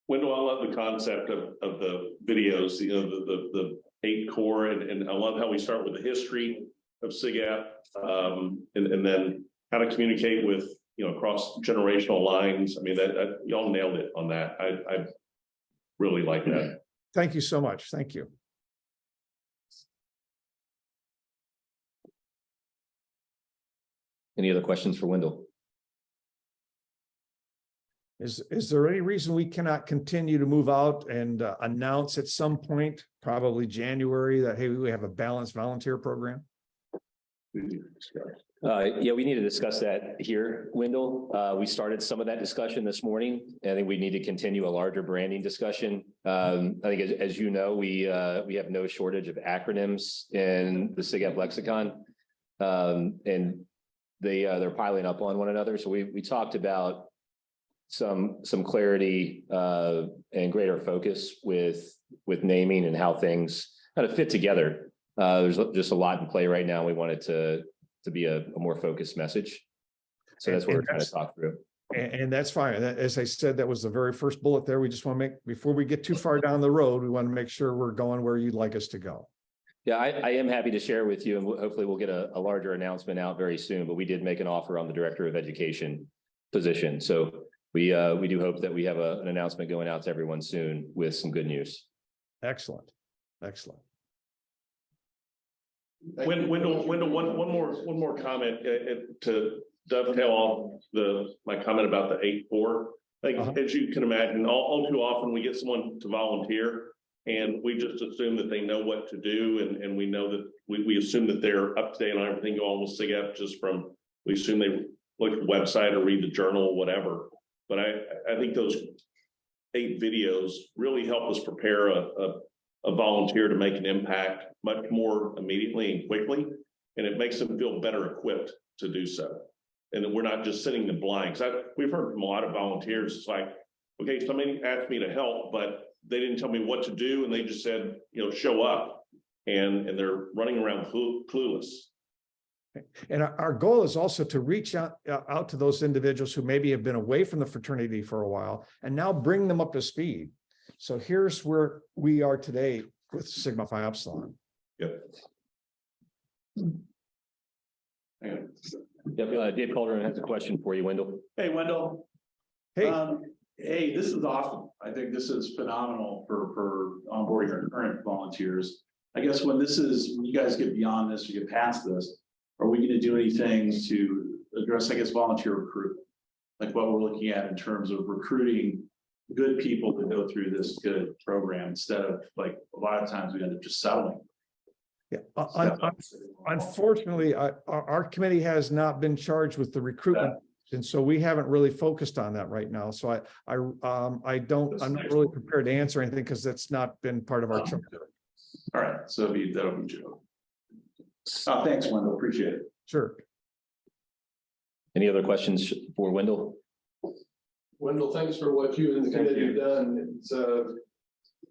Wendell, I love the concept of the videos, you know, the 8 core, and I love how we start with the history of SIG-Ep, and then how to communicate with, you know, across generational lines. I mean, that y'all nailed it on that. I really like that. Thank you so much. Thank you. Any other questions for Wendell? Is there any reason we cannot continue to move out and announce at some point, probably January, that, hey, we have a Balanced Volunteer program? Yeah, we need to discuss that here, Wendell. We started some of that discussion this morning. I think we need to continue a larger branding discussion. I think, as you know, we have no shortage of acronyms in the SIG-Ep lexicon, and they're piling up on one another. So we talked about some clarity and greater focus with naming and how things kind of fit together. There's just a lot in play right now. We wanted to be a more focused message. So that's what we're trying to talk through. And that's fine. As I said, that was the very first bullet there. We just want to make, before we get too far down the road, we want to make sure we're going where you'd like us to go. Yeah, I am happy to share with you, and hopefully we'll get a larger announcement out very soon, but we did make an offer on the Director of Education position. So we do hope that we have an announcement going out to everyone soon with some good news. Excellent. Excellent. Wendell, one more comment to dovetail off my comment about the 8 core. Like, as you can imagine, all too often we get someone to volunteer and we just assume that they know what to do, and we know that we assume that they're up to date on everything going on with SIG-Ep, just from, we assume look at the website or read the journal, whatever. But I think those 8 videos really help us prepare a volunteer to make an impact much more immediately and quickly. And it makes them feel better equipped to do so. And that we're not just sitting in blind. Because we've heard from a lot of volunteers, it's like, okay, somebody asked me to help, but they didn't tell me what to do. And they just said, show up. And they're running around clueless. And our goal is also to reach out to those individuals who maybe have been away from the fraternity for a while and now bring them up to speed. So here's where we are today with Sigma Phi Epsilon. Yep. Yep, Dave Calderon has a question for you, Wendell. Hey, Wendell. Hey. Hey, this is awesome. I think this is phenomenal for onboarding our current volunteers. I guess when you guys get beyond this, or get past this, are we going to do anything to address, I guess, volunteer recruitment? Like what we're looking at in terms of recruiting good people to go through this good program instead of, like, a lot of times we end up just settling. Yeah, unfortunately, our committee has not been charged with the recruitment, and so we haven't really focused on that right now. So I'm not really prepared to answer anything because that's not been part of our charge. All right, so that'll be Joe. Thanks, Wendell. Appreciate it. Sure. Any other questions for Wendell? Wendell, thanks for what you and the committee have done. It's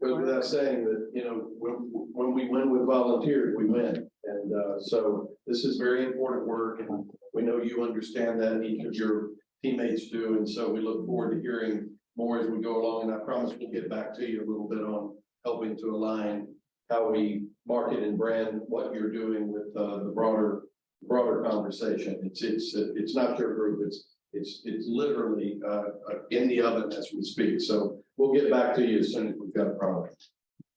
goes without saying that, when we win with volunteers, we win. And so this is very important work, and we know you understand that, and each of your teammates do. And so we look forward to hearing more as we go along. And I promise we'll get back to you a little bit on helping to align how we market and brand what you're doing with the broader conversation. It's not your group. It's literally in the oven as we speak. So we'll get back to you as soon as we've got a product.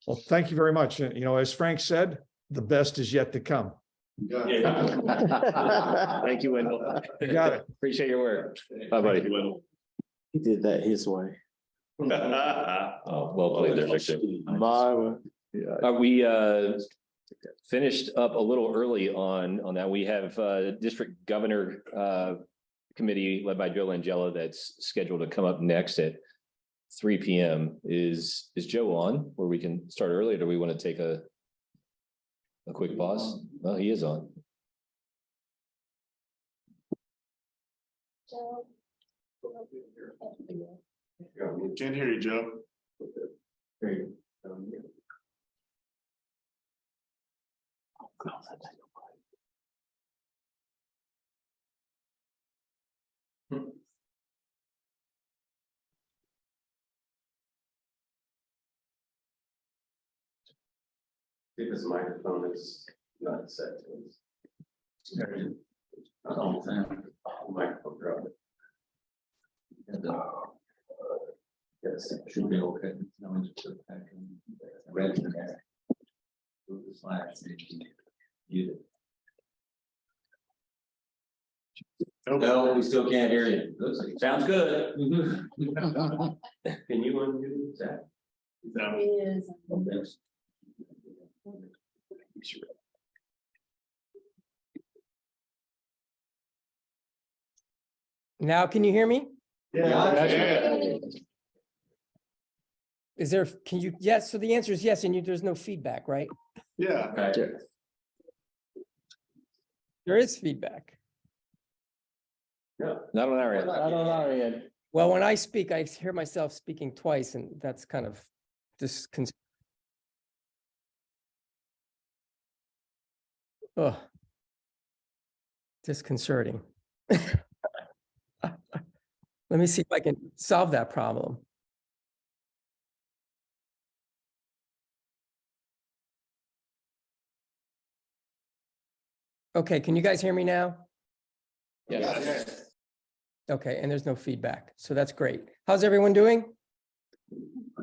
Well, thank you very much. And, as Frank said, the best is yet to come. Thank you, Wendell. You got it. Appreciate your work. Bye, buddy. He did that his way. Oh, well played there, Victor. My way. Yeah. We finished up a little early on that. We have District Governor Committee led by Joe Langella that's scheduled to come up next at 3 p.m. Is Joe on where we can start early, or do we want to take a quick pause? Well, he is on. Can't hear you, Joe. If his microphone is not set to his. Microphone dropped. Yes, it should be okay. Red. No, we still can't hear you. Sounds good. Can you unmute that? No. Is. Now, can you hear me? Yeah. Is there, yes, so the answer is yes, and there's no feedback, right? Yeah. There is feedback. No, not on our end. Not on our end. Well, when I speak, I hear myself speaking twice, and that's kind of disconcerting. Let me see if I can solve that problem. Okay, can you guys hear me now? Yes. Okay, and there's no feedback, so that's great. How's everyone doing?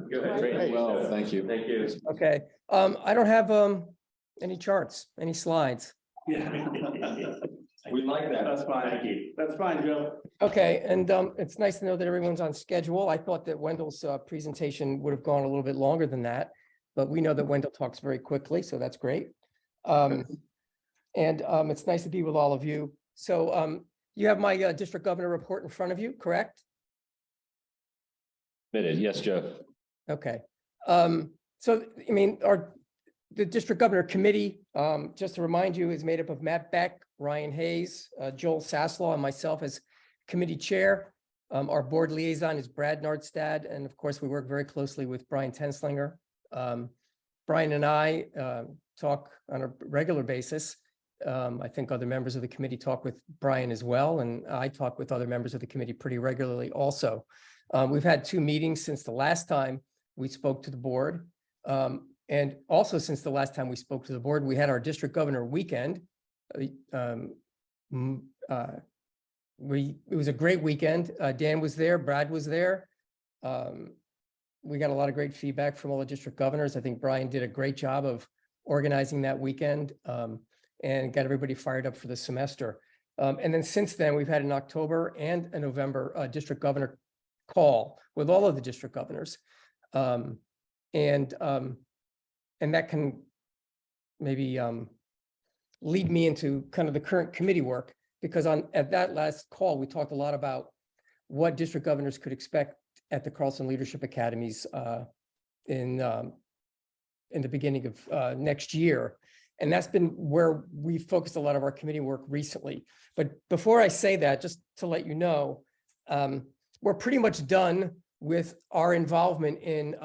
Great. Well, thank you. Thank you. Okay, I don't have any charts, any slides. We like that. That's fine. Thank you. That's fine, Joe. Okay, and it's nice to know that everyone's on schedule. I thought that Wendell's presentation would have gone a little bit longer than that, but we know that Wendell talks very quickly, so that's great. And it's nice to be with all of you. So You have my district governor report in front of you, correct? Yes, Joe. Okay. So, I mean, the district governor committee, just to remind you, is made up of Matt Beck, Ryan Hayes, Joel Saslaw, and myself as committee chair. Our board liaison is Brad Nordstad, and of course, we work very closely with Brian Tenslinger. Brian and I talk on a regular basis. I think other members of the committee talk with Brian as well, and I talk with other members of the committee pretty regularly also. We've had 2 meetings since the last time we spoke to the board. And also since the last time we spoke to the board, we had our district governor weekend. It was a great weekend. Dan was there, Brad was there. We got a lot of great feedback from all the district governors. I think Brian did a great job of organizing that weekend and got everybody fired up for the semester. And then since then, we've had an October and a November district governor call with all of the district governors. And that can maybe lead me into kind of the current committee work, because at that last call, we talked a lot about what district governors could expect at the Carlson Leadership Academies in the beginning of next year. And that's been where we focused a lot of our committee work recently. But before I say that, just to let you know, we're pretty much done with our involvement in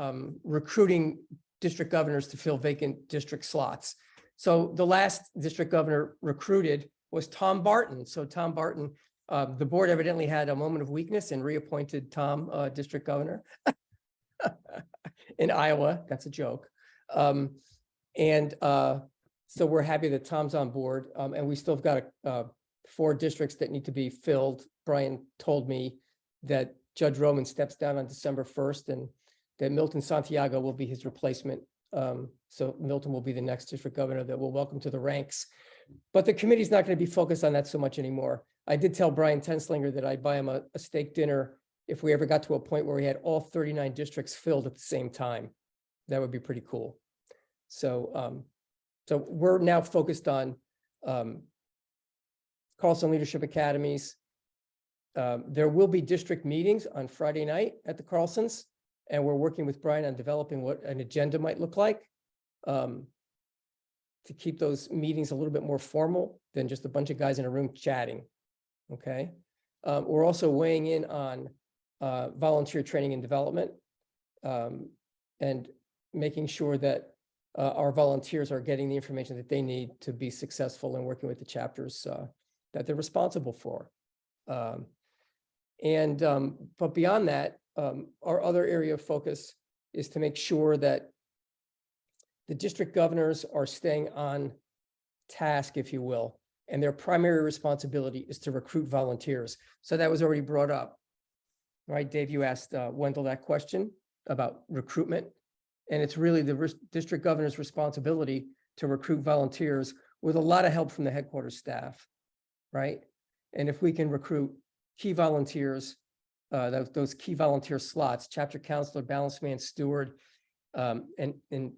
recruiting district governors to fill vacant district slots. So the last district governor recruited was Tom Barton. So Tom Barton, the board evidently had a moment of weakness and reappointed Tom district governor in Iowa. That's a joke. So we're happy that Tom's on board, and we still have got 4 districts that need to be filled. Brian told me that Judge Roman steps down on December 1st and that Milton Santiago will be his replacement. So Milton will be the next district governor that we'll welcome to the ranks. But the committee's not going to be focused on that so much anymore. I did tell Brian Tenslinger that I'd buy him a steak dinner if we ever got to a point where we had all 39 districts filled at the same time. That would be pretty cool. So, so we're now focused on Carlson Leadership Academies. There will be district meetings on Friday night at the Carlsons, and we're working with Brian on developing what an agenda might look like to keep those meetings a little bit more formal than just a bunch of guys in a room chatting. Okay. We're also weighing in on volunteer training and development and making sure that our volunteers are getting the information that they need to be successful in working with the chapters that they're responsible for. But beyond that, our other area of focus is to make sure that the district governors are staying on task, if you will, and their primary responsibility is to recruit volunteers. So that was already brought up, right? Dave, you asked Wendell that question about recruitment, and it's really the district governor's responsibility to recruit volunteers with a lot of help from the headquarters staff, right? And if we can recruit key volunteers, those key volunteer slots, chapter counselor, balance man, steward, and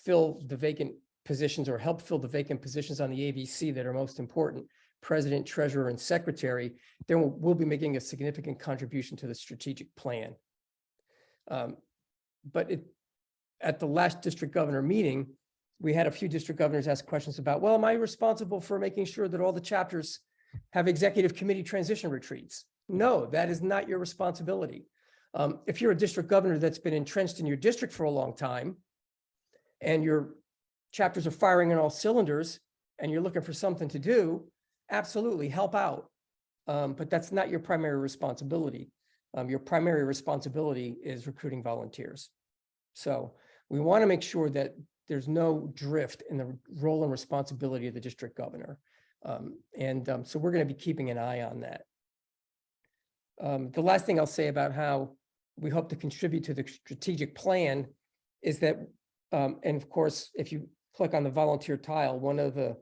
fill the vacant positions or help fill the vacant positions on the ABC that are most important, president, treasurer, and secretary, then we'll be making a significant contribution to the strategic plan. But at the last district governor meeting, we had a few district governors ask questions about, well, am I responsible for making sure that all the chapters have executive committee transition retreats? No, that is not your responsibility. If you're a district governor that's been entrenched in your district for a long time and your chapters are firing on all cylinders and you're looking for something to do, absolutely help out. But that's not your primary responsibility. Your primary responsibility is recruiting volunteers. So we want to make sure that there's no drift in the role and responsibility of the district governor. So we're going to be keeping an eye on that. The last thing I'll say about how we hope to contribute to the strategic plan is that, and of course, if you click on the volunteer tile, one of the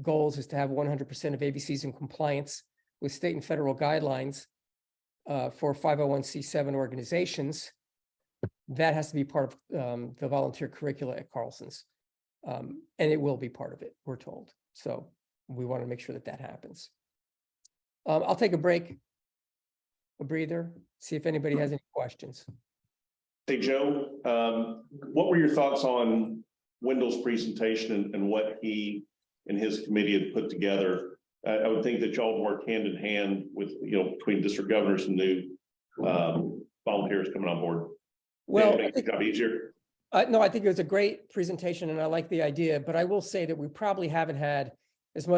goals is to have 100% of ABCs in compliance with state and federal guidelines for 501c7 organizations. That has to be part of the volunteer curricula at Carlson's. And it will be part of it, we're told. So we want to make sure that that happens. I'll take a break, a breather, see if anybody has any questions. Hey, Joe, what were your thoughts on Wendell's presentation and what he and his committee had put together? I would think that y'all work hand in hand with, between district governors and new volunteers coming on board. Well, make the job easier. No, I think it was a great presentation and I like the idea, but I will say that we probably haven't had as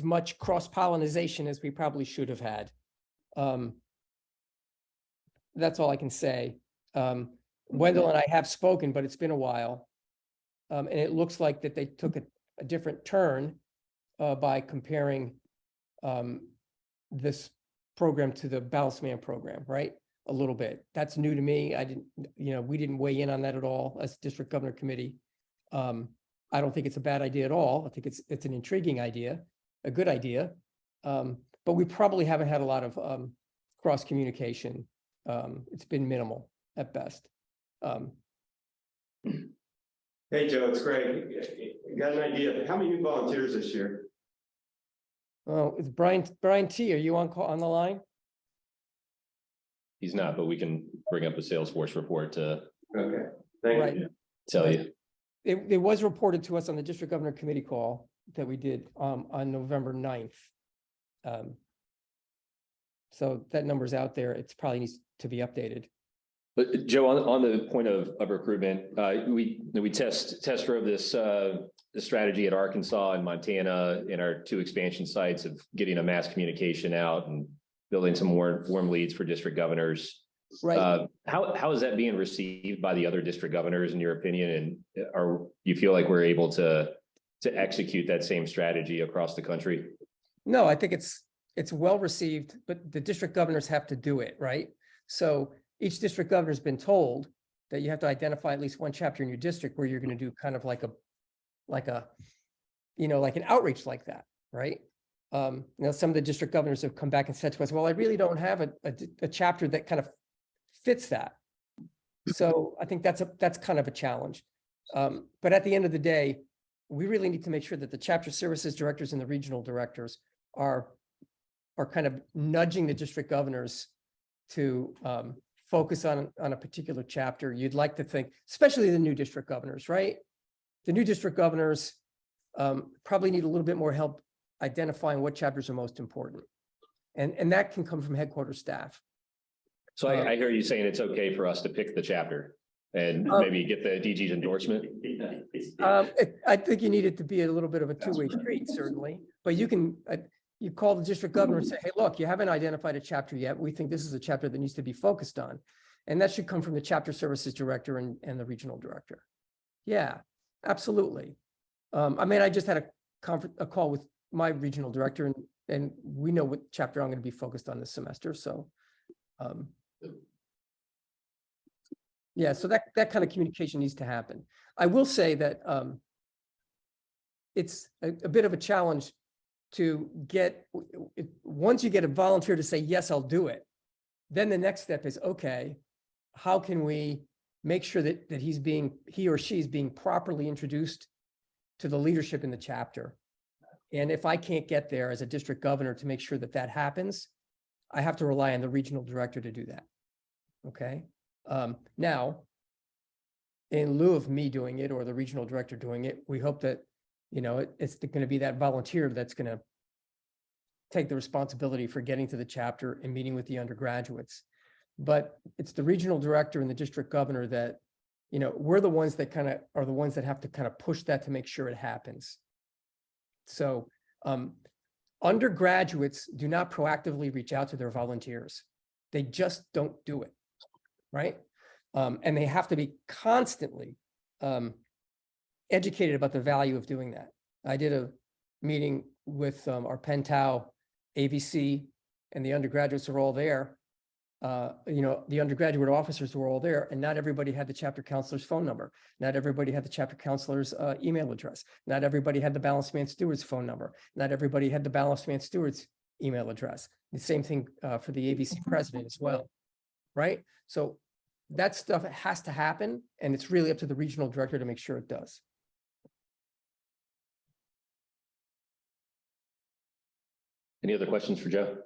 much cross-pollination as we probably should have had. That's all I can say. Wendell and I have spoken, but it's been a while. And it looks like that they took a different turn by comparing this program to the Balanced Man program, right? A little bit. That's new to me. We didn't weigh in on that at all as district governor committee. I don't think it's a bad idea at all. I think it's an intriguing idea, a good idea. But we probably haven't had a lot of cross communication. It's been minimal at best. Hey, Joe, it's Greg. You got an idea? How many new volunteers this year? Oh, it's Brian T. Are you on the line? He's not, but we can bring up a Salesforce report to Thank you. tell you. It was reported to us on the district governor committee call that we did on November 9th. So that number's out there. It's probably needs to be updated. But Joe, on the point of recruitment, we test drove this strategy at Arkansas and Montana in our 2 expansion sites of getting a mass communication out and building some more warm leads for district governors. Right. How is that being received by the other district governors, in your opinion? And you feel like we're able to execute that same strategy across the country? No, I think it's well received, but the district governors have to do it, right? So each district governor has been told that you have to identify at least one chapter in your district where you're going to do kind of like an outreach like that, right? Some of the district governors have come back and said to us, well, I really don't have a chapter that kind of fits that. So I think that's kind of a challenge. But at the end of the day, we really need to make sure that the chapter services directors and the regional directors are kind of nudging the district governors to focus on a particular chapter. You'd like to think, especially the new district governors, right? The new district governors probably need a little bit more help identifying what chapters are most important. And that can come from headquarters staff. So I hear you saying it's okay for us to pick the chapter and maybe get the DG's endorsement. I think you need it to be a little bit of a two-way street, certainly. But you can, you call the district governor and say, hey, look, you haven't identified a chapter yet. We think this is a chapter that needs to be focused on. And that should come from the chapter services director and the regional director. Yeah, absolutely. I just had a call with my regional director and we know what chapter I'm going to be focused on this semester. So yeah, so that kind of communication needs to happen. I will say that it's a bit of a challenge to get, once you get a volunteer to say, yes, I'll do it, then the next step is, okay, how can we make sure that he or she is being properly introduced to the leadership in the chapter? And if I can't get there as a district governor to make sure that that happens, I have to rely on the regional director to do that. Okay. Now, in lieu of me doing it or the regional director doing it, we hope that, it's going to be that volunteer that's going to take the responsibility for getting to the chapter and meeting with the undergraduates. But it's the regional director and the district governor that, we're the ones that are the ones that have to kind of push that to make sure it happens. So undergraduates do not proactively reach out to their volunteers. They just don't do it, right? And they have to be constantly educated about the value of doing that. I did a meeting with our Penn Tau AVC, and the undergraduates are all there. The undergraduate officers were all there, and not everybody had the chapter counselor's phone number. Not everybody had the chapter counselor's email address. Not everybody had the Balanced Man Steward's phone number. Not everybody had the Balanced Man Steward's email address. The same thing for the AVC president as well, right? So that stuff has to happen, and it's really up to the regional director to make sure it does. Any other questions for Joe?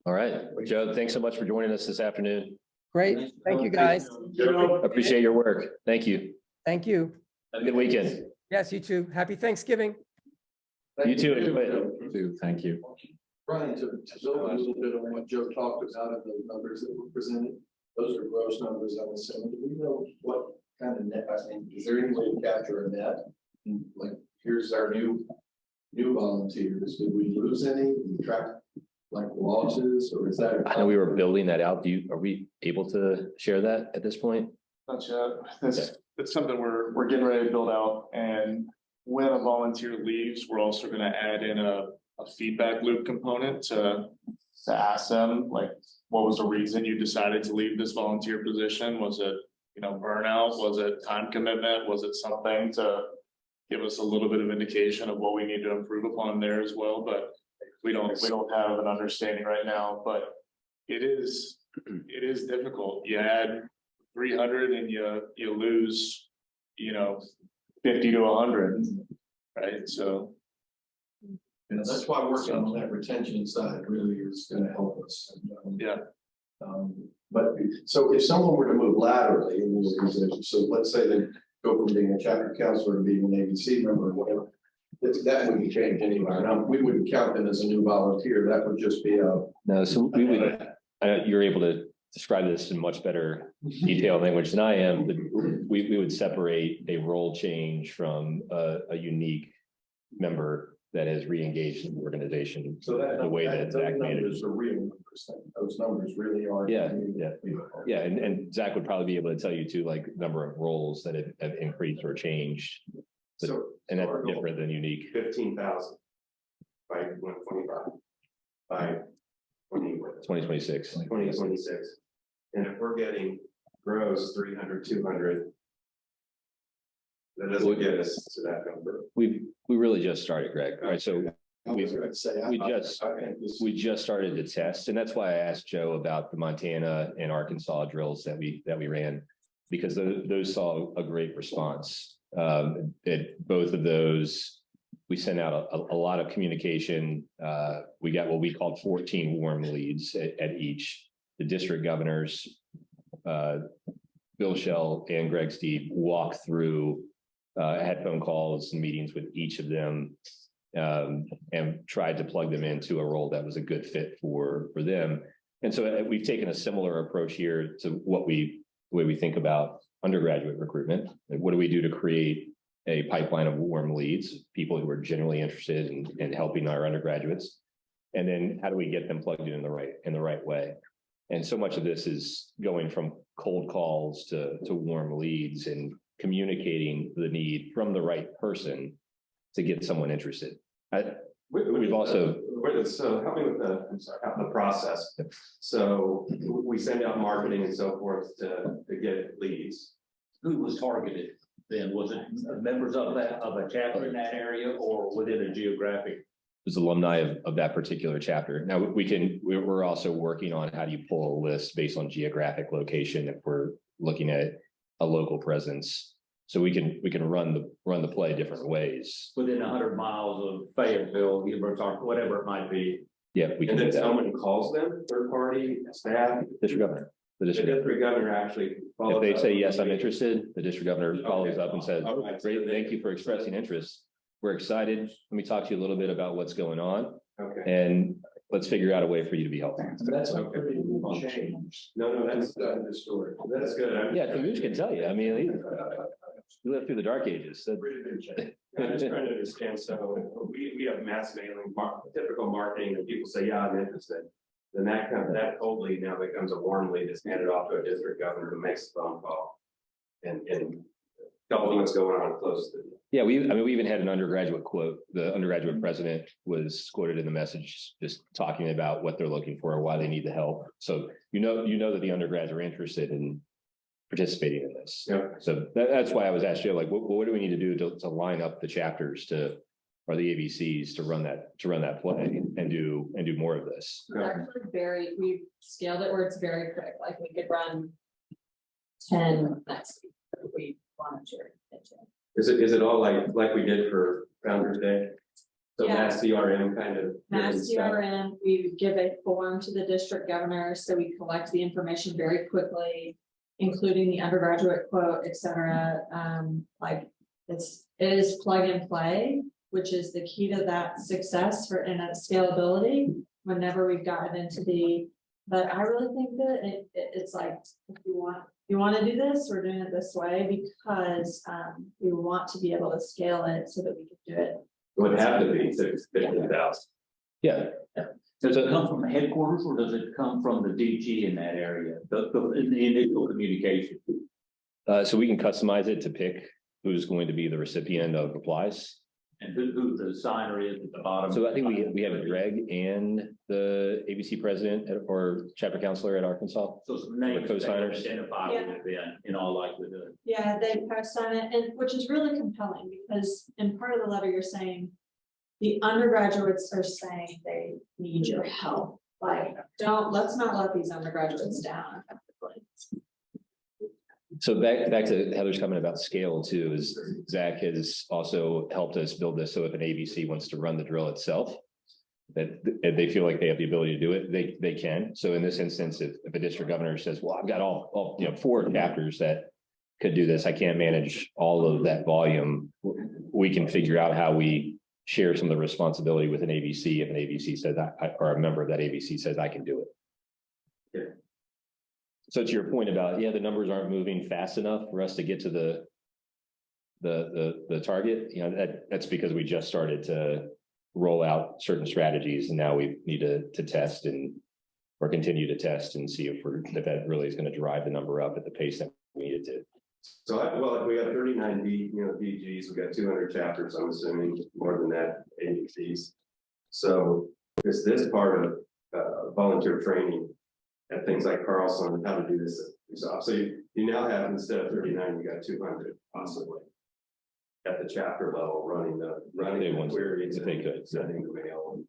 All right, Joe, thanks so much for joining us this afternoon. Great. Thank you, guys. Appreciate your work. Thank you. Thank you. Have a good weekend. Yes, you too. Happy Thanksgiving. You too. Enjoy it. Thank you. Brian, to build a little bit on what Joe talked about of the numbers that were presented, those are gross numbers, I'm assuming. Do we know what kind of net, I mean, is there any way to capture a net? Like, here's our new volunteers. Did we lose any? Did we track like losses, or is that? I know we were building that out. Are we able to share that at this point? Not yet. That's something we're getting ready to build out, and when a volunteer leaves, we're also gonna add in a feedback loop component to ask them, like, what was the reason you decided to leave this volunteer position? Was it, burnout? Was it time commitment? Was it something to give us a little bit of indication of what we need to improve upon there as well? But we don't have an understanding right now, but it is difficult. You add 300 and you lose, 50 to 100, right? So. And that's why working on that retention side really is going to help us. Yeah. But so if someone were to move laterally in the organization, so let's say they go from being a chapter counselor to being an ABC member or whatever, that wouldn't change anyway. We wouldn't count them as a new volunteer. That would just be a. No, so we would. You're able to describe this in much better detailed language than I am. But we would separate a role change from a unique member that has re-engaged in the organization. So that the way that Zach made it. Are real numbers. Those numbers really are. Yeah. And Zach would probably be able to tell you too, like number of roles that have increased or changed. But, So and that's different than unique. 15,000 by 125 by 2026. 2026. And if we're getting gross 300, 200, that doesn't get us to that number. We really just started, Greg. All right, so we just started to test, and that's why I asked Joe about the Montana and Arkansas drills that we ran, because those saw a great response. At both of those, we sent out a lot of communication. We got what we called 14 warm leads at each. The district governors, Bill Shell and Greg Steve, walked through. I had phone calls and meetings with each of them, and tried to plug them into a role that was a good fit for them. And so we've taken a similar approach here to the way we think about undergraduate recruitment. What do we do to create a pipeline of warm leads, people who are genuinely interested in helping our undergraduates? And then how do we get them plugged in the right way? And so much of this is going from cold calls to warm leads and communicating the need from the right person to get someone interested. We've also. So help me with the process. So we send out marketing and so forth to get leads. Who was targeted then? Was it members of a chapter in that area or within a geographic? Was alumni of that particular chapter. Now we're also working on how do you pull a list based on geographic location if we're looking at a local presence. So we can run the play different ways. Within 100 miles of Fayetteville, whatever it might be. Yeah, we can. And then someone calls them, third party, staff. District governor. The district governor actually follows up. If they say, yes, I'm meeting. interested, the district governor follows up and says, Right. Great, thank you for expressing interest. We're excited. Let me talk to you a little bit about what's going on. Okay. And let's figure out a way for you to be helpful. That's a pretty change. No, that's the story. That's good. Yeah, Camus can tell you. I mean, we lived through the dark ages. So. I'm just trying to understand. So we have mass mailing, typical marketing, and people say, yeah, I'm interested. Then that cold lead now becomes a warm lead that's handed off to a district governor who makes a phone call and tell them what's going on and closes the deal. Yeah, we even had an undergraduate quote. The undergraduate president was quoted in the message, just talking about what they're looking for, why they need the help. So you know that the undergrads are interested in participating in this. Yeah. So that's why I was asking you, like, what do we need to do to line up the chapters or the ABCs to run that play and do more of this? It's actually we've scaled it where it's very quick. Like we could run 10 next week if we wanted to. Is it all like we did for Founders Day? So Yeah. mass CRM kind of. Mass CRM, we would give a form to the district governor, so we collect the information very quickly, including the undergraduate quote, et cetera. Like it is plug and play, which is the key to that success for and scalability. Whenever we've gotten into but I really think that it's like, if you want to do this, we're doing it this way because we want to be able to scale it so that we can do it. It would have to be 50,000. Yeah. Does it come from the headquarters or does it come from the DG in that area, in the initial communication? So we can customize it to pick who's going to be the recipient of replies. And who the signer is at the bottom? So I think we have Greg and the ABC president or chapter counselor at Arkansas. So some names that co-signers. identify with it then, in all likelihood. Yeah, they post on it, and which is really compelling because in part of the letter, you're saying the undergraduates are saying they need your help. Like, let's not let these undergraduates down. So back to Heather's comment about scale too, is Zach has also helped us build this. So if an ABC wants to run the drill itself, that they feel like they have the ability to do it, they can. So in this instance, if a district governor says, well, I've got all 4 chapters that could do this, I can't manage all of that volume, we can figure out how we share some of the responsibility with an ABC if an ABC says or a member of that ABC says I can do it. Yeah. So to your point about, the numbers aren't moving fast enough for us to get to the target, that's because we just started to roll out certain strategies and now we need to test or continue to test and see if that really is going to drive the number up at the pace that we needed to. So, if we got 39 DGs, we got 200 chapters, I'm assuming more than that, ABCs. So is this part of volunteer training at things like Carlson, how to do this yourself? So you now have, instead of 39, you got 200 possibly at the chapter level running the queries if they could, sending the mail.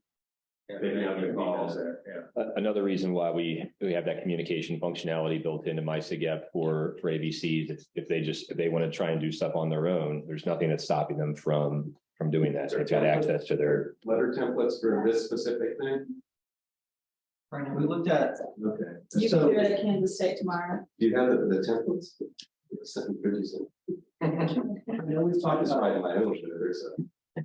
Picking up the calls there. Another reason why we have that communication functionality built into MySIGEP for ABCs, if they want to try and do stuff on their own, there's nothing that's stopping them from doing that. They've got access to their letter templates for this specific thing. Right, we looked at. Okay. You can do it at Kansas State tomorrow. Do you have the templates? I know we've talked about my own,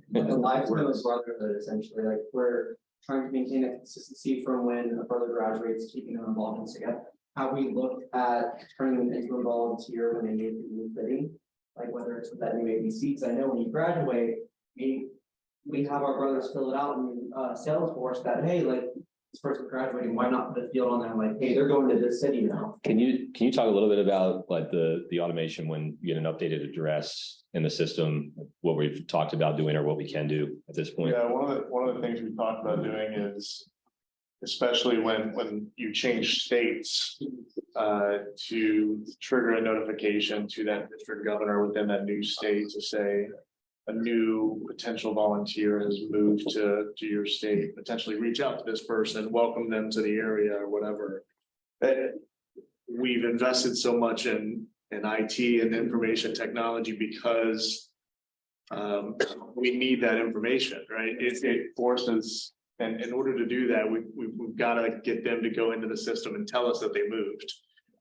the lifetime of brotherhood, essentially, like we're trying to maintain a consistency from when a brother graduates, keeping them involved in SIGEP. How we look at turning them into a volunteer when they need to be fitting, like whether it's with that new ABC, because I know when you graduate, we have our brothers fill it out in Salesforce that, hey, like this person graduating, why not put a field on them like, hey, they're going to this city now. Can you talk a little bit about like the automation when you get an updated address in the system, what we've talked about doing or what we can do at this point? Yeah, one of the things we talked about doing is, especially when you change states, to trigger a notification to that district governor within that new state to say a new potential volunteer has moved to your state, potentially reach out to this person, welcome them to the area or whatever. We've invested so much in IT and information technology because we need that information, right? It forces, and in order to do that, we've got to get them to go into the system and tell us that they moved,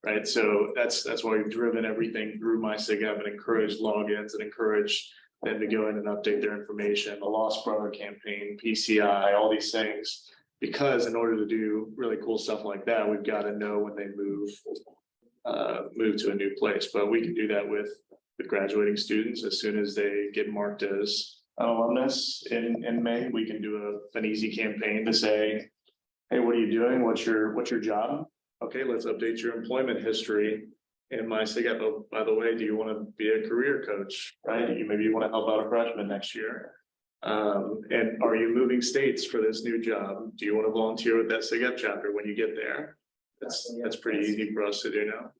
right? So that's why we've driven everything through MySIGEP and encouraged logins and encouraged them to go in and update their information, the Lost Brother campaign, PCI, all these things. Because in order to do really cool stuff like that, we've got to know when they move to a new place. But we can do that with graduating students as soon as they get marked as an alumnus in May. We can do an easy campaign to say, hey, what are you doing? What's your job? Okay, let's update your employment history. And MySIGEP, oh, by the way, do you want to be a career coach? Right? Maybe you want to help out a freshman next year. And are you moving states for this new job? Do you want to volunteer with that SIGEP chapter when you get there? That's pretty easy for us to do now.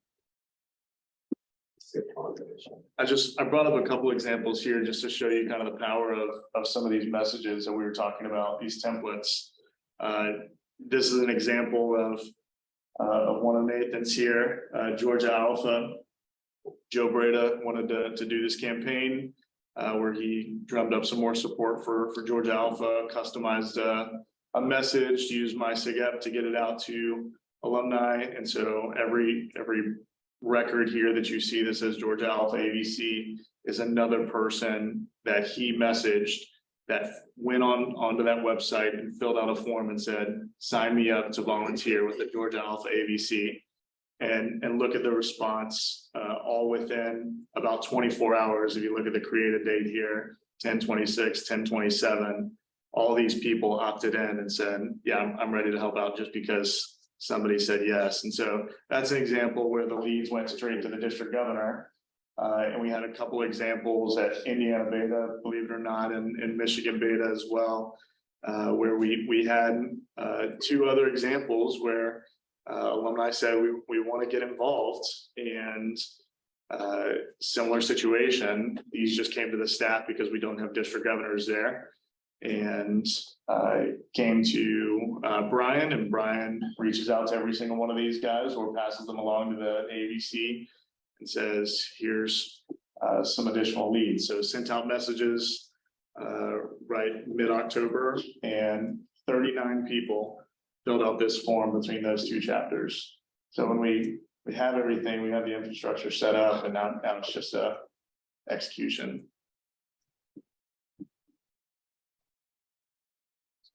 I brought up a couple examples here just to show you kind of the power of some of these messages that we were talking about, these templates. This is an example of one of Nathan's here, Georgia Alpha. Joe Breda wanted to do this campaign. where he drummed up some more support for Georgia Alpha, customized a message, used my SIGEP to get it out to alumni. And so every record here that you see that says Georgia Alpha ABC is another person that he messaged that went onto that website and filled out a form and said, sign me up to volunteer with the Georgia Alpha ABC. And look at the response, all within about 24 hours. If you look at the created date here, 10/26, 10/27, all these people opted in and said, yeah, I'm ready to help out just because somebody said yes. And so that's an example where the leads went straight to the district governor. And we had a couple examples at Indiana Beta, believe it or not, and Michigan Beta as well, where we had two other examples where alumni said we want to get involved, and similar situation. These just came to the staff because we don't have district governors there, and came to Brian, and Brian reaches out to every single one of these guys or passes them along to the ABC and says, here's some additional leads. So sent out messages right mid-October, and 39 people filled out this form between those two chapters. So when we have everything, we have the infrastructure set up, and now it's just a execution.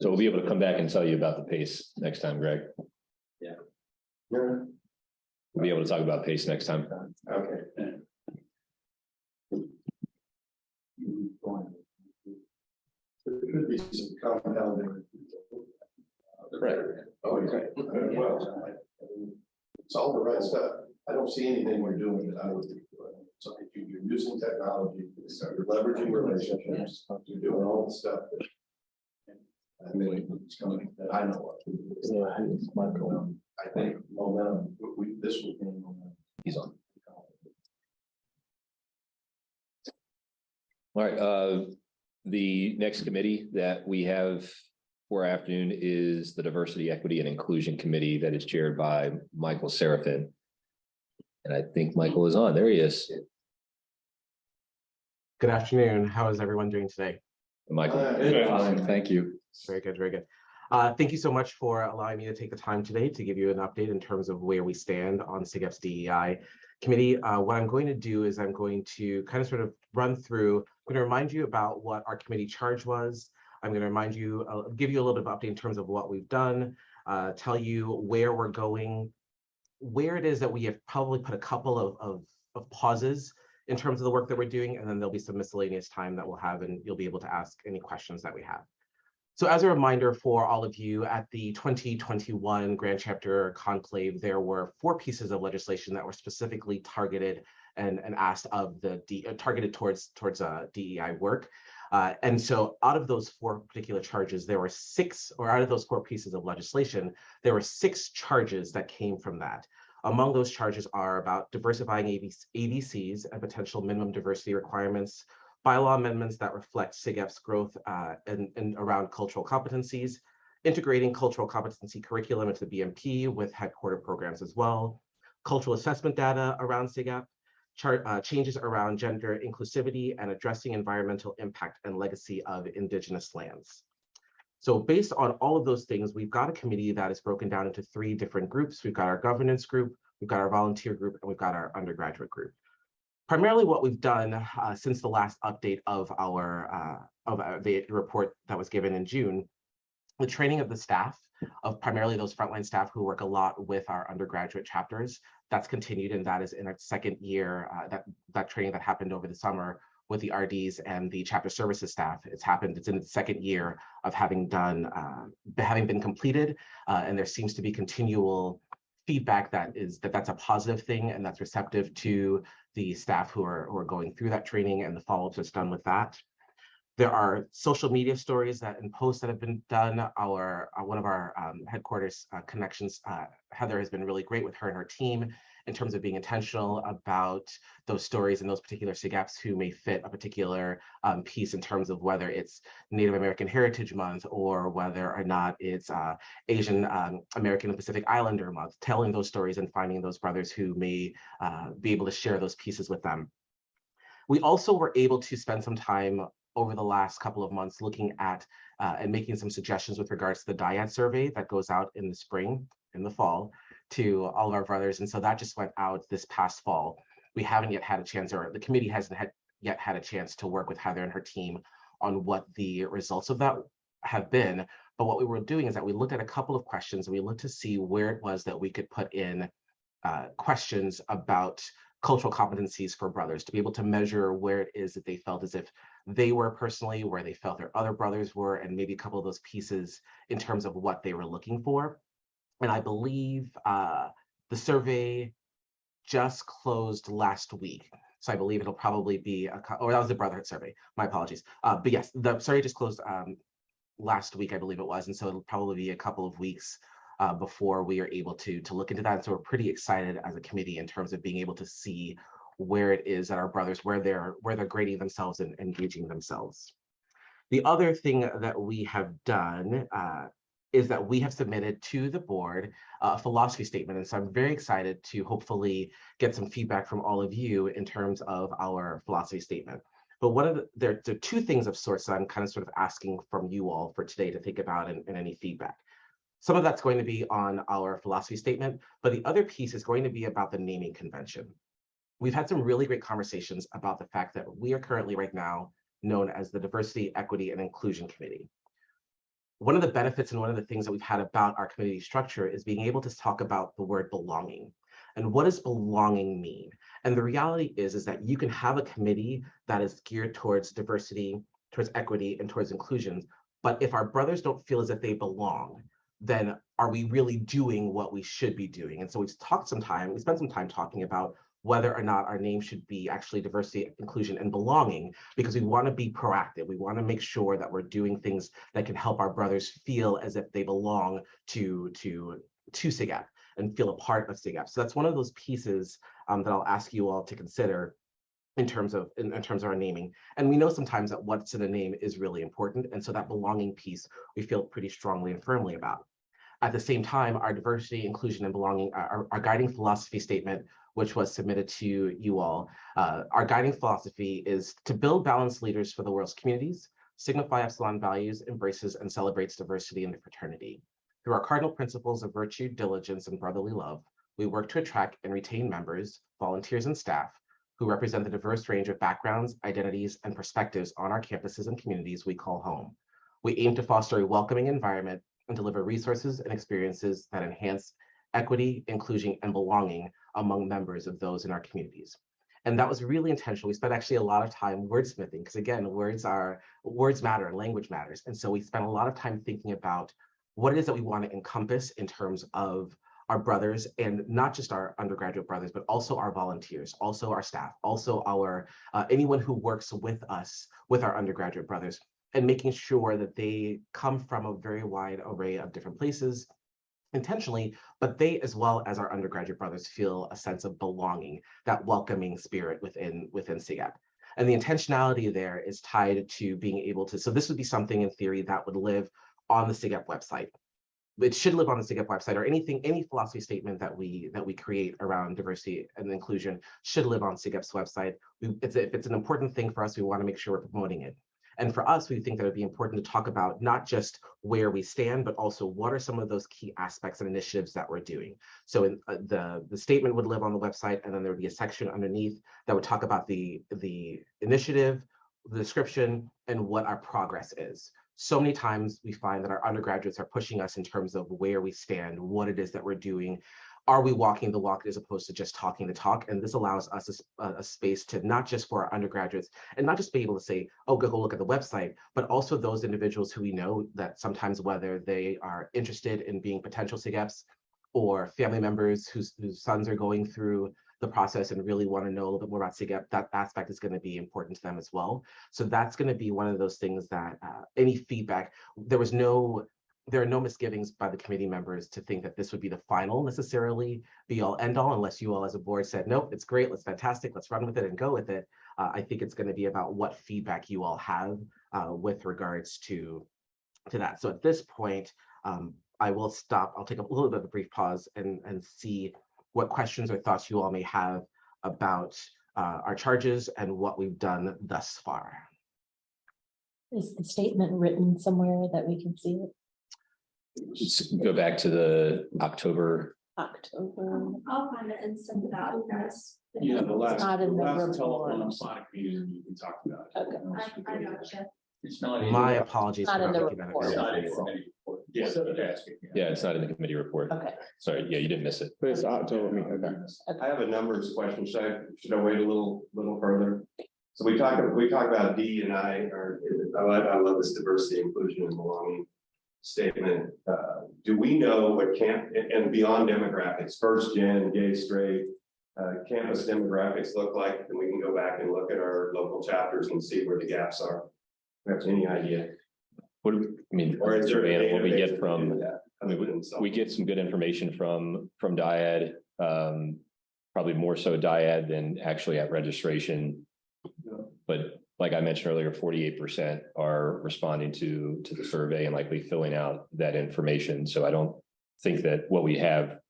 So we'll be able to come back and tell you about the pace next time, Greg. Yeah. We'll be able to talk about pace next time. Okay. There could be some compounding. Right. Oh, okay. Well, it's all the right stuff. I don't see anything we're doing that I would be doing. So if you're using technology, you're leveraging relationships, you're doing all the stuff that I think it's coming that I know of. I think momentum, this will gain momentum. He's on. All right, the next committee that we have for our afternoon is the Diversity, Equity, and Inclusion Committee that is chaired by Micheal Seraphin. And I think Michael is on. There he is. Good afternoon. How is everyone doing today? Michael. Fine, thank you. Very good, very good. Thank you so much for allowing me to take the time today to give you an update in terms of where we stand on SIGEP's DEI committee. What I'm going to do is I'm going to kind of sort of run through, I'm going to remind you about what our committee charge was. I'm going to remind you, give you a little bit of update in terms of what we've done, tell you where we're going, where it is that we have probably put a couple of pauses in terms of the work that we're doing, and then there'll be some miscellaneous time that we'll have, and you'll be able to ask any questions that we have. So as a reminder for all of you, at the 2021 Grand Chapter Conclave, there were 4 pieces of legislation that were specifically targeted and asked of the targeted towards DEI work. And so out of those 4 particular charges, there were 6, or out of those 4 pieces of legislation, there were 6 charges that came from that. Among those charges are about diversifying ABCs and potential minimum diversity requirements, bylaw amendments that reflect SIGEP's growth and around cultural competencies, integrating cultural competency curriculum into the BMP with headquarter programs as well, cultural assessment data around SIGEP, changes around gender inclusivity, and addressing environmental impact and legacy of Indigenous lands. So based on all of those things, we've got a committee that is broken down into 3 different groups. We've got our governance group, we've got our volunteer group, and we've got our undergraduate group. Primarily what we've done since the last update of the report that was given in June, the training of the staff, of primarily those frontline staff who work a lot with our undergraduate chapters, that's continued, and that is in our 2nd year, that training that happened over the summer with the RDs and the chapter services staff. It's in its 2nd year of having been completed, and there seems to be continual feedback that's a positive thing, and that's receptive to the staff who are going through that training and the follow-up that's done with that. There are social media stories and posts that have been done. One of our headquarters connections, Heather, has been really great with her and her team in terms of being intentional about those stories and those particular SIGEPs who may fit a particular piece in terms of whether it's Native American Heritage Month or whether or not it's Asian American and Pacific Islander Month, telling those stories and finding those brothers who may be able to share those pieces with them. We also were able to spend some time over the last couple of months looking at and making some suggestions with regards to the dyad survey that goes out in the spring, in the fall, to all of our brothers. And so that just went out this past fall. We haven't yet had a chance, or the committee hasn't yet had a chance to work with Heather and her team on what the results of that have been. But what we were doing is that we looked at a couple of questions and we looked to see where it was that we could put in questions about cultural competencies for brothers, to be able to measure where it is that they felt as if they were personally, where they felt their other brothers were, and maybe a couple of those pieces in terms of what they were looking for. And I believe the survey just closed last week. So I believe it'll probably be, or that was the Brotherhood survey, my apologies. But yes, the survey just closed last week, I believe it was. And so it'll probably be a couple of weeks before we are able to look into that. And so we're pretty excited as a committee in terms of being able to see where it is that our brothers, where they're grading themselves and engaging themselves. The other thing that we have done is that we have submitted to the board a philosophy statement. And so I'm very excited to hopefully get some feedback from all of you in terms of our philosophy statement. But one of there are two things of sorts that I'm kind of sort of asking from you all for today to think about and any feedback. Some of that's going to be on our philosophy statement, but the other piece is going to be about the naming convention. We've had some really great conversations about the fact that we are currently right now known as the Diversity, Equity, and Inclusion Committee. One of the benefits and one of the things that we've had about our committee structure is being able to talk about the word belonging. And what does belonging mean? And the reality is that you can have a committee that is geared towards diversity, towards equity, and towards inclusion. But if our brothers don't feel as if they belong, then are we really doing what we should be doing? And so we spent some time talking about whether or not our name should be actually diversity, inclusion, and belonging, because we want to be proactive. We want to make sure that we're doing things that can help our brothers feel as if they belong to SIGEP and feel a part of SIGEP. So that's one of those pieces that I'll ask you all to consider in terms of our naming. And we know sometimes that what's in a name is really important. And so that belonging piece, we feel pretty strongly and firmly about. At the same time, our diversity, inclusion, and belonging, our guiding philosophy statement, which was submitted to you all, our guiding philosophy is to build balanced leaders for the world's communities, signify Epsilon values, embraces, and celebrates diversity in the fraternity. Through our cardinal principles of virtue, diligence, and brotherly love, we work to attract and retain members, volunteers, and staff who represent the diverse range of backgrounds, identities, and perspectives on our campuses and communities we call home. We aim to foster a welcoming environment and deliver resources and experiences that enhance equity, inclusion, and belonging among members of those in our communities. And that was really intentional. We spent actually a lot of time wordsmithing, because again, words matter and language matters. And so we spent a lot of time thinking about what it is that we want to encompass in terms of our brothers, and not just our undergraduate brothers, but also our volunteers, also our staff, also our anyone who works with us, with our undergraduate brothers, and making sure that they come from a very wide array of different places intentionally, but they, as well as our undergraduate brothers, feel a sense of belonging, that welcoming spirit within SIGEP. And the intentionality there is tied to being able to, so this would be something in theory that would live on the SIGEP website. It should live on the SIGEP website, or any philosophy statement that we create around diversity and inclusion should live on SIGEP's website. If it's an important thing for us, we want to make sure we're promoting it. And for us, we think that it'd be important to talk about not just where we stand, but also what are some of those key aspects and initiatives that we're doing. So in, the statement would live on the website, and then there would be a section underneath that would talk about the initiative, the description, and what our progress is. So many times we find that our undergraduates are pushing us in terms of where we stand, what it is that we're doing. Are we walking the walk as opposed to just talking the talk? And this allows us a space to not just for our undergraduates and not just be able to say, oh, go look at the website, but also those individuals who we know that sometimes whether they are interested in being potential SIGEPs or family members whose sons are going through the process and really want to know a little bit more about SIGEP, that aspect is going to be important to them as well. So that's going to be one of those things that any feedback, there are no misgivings by the committee members to think that this would be the final necessarily be all end all, unless you all as a board said, nope, it's great, it's fantastic, let's run with it and go with it. I think it's going to be about what feedback you all have with regards to that. So at this point, I will stop. I'll take a little bit of a brief pause and see what questions or thoughts you all may have about our charges and what we've done thus far. Is the statement written somewhere that we can see it? Just go back to the October. I'll find it and send it out, you guys. Yeah, the last, not in the report. telephone sonic meeting we talked about. Okay. I gotcha. It's not. My apologies. Not for in the making that report. available. Yeah. Yeah, it's not in the committee report. Okay. Sorry, yeah, you didn't miss it. But it's October meeting, okay. I have a numbers question. Should I wait a little further? So we talk about D and I, I love this diversity, inclusion, and belonging statement. Do we know what and beyond demographics, first gen, gay, straight, campus demographics look like? And we can go back and look at our local chapters and see where the gaps are. Do you have any idea? What do we, I mean, Or is there a what we database get from, to do that, other than some- we get some good information from Dyad, probably more so Dyad than actually at registration. But like I mentioned earlier, 48% are responding to the survey and likely filling out that information. So I don't think that what we have,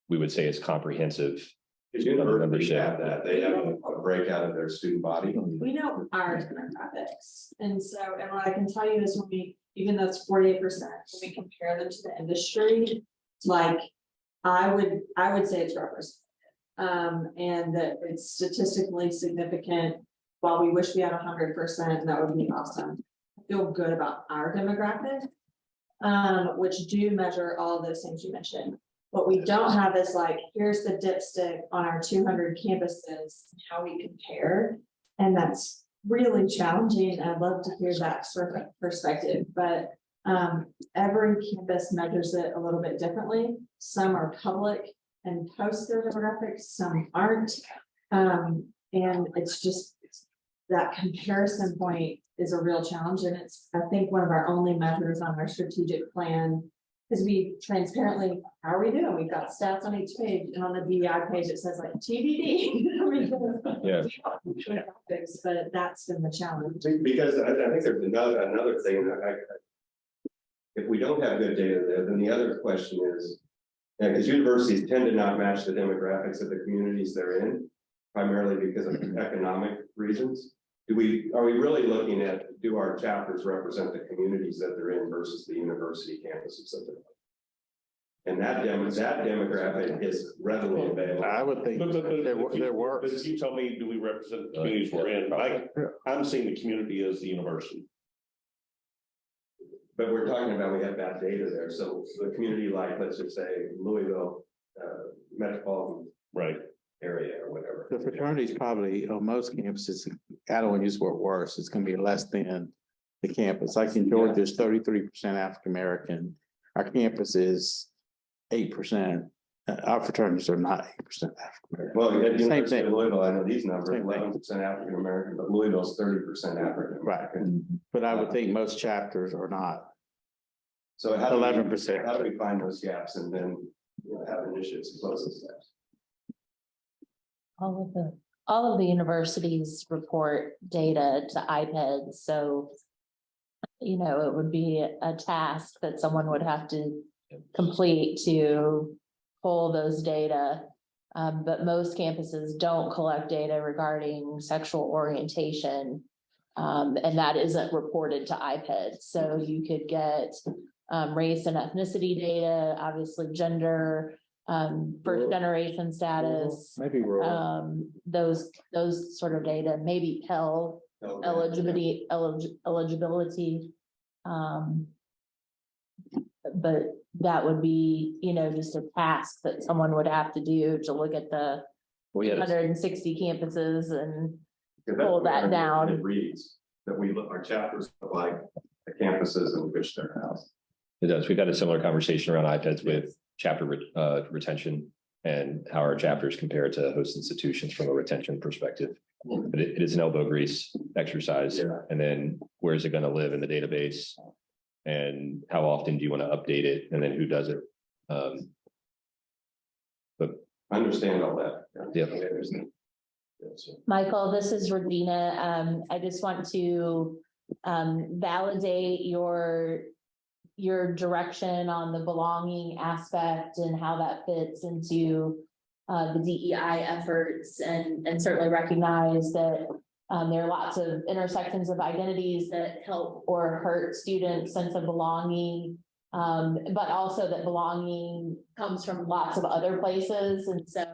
we would say is comprehensive. Because universities have that, they have a breakout of their student body. We know our demographics, and so, and what I can tell you is when we, even though it's 48%, when we compare them to the industry, like, I would say it's representative. And that it's statistically significant. While we wish we had 100%, and that would be awesome. I feel good about our demographic, which do measure all of those things you mentioned. What we don't have is like, here's the dipstick on our 200 campuses, how we compare. And that's really challenging. I'd love to hear that sort of perspective, but every campus measures it a little bit differently. Some are public and post their demographics, some aren't. And it's just, that comparison point is a real challenge. And it's, I think, one of our only measures on our strategic plan. Because we transparently, how are we doing? We've got stats on each page, and on the DEI page, it says like TBD. Yeah. But that's been the challenge. Because I think there's another thing that if we don't have good data there, then the other question is, because universities tend to not match the demographics of the communities they're in, primarily because of economic reasons. Are we really looking at, do our chapters represent the communities that they're in versus the university campuses that they're in? And that demographic is readily available. I would think there were. But if you tell me, do we represent the communities we're in? I'm seeing the community as the university. But we're talking about, we have bad data there. So the community, like, let's just say Louisville, metropolitan area or whatever. The fraternities probably, on most campuses, I don't want to use the word worse, it's gonna be less than the campus. Like in Georgia, it's 33% African-American. Our campus is 8%. Our fraternities are not 8% African-American. Well, at Same thing. Louisville, I know these numbers, 11% African-American, but Louisville's 30% African. Right. But I would think most chapters are not. So 11%. How do we find those gaps and then, have initiatives to close those gaps? All of the universities report data to iPads, so it would be a task that someone would have to complete to pull those data. But most campuses don't collect data regarding sexual orientation, and that isn't reported to iPads. So you could get race and ethnicity data, obviously gender, first generation status, maybe those sort of data, maybe Pell eligibility. But that would be, just a task that someone would have to do to look at the 160 campuses and pull that down. It reads that our chapters look like the campuses in which they're housed. It does. We've had a similar conversation around iPads with chapter retention and how our chapters compare to host institutions from a retention perspective. But it is an elbow grease exercise. Yeah. And then where's it going to live in the database? And how often do you want to update it? And then who does it? But I understand all that. Yeah. Michael, this is Regina. I just want to validate your direction on the belonging aspect and how that fits into the DEI efforts and certainly recognize that there are lots of intersections of identities that help or hurt students' sense of belonging, but also that belonging comes from lots of other places. And so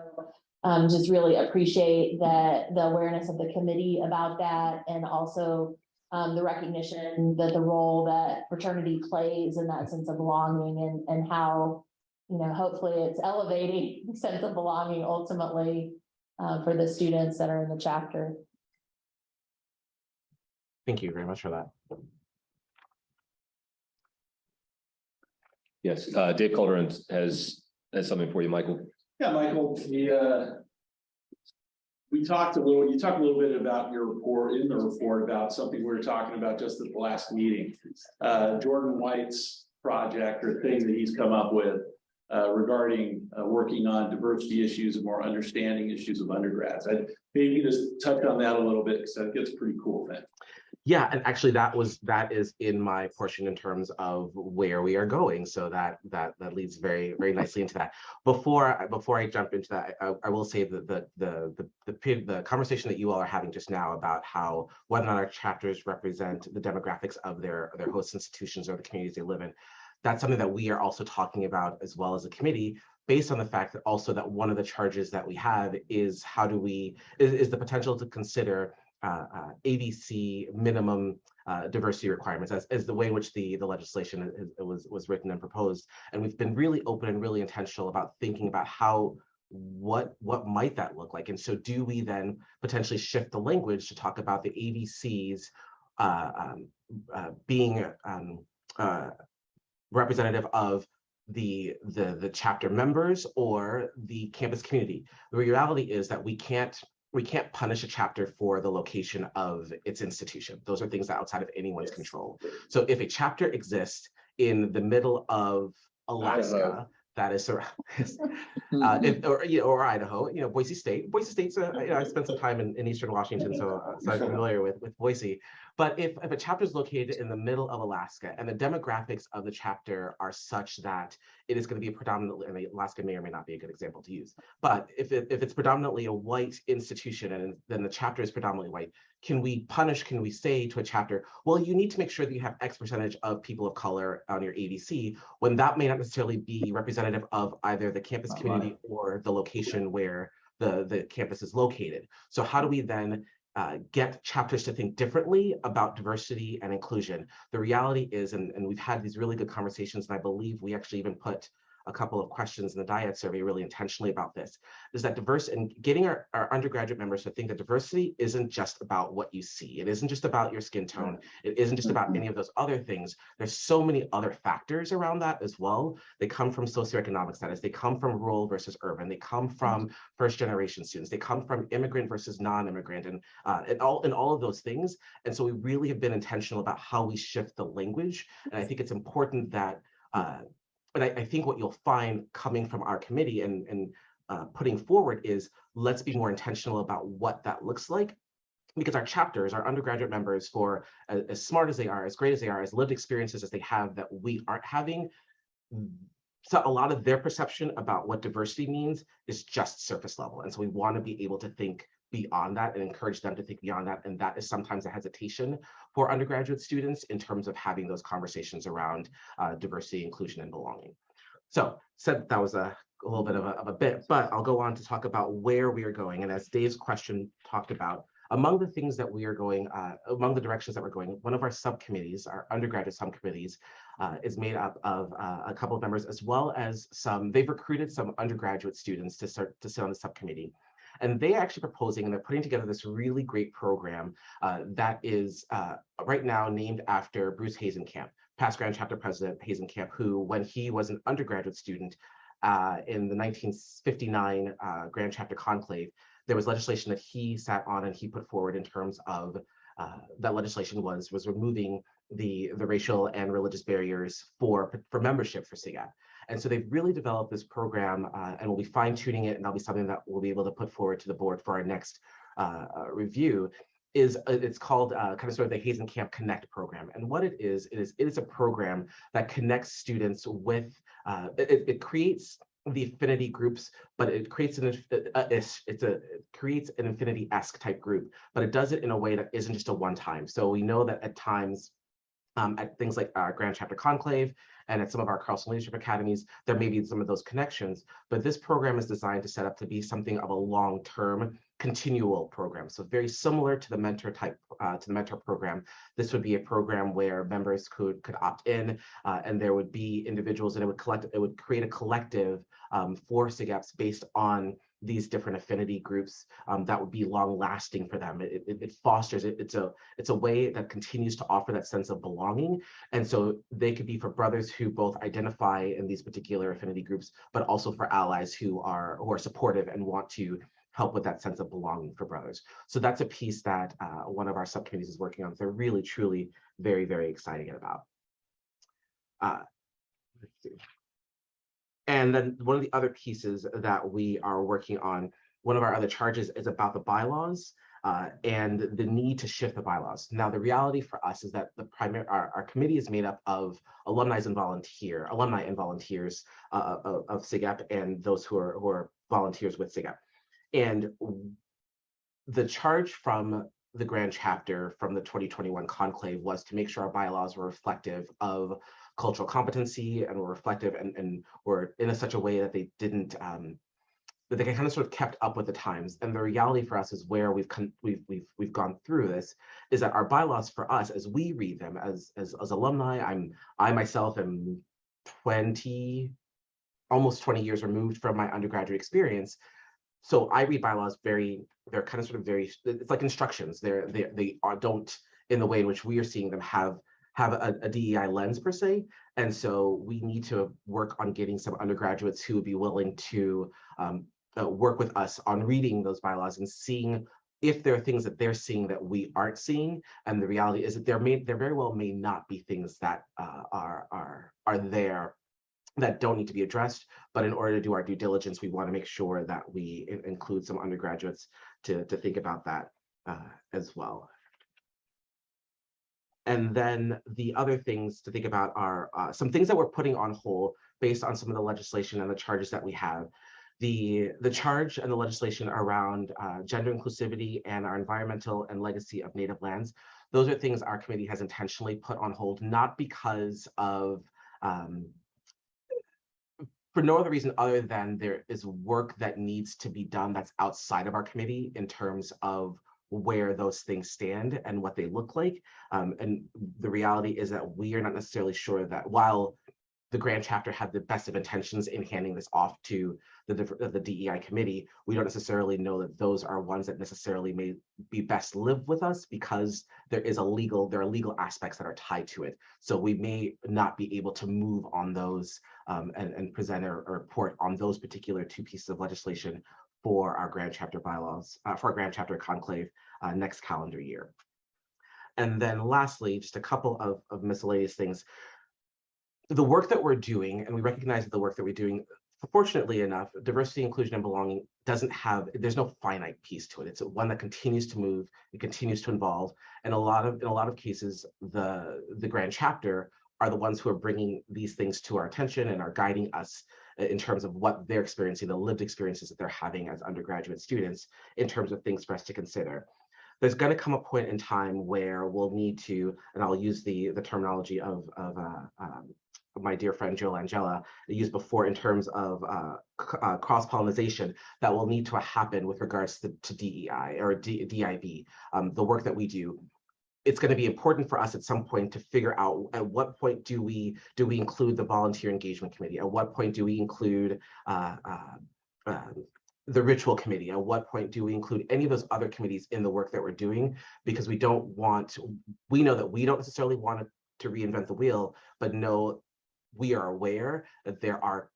just really appreciate that the awareness of the committee about that, and also the recognition that the role that fraternity plays in that sense of belonging, and how, you know, hopefully it's elevating sense of belonging ultimately for the students that are in the chapter. Thank you very much for that. Yes, Dave Calderon has something for you, Michael. Yeah, Michael, you talked a little bit about your report, in the report, about something we were talking about just at the last meeting. Jordan White's project or thing that he's come up with regarding working on diversity issues and more understanding issues of undergrads. Maybe you just touch on that a little bit, because I think it's a pretty cool thing. Yeah, and actually that is in my portion in terms of where we are going. So that leads very, very nicely into that. Before I jump into that, I will say that the conversation that you all are having just now about how whether or not our chapters represent the demographics of their host institutions or the communities they live in, that's something that we are also talking about as well as a committee, based on the fact that also that one of the charges that we have is is the potential to consider ABC minimum diversity requirements as the way in which the legislation was written and proposed. And we've been really open and really intentional about thinking about what might that look like. And so do we then potentially shift the language to talk about the ABCs being representative of the chapter members or the campus community? The reality is that we can't punish a chapter for the location of its institution. Those are things that are outside of anyone's control. So if a chapter exists in the middle of Alaska, that is or Idaho, Boise State. Boise State's I spent some time in Eastern Washington, so I'm familiar with Boise. But if a chapter is located in the middle of Alaska and the demographics of the chapter are such that it is going to be predominantly, and Alaska may or may not be a good example to use, but if it's predominantly a white institution and then the chapter is predominantly white, can we say to a chapter, well, you need to make sure that you have X percentage of people of color on your ABC, when that may not necessarily be representative of either the campus community or the location where the campus is located. So how do we then get chapters to think differently about diversity and inclusion? The reality is, and we've had these really good conversations, and I believe we actually even put a couple of questions in the Diet survey really intentionally about this, is that and getting our undergraduate members to think that diversity isn't just about what you see. It isn't just about your skin tone. It isn't just about any of those other things. There's so many other factors around that as well. They come from socioeconomic status. They come from rural versus urban. They come from first generation students. They come from immigrant versus non-immigrant, and all of those things. And so we really have been intentional about how we shift the language. And I think it's important that but I think what you'll find coming from our committee and putting forward is, let's be more intentional about what that looks like, because our chapters, our undergraduate members, for as smart as they are, as great as they are, as lived experiences as they have that we aren't having, so a lot of their perception about what diversity means is just surface level. And so we want to be able to think beyond that and encourage them to think beyond that. And that is sometimes a hesitation for undergraduate students in terms of having those conversations around diversity, inclusion, and belonging. So said that was a little bit of a bit, but I'll go on to talk about where we are going. And as Dave's question talked about, among the things that we are going, among the directions that we're going, one of our subcommittees, our undergraduate subcommittees, is made up of a couple of members, as well as they've recruited some undergraduate students to sit on the subcommittee. And they are actually proposing, and they're putting together this really great program that is right now named after Bruce Hazenkamp, past Grand Chapter President Hazenkamp, who, when he was an undergraduate student in the 1959 Grand Chapter Conclave, there was legislation that he sat on and he put forward in terms of that legislation was removing the racial and religious barriers for membership for SIGAP. And so they've really developed this program, and we'll be fine-tuning it, and that'll be something that we'll be able to put forward to the board for our next review. It's called kind of sort of the Hazenkamp Connect program. And what it is a program that connects students with, it creates the affinity groups, but it creates it creates an affinity-esque type group, but it does it in a way that isn't just a one-time. So we know that at times, at things like our Grand Chapter Conclave and at some of our Carlson Leadership Academies, there may be some of those connections, but this program is designed to set up to be something of a long-term continual program. So very similar to the mentor type, to the mentor program. This would be a program where members could opt in, and there would be individuals, and it would create a collective for SIGEPs based on these different affinity groups that would be long lasting for them. It fosters it. It's a way that continues to offer that sense of belonging. And so they could be for brothers who both identify in these particular affinity groups, but also for allies who are supportive and want to help with that sense of belonging for brothers. So that's a piece that one of our subcommittees is working on. They're really, truly very, very excited about. Let's see. And then one of the other pieces that we are working on, one of our other charges is about the bylaws and the need to shift the bylaws. Now, the reality for us is that our committee is made up of alumni and volunteers of SIGEP and those who are volunteers with SIGEP. And the charge from the Grand Chapter from the 2021 conclave was to make sure our bylaws were reflective of cultural competency and were reflective and were in such a way that they didn't that they kind of sort of kept up with the times. And the reality for us is where we've gone through this is that our bylaws for us, as we read them as alumni, I myself am almost 20 years removed from my undergraduate experience. So I read bylaws they're kind of sort of very, it's like instructions. They don't, in the way in which we are seeing them, have a DEI lens per se. And so we need to work on getting some undergraduates who would be willing to work with us on reading those bylaws and seeing if there are things that they're seeing that we aren't seeing. And the reality is that there very well may not be things that are there that don't need to be addressed, but in order to do our due diligence, we want to make sure that we include some undergraduates to think about that as well. And then the other things to think about are some things that we're putting on hold based on some of the legislation and the charges that we have. The charge and the legislation around gender inclusivity and our environmental and legacy of native lands, those are things our committee has intentionally put on hold, not because of for no other reason other than there is work that needs to be done that's outside of our committee in terms of where those things stand and what they look like. And the reality is that we are not necessarily sure that while the Grand Chapter had the best of intentions in handing this off to the DEI committee, we don't necessarily know that those are ones that necessarily may be best lived with us because there are legal aspects that are tied to it. So we may not be able to move on those and present a report on those particular two pieces of legislation for our Grand Chapter bylaws, for our Grand Chapter conclave next calendar year. And then lastly, just a couple of miscellaneous things. The work that we're doing, and we recognize that the work that we're doing, fortunately enough, diversity, inclusion, and belonging there's no finite piece to it. It's one that continues to move, it continues to evolve. And in a lot of cases, the Grand Chapter are the ones who are bringing these things to our attention and are guiding us in terms of what they're experiencing, the lived experiences that they're having as undergraduate students in terms of things for us to consider. There's going to come a point in time where we'll need to, and I'll use the terminology of my dear friend Joe Langella used before in terms of cross-pollination that will need to happen with regards to DEI or DIB, the work that we do. It's going to be important for us at some point to figure out at what point do we include the volunteer engagement committee? At what point do we include the ritual committee? At what point do we include any of those other committees in the work that we're doing? Because we know that we don't necessarily want to reinvent the wheel, but we are aware that there are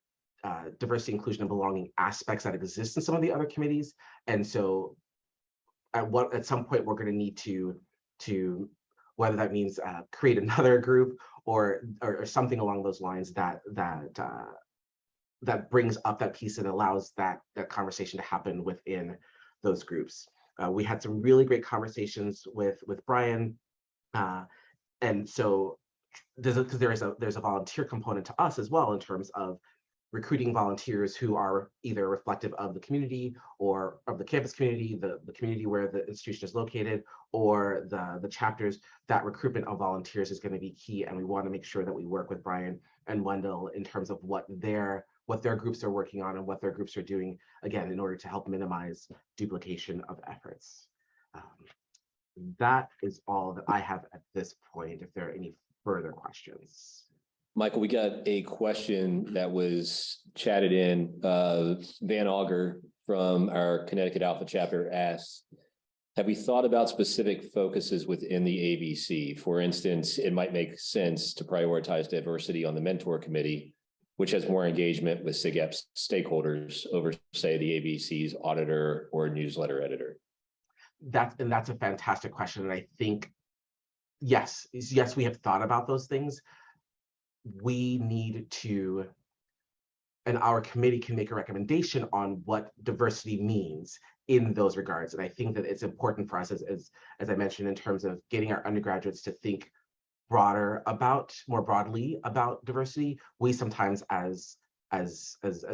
diversity, inclusion, and belonging aspects that exist in some of the other committees. And so at some point we're going to need to whether that means create another group or something along those lines that brings up that piece and allows that conversation to happen within those groups. We had some really great conversations with Brian, and so there's a volunteer component to us as well in terms of recruiting volunteers who are either reflective of the community or of the campus community, the community where the institution is located, or the chapters. That recruitment of volunteers is going to be key, and we want to make sure that we work with Brian and Wendell in terms of what their groups are working on and what their groups are doing, again, in order to help minimize duplication of efforts. That is all that I have at this point. If there are any further questions. Michael, we got a question that was chatted in. Van Auger from our Connecticut Alpha chapter asked, have we thought about specific focuses within the ABC? For instance, it might make sense to prioritize diversity on the mentor committee, which has more engagement with SIGEP's stakeholders over, say, the ABC's auditor or newsletter editor. That's a fantastic question. And I think, yes, we have thought about those things. We need to, and our committee can make a recommendation on what diversity means in those regards. And I think that it's important for us, as I mentioned, in terms of getting our undergraduates to think more broadly about diversity. We sometimes, as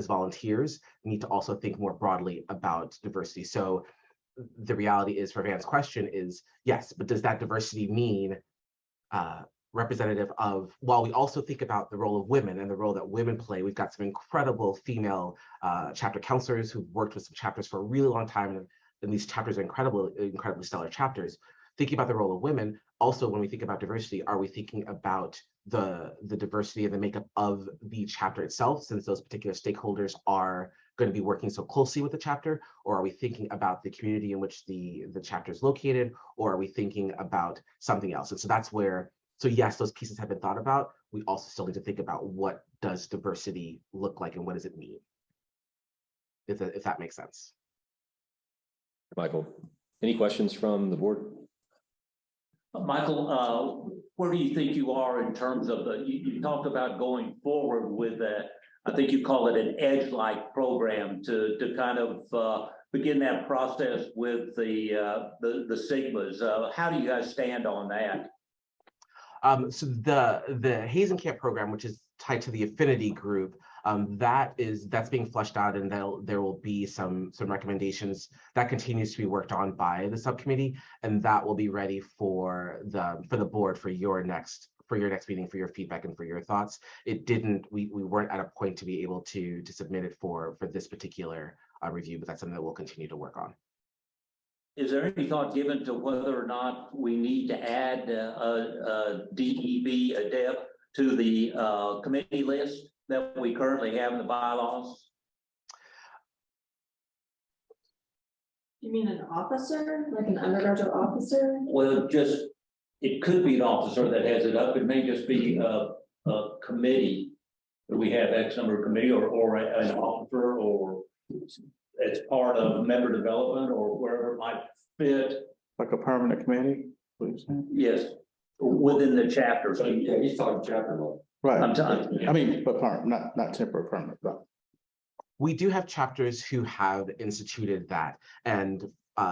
volunteers, need to also think more broadly about diversity. So the reality is, for Van's question is, yes, but does that diversity mean representative of, while we also think about the role of women and the role that women play, we've got some incredible female chapter counselors who've worked with some chapters for a really long time, and these chapters are incredibly stellar chapters. Thinking about the role of women, also when we think about diversity, are we thinking about the diversity and the makeup of the chapter itself, since those particular stakeholders are going to be working so closely with the chapter, or are we thinking about the community in which the chapter is located, or are we thinking about something else? And so that's where, so yes, those pieces have been thought about. We also still need to think about what does diversity look like and what does it mean, if that makes sense. Michael, any questions from the board? Michael, where do you think you are in terms of you talked about going forward with I think you call it an edge-like program to kind of begin that process with the Sigmas. How do you guys stand on that? So the Hazen Camp program, which is tied to the affinity group, that's being fleshed out, and there will be some recommendations that continues to be worked on by the subcommittee, and that will be ready for the board for your next meeting, for your feedback and for your thoughts. We weren't at a point to be able to submit it for this particular review, but that's something that we'll continue to work on. Is there any thought given to whether or not we need to add a DEB adept to the committee list that we currently have in the bylaws? You mean an officer, like an undergraduate officer? Well, it could be an officer that has it up. It may just be a committee that we have X number of committee or an officer, or as part of member development or wherever it might fit. Like a permanent committee, please. Yes, within the chapter. So yeah, he's talking chapter level. Right. I mean, but permanent, not temporary, permanent. But we do have chapters who have instituted that, and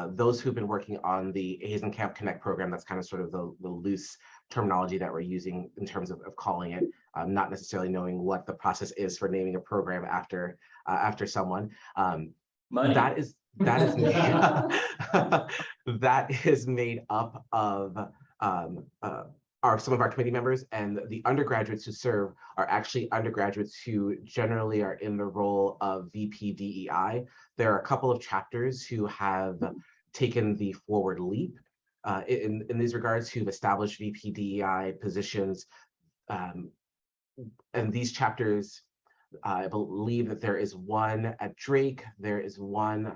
those who've been working on the Hazen Camp Connect program, that's kind of sort of the loose terminology that we're using in terms of calling it, not necessarily knowing what the process is for naming a program after someone. That is that is made up of some of our committee members, and the undergraduates who serve are actually undergraduates who generally are in the role of VP DEI. There are a couple of chapters who have taken the forward leap in these regards, who've established VP DEI positions, and these chapters, I believe that there is one at Drake, there is one,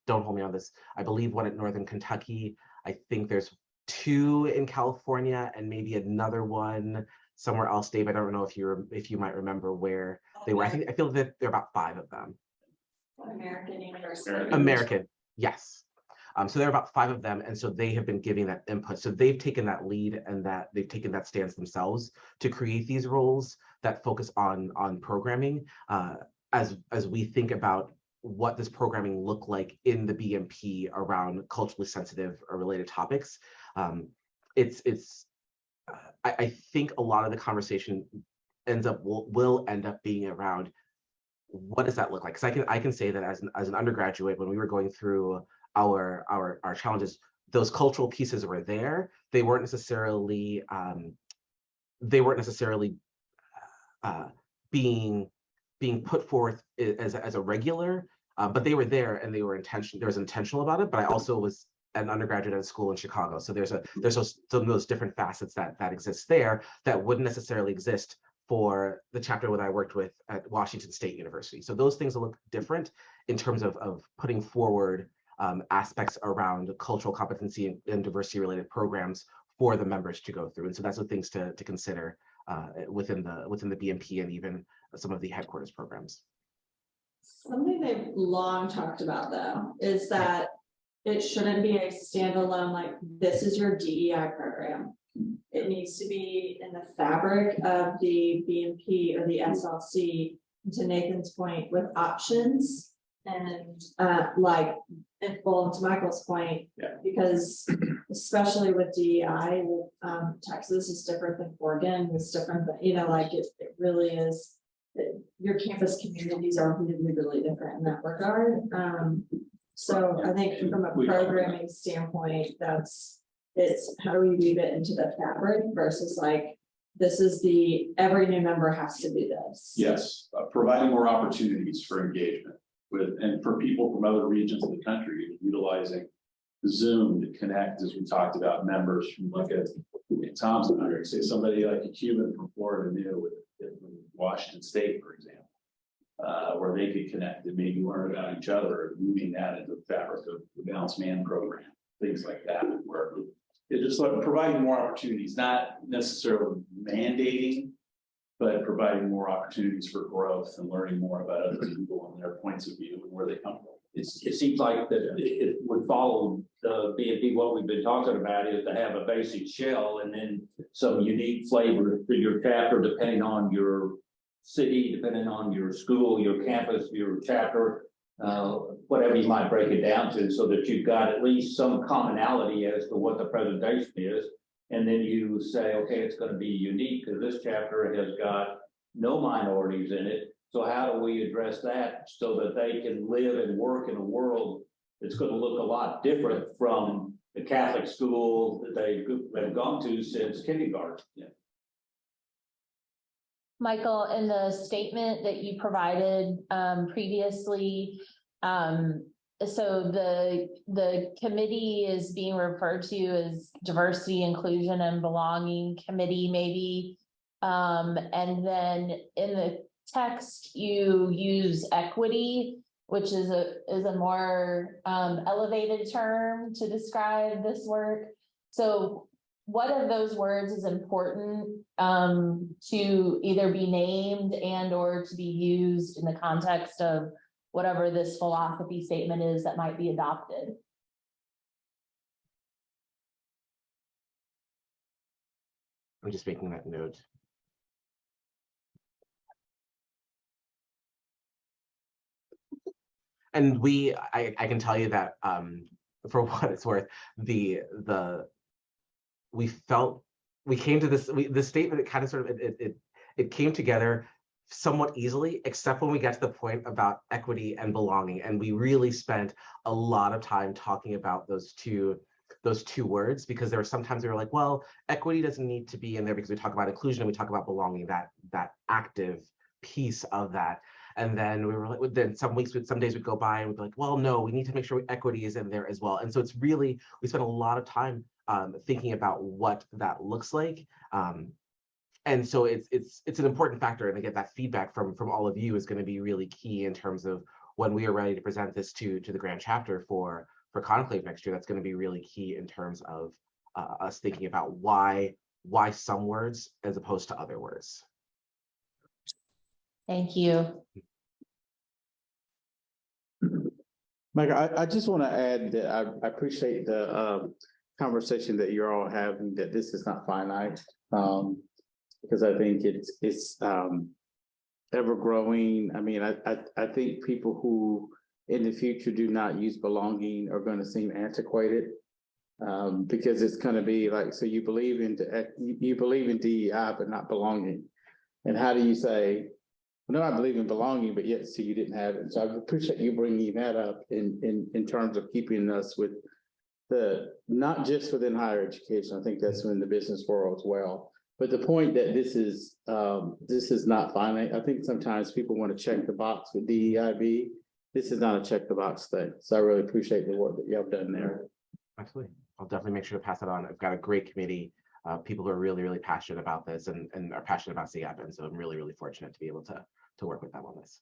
don't hold me on this, I believe one at Northern Kentucky, I think there's two in California, and maybe another one somewhere else. Dave, I don't know if you might remember where they were. I feel that there are about 5 of them. American University. American, yes. So there are about 5 of them, and so they have been giving that input. So they've taken that lead, and that they've taken that stance themselves to create these roles that focus on programming. As we think about what does programming look like in the BMP around culturally sensitive or related topics, I think a lot of the conversation will end up being around what does that look like? Because I can say that as an undergraduate, when we were going through our challenges, those cultural pieces were there. They weren't necessarily being put forth as a regular, but they were there and they were intentional. There was intentional about it. But I also was an undergraduate at a school in Chicago, so there's some of those different facets that exist there that wouldn't necessarily exist for the chapter that I worked with at Washington State University. So those things look different in terms of putting forward aspects around cultural competency and diversity related programs for the members to go through. And so that's the things to consider within the BMP and even some of the headquarters programs. Something they've long talked about though, is that it shouldn't be a standalone, like this is your DEI program. It needs to be in the fabric of the BMP or the SLC, to Nathan's point, with options and like, and full to Michael's point, because especially with DEI, Texas is different than Oregon, it's different than, you know, like it really is. Your campus communities are really, really different in that regard. So I think from a programming standpoint, it's how do we weave it into the fabric versus like, this is every new member has to do this. Yes, providing more opportunities for engagement and for people from other regions of the country, utilizing Zoom to connect, as we talked about, members from like Tom's country, say somebody like a Cuban from Florida new with Washington State, for example, where they could connect and maybe learn about each other, moving that into the fabric of the Balanced Man program, things like that, where it just like providing more opportunities, not necessarily mandating, but providing more opportunities for growth and learning more about other people and their points of view and where they come from. It seems like that it would follow the BNP. What we've been talking about is to have a basic shell and then some unique flavor to your chapter, depending on your city, depending on your school, your campus, your chapter, whatever you might break it down to, so that you've got at least some commonality as to what the presentation is. And then you say, okay, it's going to be unique because this chapter has got no minorities in it. So how do we address that so that they can live and work in a world that's going to look a lot different from the Catholic school that they've gone to since kindergarten? Yeah. Michael, in the statement that you provided previously, so the committee is being referred to as Diversity, Inclusion, and Belonging Committee, maybe. And then in the text, you use equity, which is a more elevated term to describe this work. So what of those words is important to either be named and or to be used in the context of whatever this philosophy statement is that might be adopted? I'm just making that note. And I can tell you that for what it's worth, we came to this statement, it kind of sort of, it came together somewhat easily, except when we got to the point about equity and belonging. And we really spent a lot of time talking about those two words, because there were sometimes we were like, well, equity doesn't need to be in there because we talk about inclusion and we talk about belonging, that active piece of that. And then we were like, then some days would go by and we'd be like, well, no, we need to make sure equity is in there as well. And so it's really, we spent a lot of time thinking about what that looks like. And so it's an important factor. And again, that feedback from all of you is going to be really key in terms of when we are ready to present this to the grand chapter for Conclave next year. That's going to be really key in terms of us thinking about why some words as opposed to other words. Thank you. Mike, I just want to add that I appreciate the conversation that you're all having, that this is not finite, because I think it's ever growing. I mean, I think people who in the future do not use belonging are going to seem antiquated, because it's going to be like, so you believe in DEI but not belonging, and how do you say no, I believe in belonging, but yet see you didn't have it. So I appreciate you bringing that up in terms of keeping us with not just within higher education. I think that's in the business world as well. But the point that this is not finite. I think sometimes people want to check the box with DEIB. This is not a check the box thing. So I really appreciate the work that you have done there. Absolutely. I'll definitely make sure to pass it on. I've got a great committee. People who are really, really passionate about this and are passionate about CGAP. And so I'm really, really fortunate to be able to work with them on this.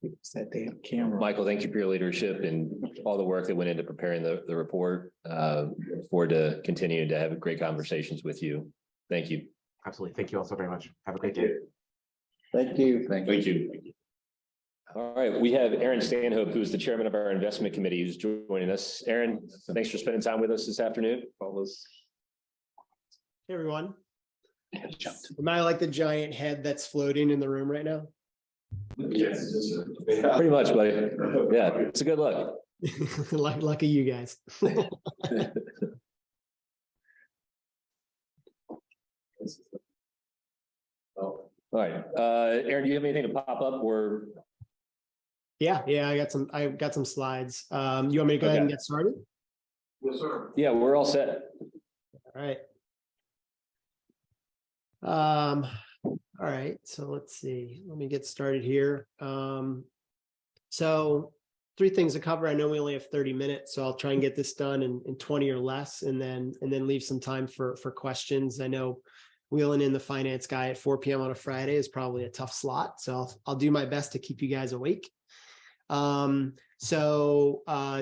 It's that damn camera. Michael, thank you for your leadership and all the work that went into preparing the report. Look forward to continuing to have great conversations with you. Thank you. Absolutely. Thank you all so very much. Have a great day. Thank you. Thank you. All right, we have Ehren Stanhope, who's the chairman of our investment committee, who's joining us. Ehren, thanks for spending time with us this afternoon. Hey, everyone. Am I like the giant head that's floating in the room right now? Yes. Pretty much, buddy. Yeah, it's a good look. Lucky you guys. All right, Ehren, do you have anything to pop up or? Yeah, I got some slides. You want me to go ahead and get started? Yes, sir. Yeah, we're all set. All right. All right, so let's see. Let me get started here. So 3 things to cover. I know we only have 30 minutes, so I'll try and get this done in 20 or less, and then leave some time for questions. I know wheeling in the finance guy at 4 p.m. on a Friday is probably a tough slot, so I'll do my best to keep you guys awake.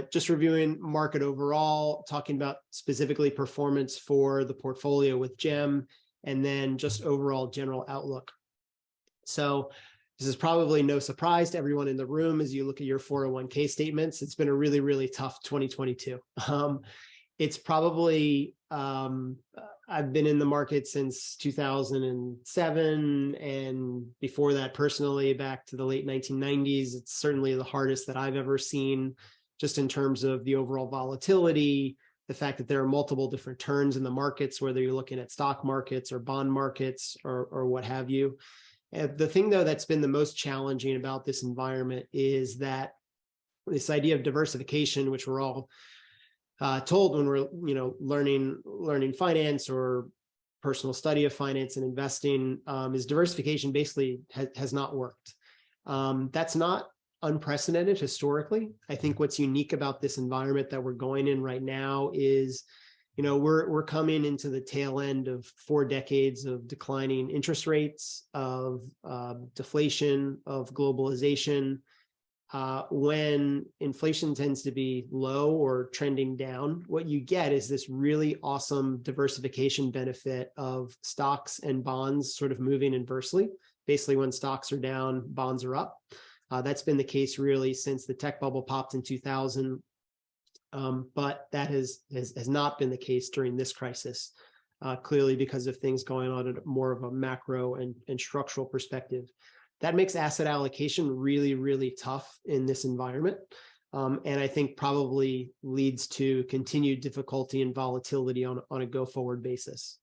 Just reviewing market overall, talking about specifically performance for the portfolio with GEM, and then just overall general outlook. So this is probably no surprise to everyone in the room as you look at your 401k statements. It's been a really, really tough 2022. It's probably, I've been in the market since 2007, and before that personally back to the late 1990s. It's certainly the hardest that I've ever seen, just in terms of the overall volatility, the fact that there are multiple different turns in the markets, whether you're looking at stock markets or bond markets or what have you. And the thing, though, that's been the most challenging about this environment is that this idea of diversification, which we're all told when we're learning finance or personal study of finance and investing, is diversification basically has not worked. That's not unprecedented historically. I think what's unique about this environment that we're going in right now is, we're coming into the tail end of 4 decades of declining interest rates, of deflation, of globalization. When inflation tends to be low or trending down, what you get is this really awesome diversification benefit of stocks and bonds sort of moving inversely. Basically, when stocks are down, bonds are up. That's been the case really since the tech bubble popped in 2000. But that has not been the case during this crisis, clearly because of things going on at more of a macro and structural perspective. That makes asset allocation really, really tough in this environment. And I think probably leads to continued difficulty and volatility on a go-forward basis.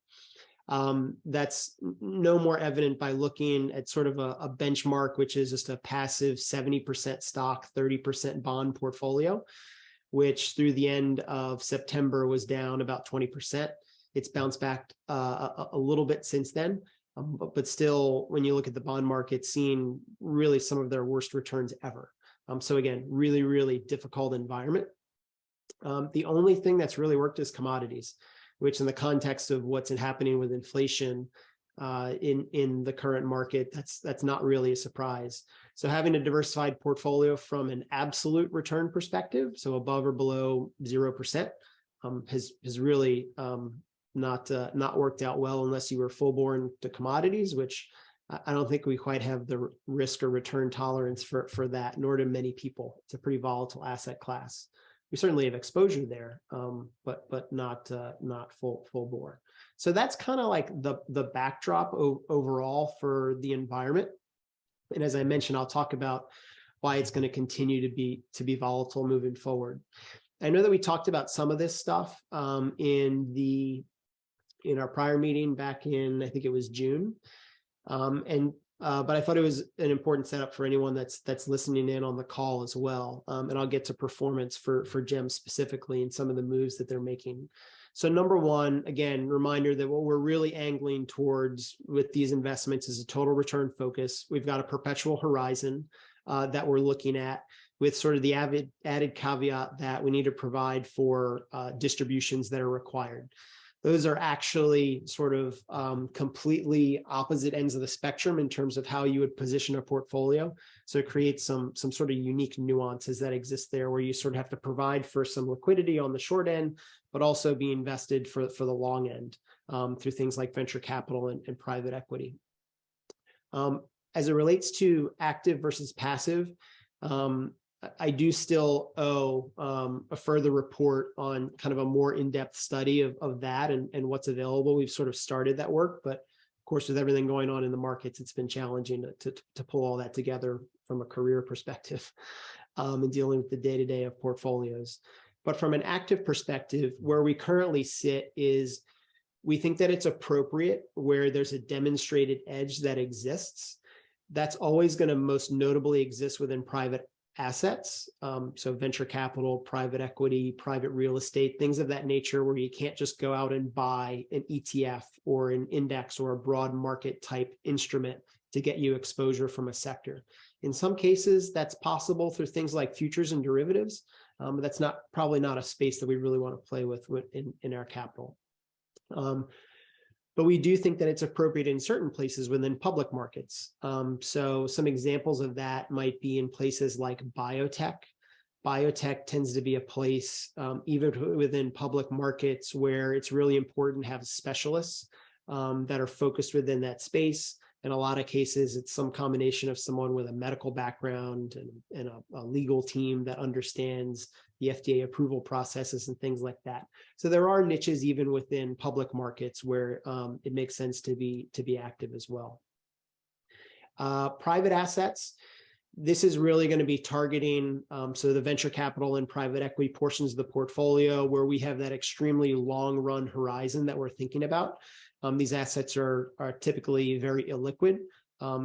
That's no more evident by looking at sort of a benchmark, which is just a passive 70% stock, 30% bond portfolio, which through the end of September was down about 20%. It's bounced back a little bit since then. But still, when you look at the bond market, seeing really some of their worst returns ever. So again, really, really difficult environment. The only thing that's really worked is commodities, which in the context of what's happening with inflation in the current market, that's not really a surprise. So having a diversified portfolio from an absolute return perspective, so above or below 0%, has really not worked out well unless you were full born to commodities, which I don't think we quite have the risk or return tolerance for that, nor do many people. It's a pretty volatile asset class. We certainly have exposure there, but not full bore. So that's kind of like the backdrop overall for the environment. And as I mentioned, I'll talk about why it's going to continue to be volatile moving forward. I know that we talked about some of this stuff in our prior meeting back in, I think it was June. But I thought it was an important setup for anyone that's listening in on the call as well. And I'll get to performance for GEM specifically and some of the moves that they're making. So number one, again, reminder that what we're really angling towards with these investments is a total return focus. We've got a perpetual horizon that we're looking at, with sort of the added caveat that we need to provide for distributions that are required. Those are actually sort of completely opposite ends of the spectrum in terms of how you would position a portfolio. So it creates some sort of unique nuances that exist there, where you sort of have to provide for some liquidity on the short end, but also be invested for the long end through things like venture capital and private equity. As it relates to active versus passive, I do still owe a further report on kind of a more in-depth study of that and what's available. We've sort of started that work, but of course, with everything going on in the markets, it's been challenging to pull all that together from a career perspective and dealing with the day-to-day of portfolios. But from an active perspective, where we currently sit is we think that it's appropriate where there's a demonstrated edge that exists. That's always going to most notably exist within private assets. So venture capital, private equity, private real estate, things of that nature, where you can't just go out and buy an ETF or an index or a broad market type instrument to get you exposure from a sector. In some cases, that's possible through things like futures and derivatives, but that's probably not a space that we really want to play with in our capital. But we do think that it's appropriate in certain places within public markets. So some examples of that might be in places like biotech. Biotech tends to be a place, even within public markets, where it's really important to have specialists that are focused within that space. In a lot of cases, it's some combination of someone with a medical background and a legal team that understands the FDA approval processes and things like that. So there are niches even within public markets where it makes sense to be active as well. Private assets, this is really going to be targeting so the venture capital and private equity portions of the portfolio where we have that extremely long run horizon that we're thinking about. These assets are typically very illiquid.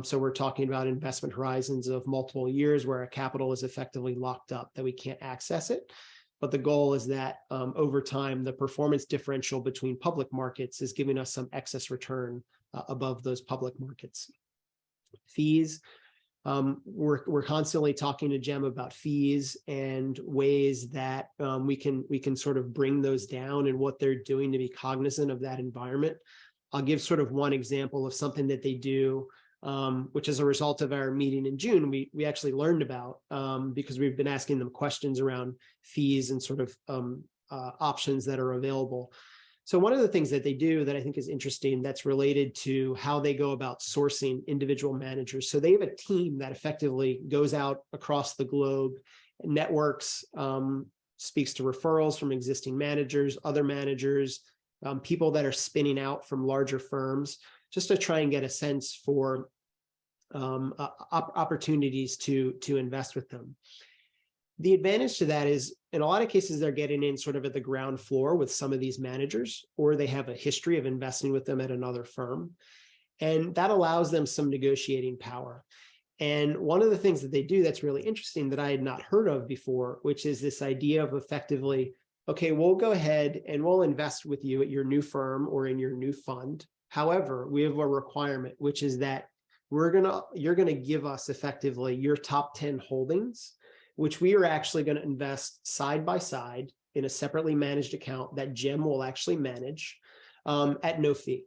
So we're talking about investment horizons of multiple years where our capital is effectively locked up, that we can't access it. But the goal is that over time, the performance differential between public markets is giving us some excess return above those public markets. Fees, we're constantly talking to GEM about fees and ways that we can sort of bring those down and what they're doing to be cognizant of that environment. I'll give sort of one example of something that they do, which as a result of our meeting in June, we actually learned about because we've been asking them questions around fees and sort of options that are available. So one of the things that they do that I think is interesting that's related to how they go about sourcing individual managers. So they have a team that effectively goes out across the globe, networks, speaks to referrals from existing managers, other managers, people that are spinning out from larger firms, just to try and get a sense for opportunities to invest with them. The advantage to that is, in a lot of cases, they're getting in sort of at the ground floor with some of these managers, or they have a history of investing with them at another firm. And that allows them some negotiating power. And one of the things that they do that's really interesting that I had not heard of before, which is this idea of effectively, okay, we'll go ahead and we'll invest with you at your new firm or in your new fund. However, we have a requirement, which is that you're going to give us effectively your top 10 holdings, which we are actually going to invest side by side in a separately managed account that GEM will actually manage at no fee.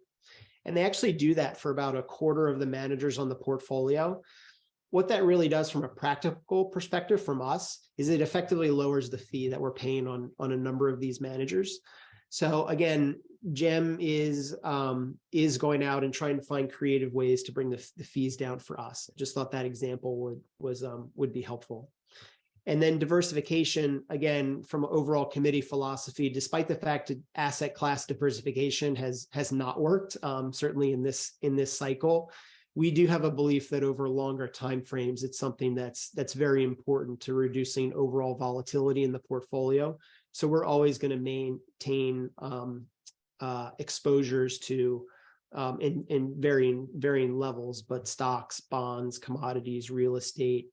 And they actually do that for about a quarter of the managers on the portfolio. What that really does from a practical perspective from us is it effectively lowers the fee that we're paying on a number of these managers. So again, GEM is going out and trying to find creative ways to bring the fees down for us. I just thought that example would be helpful. And then diversification, again, from an overall committee philosophy, despite the fact that asset class diversification has not worked, certainly in this cycle, we do have a belief that over longer timeframes, it's something that's very important to reducing overall volatility in the portfolio. So we're always going to maintain exposures to in varying levels, but stocks, bonds, commodities, real estate,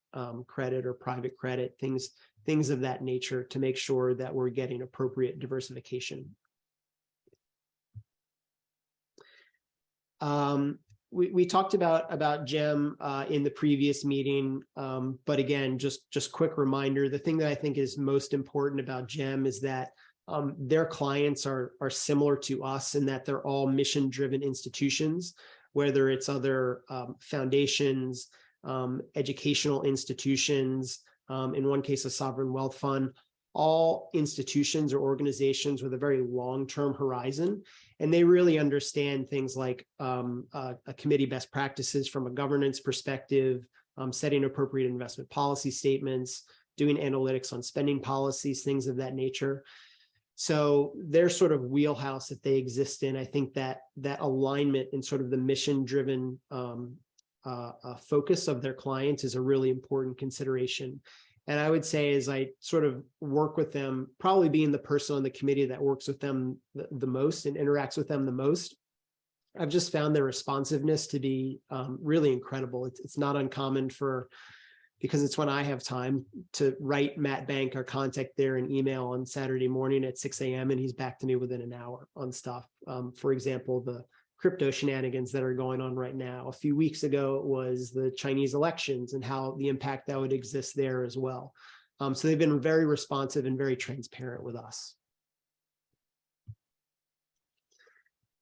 credit or private credit, things of that nature, to make sure that we're getting appropriate diversification. We talked about GEM in the previous meeting, but again, just quick reminder, the thing that I think is most important about GEM is that their clients are similar to us in that they're all mission-driven institutions, whether it's other foundations, educational institutions, in one case, a sovereign wealth fund, all institutions or organizations with a very long-term horizon. And they really understand things like a committee best practices from a governance perspective, setting appropriate investment policy statements, doing analytics on spending policies, things of that nature. So their sort of wheelhouse that they exist in, I think that alignment and sort of the mission-driven focus of their clients is a really important consideration. And I would say, as I sort of work with them, probably being the person on the committee that works with them the most and interacts with them the most, I've just found their responsiveness to be really incredible. It's not uncommon because it's when I have time to write Matt Bank, our contact there, an email on Saturday morning at 6 a.m. and he's back to me within an hour on stuff. For example, the crypto shenanigans that are going on right now. A few weeks ago, it was the Chinese elections and how the impact that would exist there as well. So they've been very responsive and very transparent with us.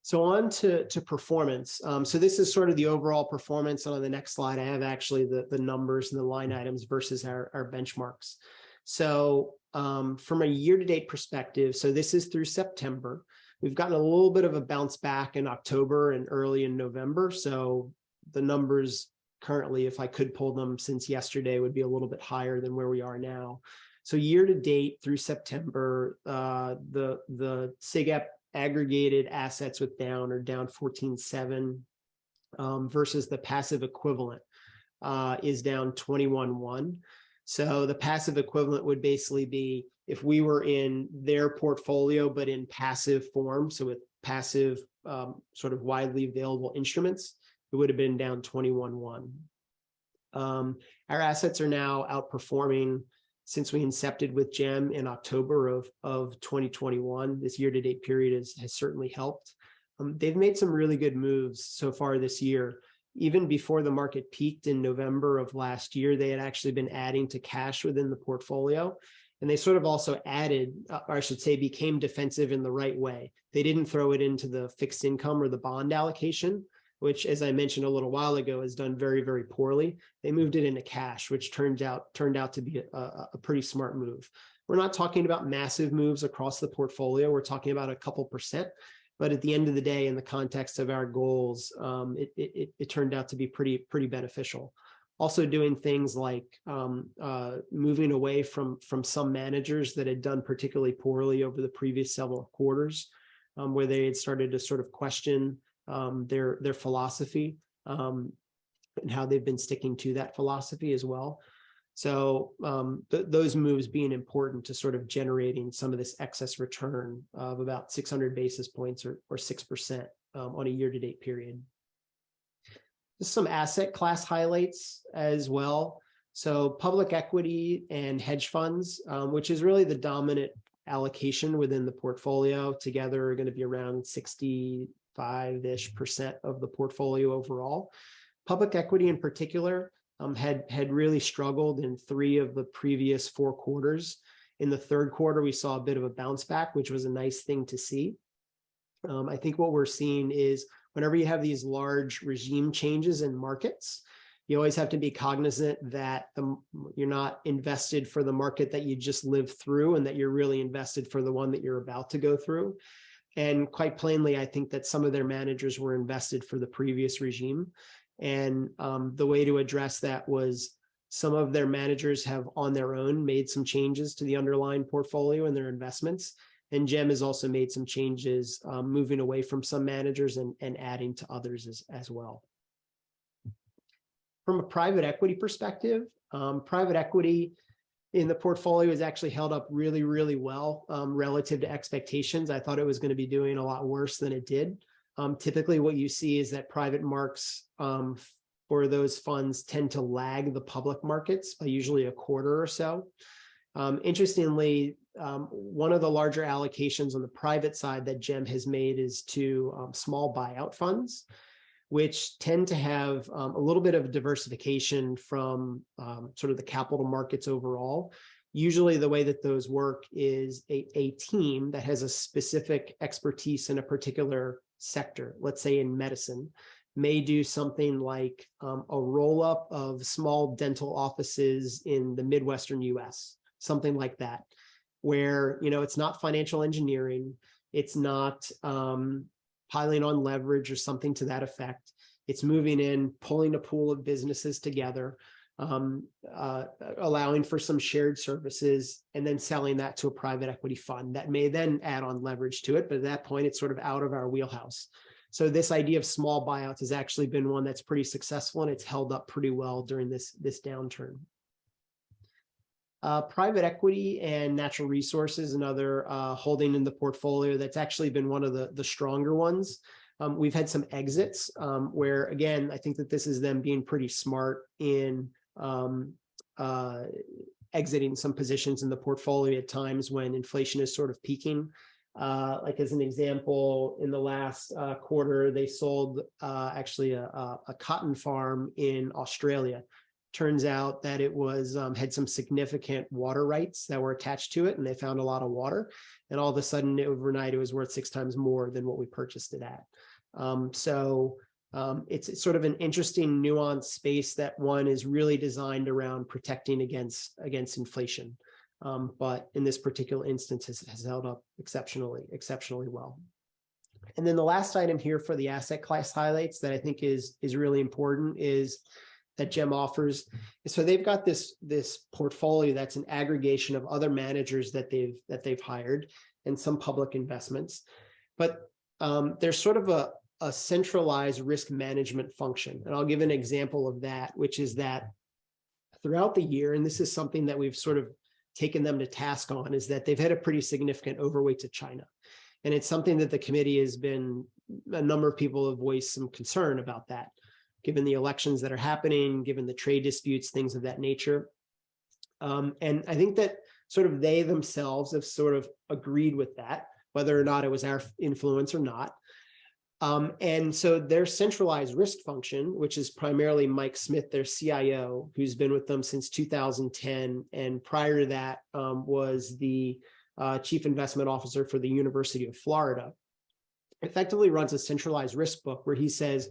So on to performance. So this is sort of the overall performance. And on the next slide, I have actually the numbers and the line items versus our benchmarks. So from a year-to-date perspective, so this is through September, we've gotten a little bit of a bounce back in October and early in November. So the numbers currently, if I could pull them since yesterday, would be a little bit higher than where we are now. So year to date through September, the SIGEP aggregated assets are down 14.7 versus the passive equivalent is down 21.1. So the passive equivalent would basically be if we were in their portfolio, but in passive form, so with passive sort of widely available instruments, it would have been down 21.1. Our assets are now outperforming since we incepted with GEM in October of 2021. This year-to-date period has certainly helped. They've made some really good moves so far this year. Even before the market peaked in November of last year, they had actually been adding to cash within the portfolio. And they sort of also added, or I should say, became defensive in the right way. They didn't throw it into the fixed income or the bond allocation, which, as I mentioned a little while ago, has done very, very poorly. They moved it into cash, which turned out to be a pretty smart move. We're not talking about massive moves across the portfolio. We're talking about a couple percent. But at the end of the day, in the context of our goals, it turned out to be pretty beneficial. Also doing things like moving away from some managers that had done particularly poorly over the previous several quarters, where they had started to sort of question their philosophy and how they've been sticking to that philosophy as well. So those moves being important to sort of generating some of this excess return of about 600 basis points or 6% on a year-to-date period. Just some asset class highlights as well. So public equity and hedge funds, which is really the dominant allocation within the portfolio, together are going to be around 65-ish% of the portfolio overall. Public equity in particular had really struggled in 3 of the previous 4 quarters. In the third quarter, we saw a bit of a bounce back, which was a nice thing to see. I think what we're seeing is whenever you have these large regime changes in markets, you always have to be cognizant that you're not invested for the market that you just lived through, and that you're really invested for the one that you're about to go through. And quite plainly, I think that some of their managers were invested for the previous regime. And the way to address that was some of their managers have on their own made some changes to the underlying portfolio and their investments. And GEM has also made some changes, moving away from some managers and adding to others as well. From a private equity perspective, private equity in the portfolio has actually held up really, really well relative to expectations. I thought it was going to be doing a lot worse than it did. Typically what you see is that private marks for those funds tend to lag the public markets by usually a quarter or so. Interestingly, one of the larger allocations on the private side that GEM has made is to small buyout funds, which tend to have a little bit of diversification from sort of the capital markets overall. Usually the way that those work is a team that has a specific expertise in a particular sector, let's say in medicine, may do something like a roll-up of small dental offices in the Midwestern US, something like that, where, you know, it's not financial engineering, it's not piling on leverage or something to that effect. It's moving in, pulling a pool of businesses together, allowing for some shared services, and then selling that to a private equity fund that may then add on leverage to it. But at that point, it's sort of out of our wheelhouse. So this idea of small buyouts has actually been one that's pretty successful, and it's held up pretty well during this downturn. Private equity and natural resources, another holding in the portfolio that's actually been one of the stronger ones. We've had some exits where, again, I think that this is them being pretty smart in exiting some positions in the portfolio at times when inflation is sort of peaking. Like as an example, in the last quarter, they sold actually a cotton farm in Australia. Turns out that it was had some significant water rights that were attached to it, and they found a lot of water. And all of a sudden, overnight, it was worth 6 times more than what we purchased it at. It's sort of an interesting nuanced space that one is really designed around protecting against inflation. But in this particular instance has held up exceptionally well. And then the last item here for the asset class highlights that I think is really important is that GEM offers. So they've got this portfolio that's an aggregation of other managers that they've hired and some public investments. But there's sort of a centralized risk management function. And I'll give an example of that, which is that throughout the year, and this is something that we've sort of taken them to task on, is that they've had a pretty significant overweight to China. And it's something that the committee has been, a number of people have voiced some concern about that, given the elections that are happening, given the trade disputes, things of that nature. And I think that sort of they themselves have sort of agreed with that, whether or not it was our influence or not. And so their centralized risk function, which is primarily Mike Smith, their CIO, who's been with them since 2010, and prior to that was the chief investment officer for the University of Florida, effectively runs a centralized risk book where he says,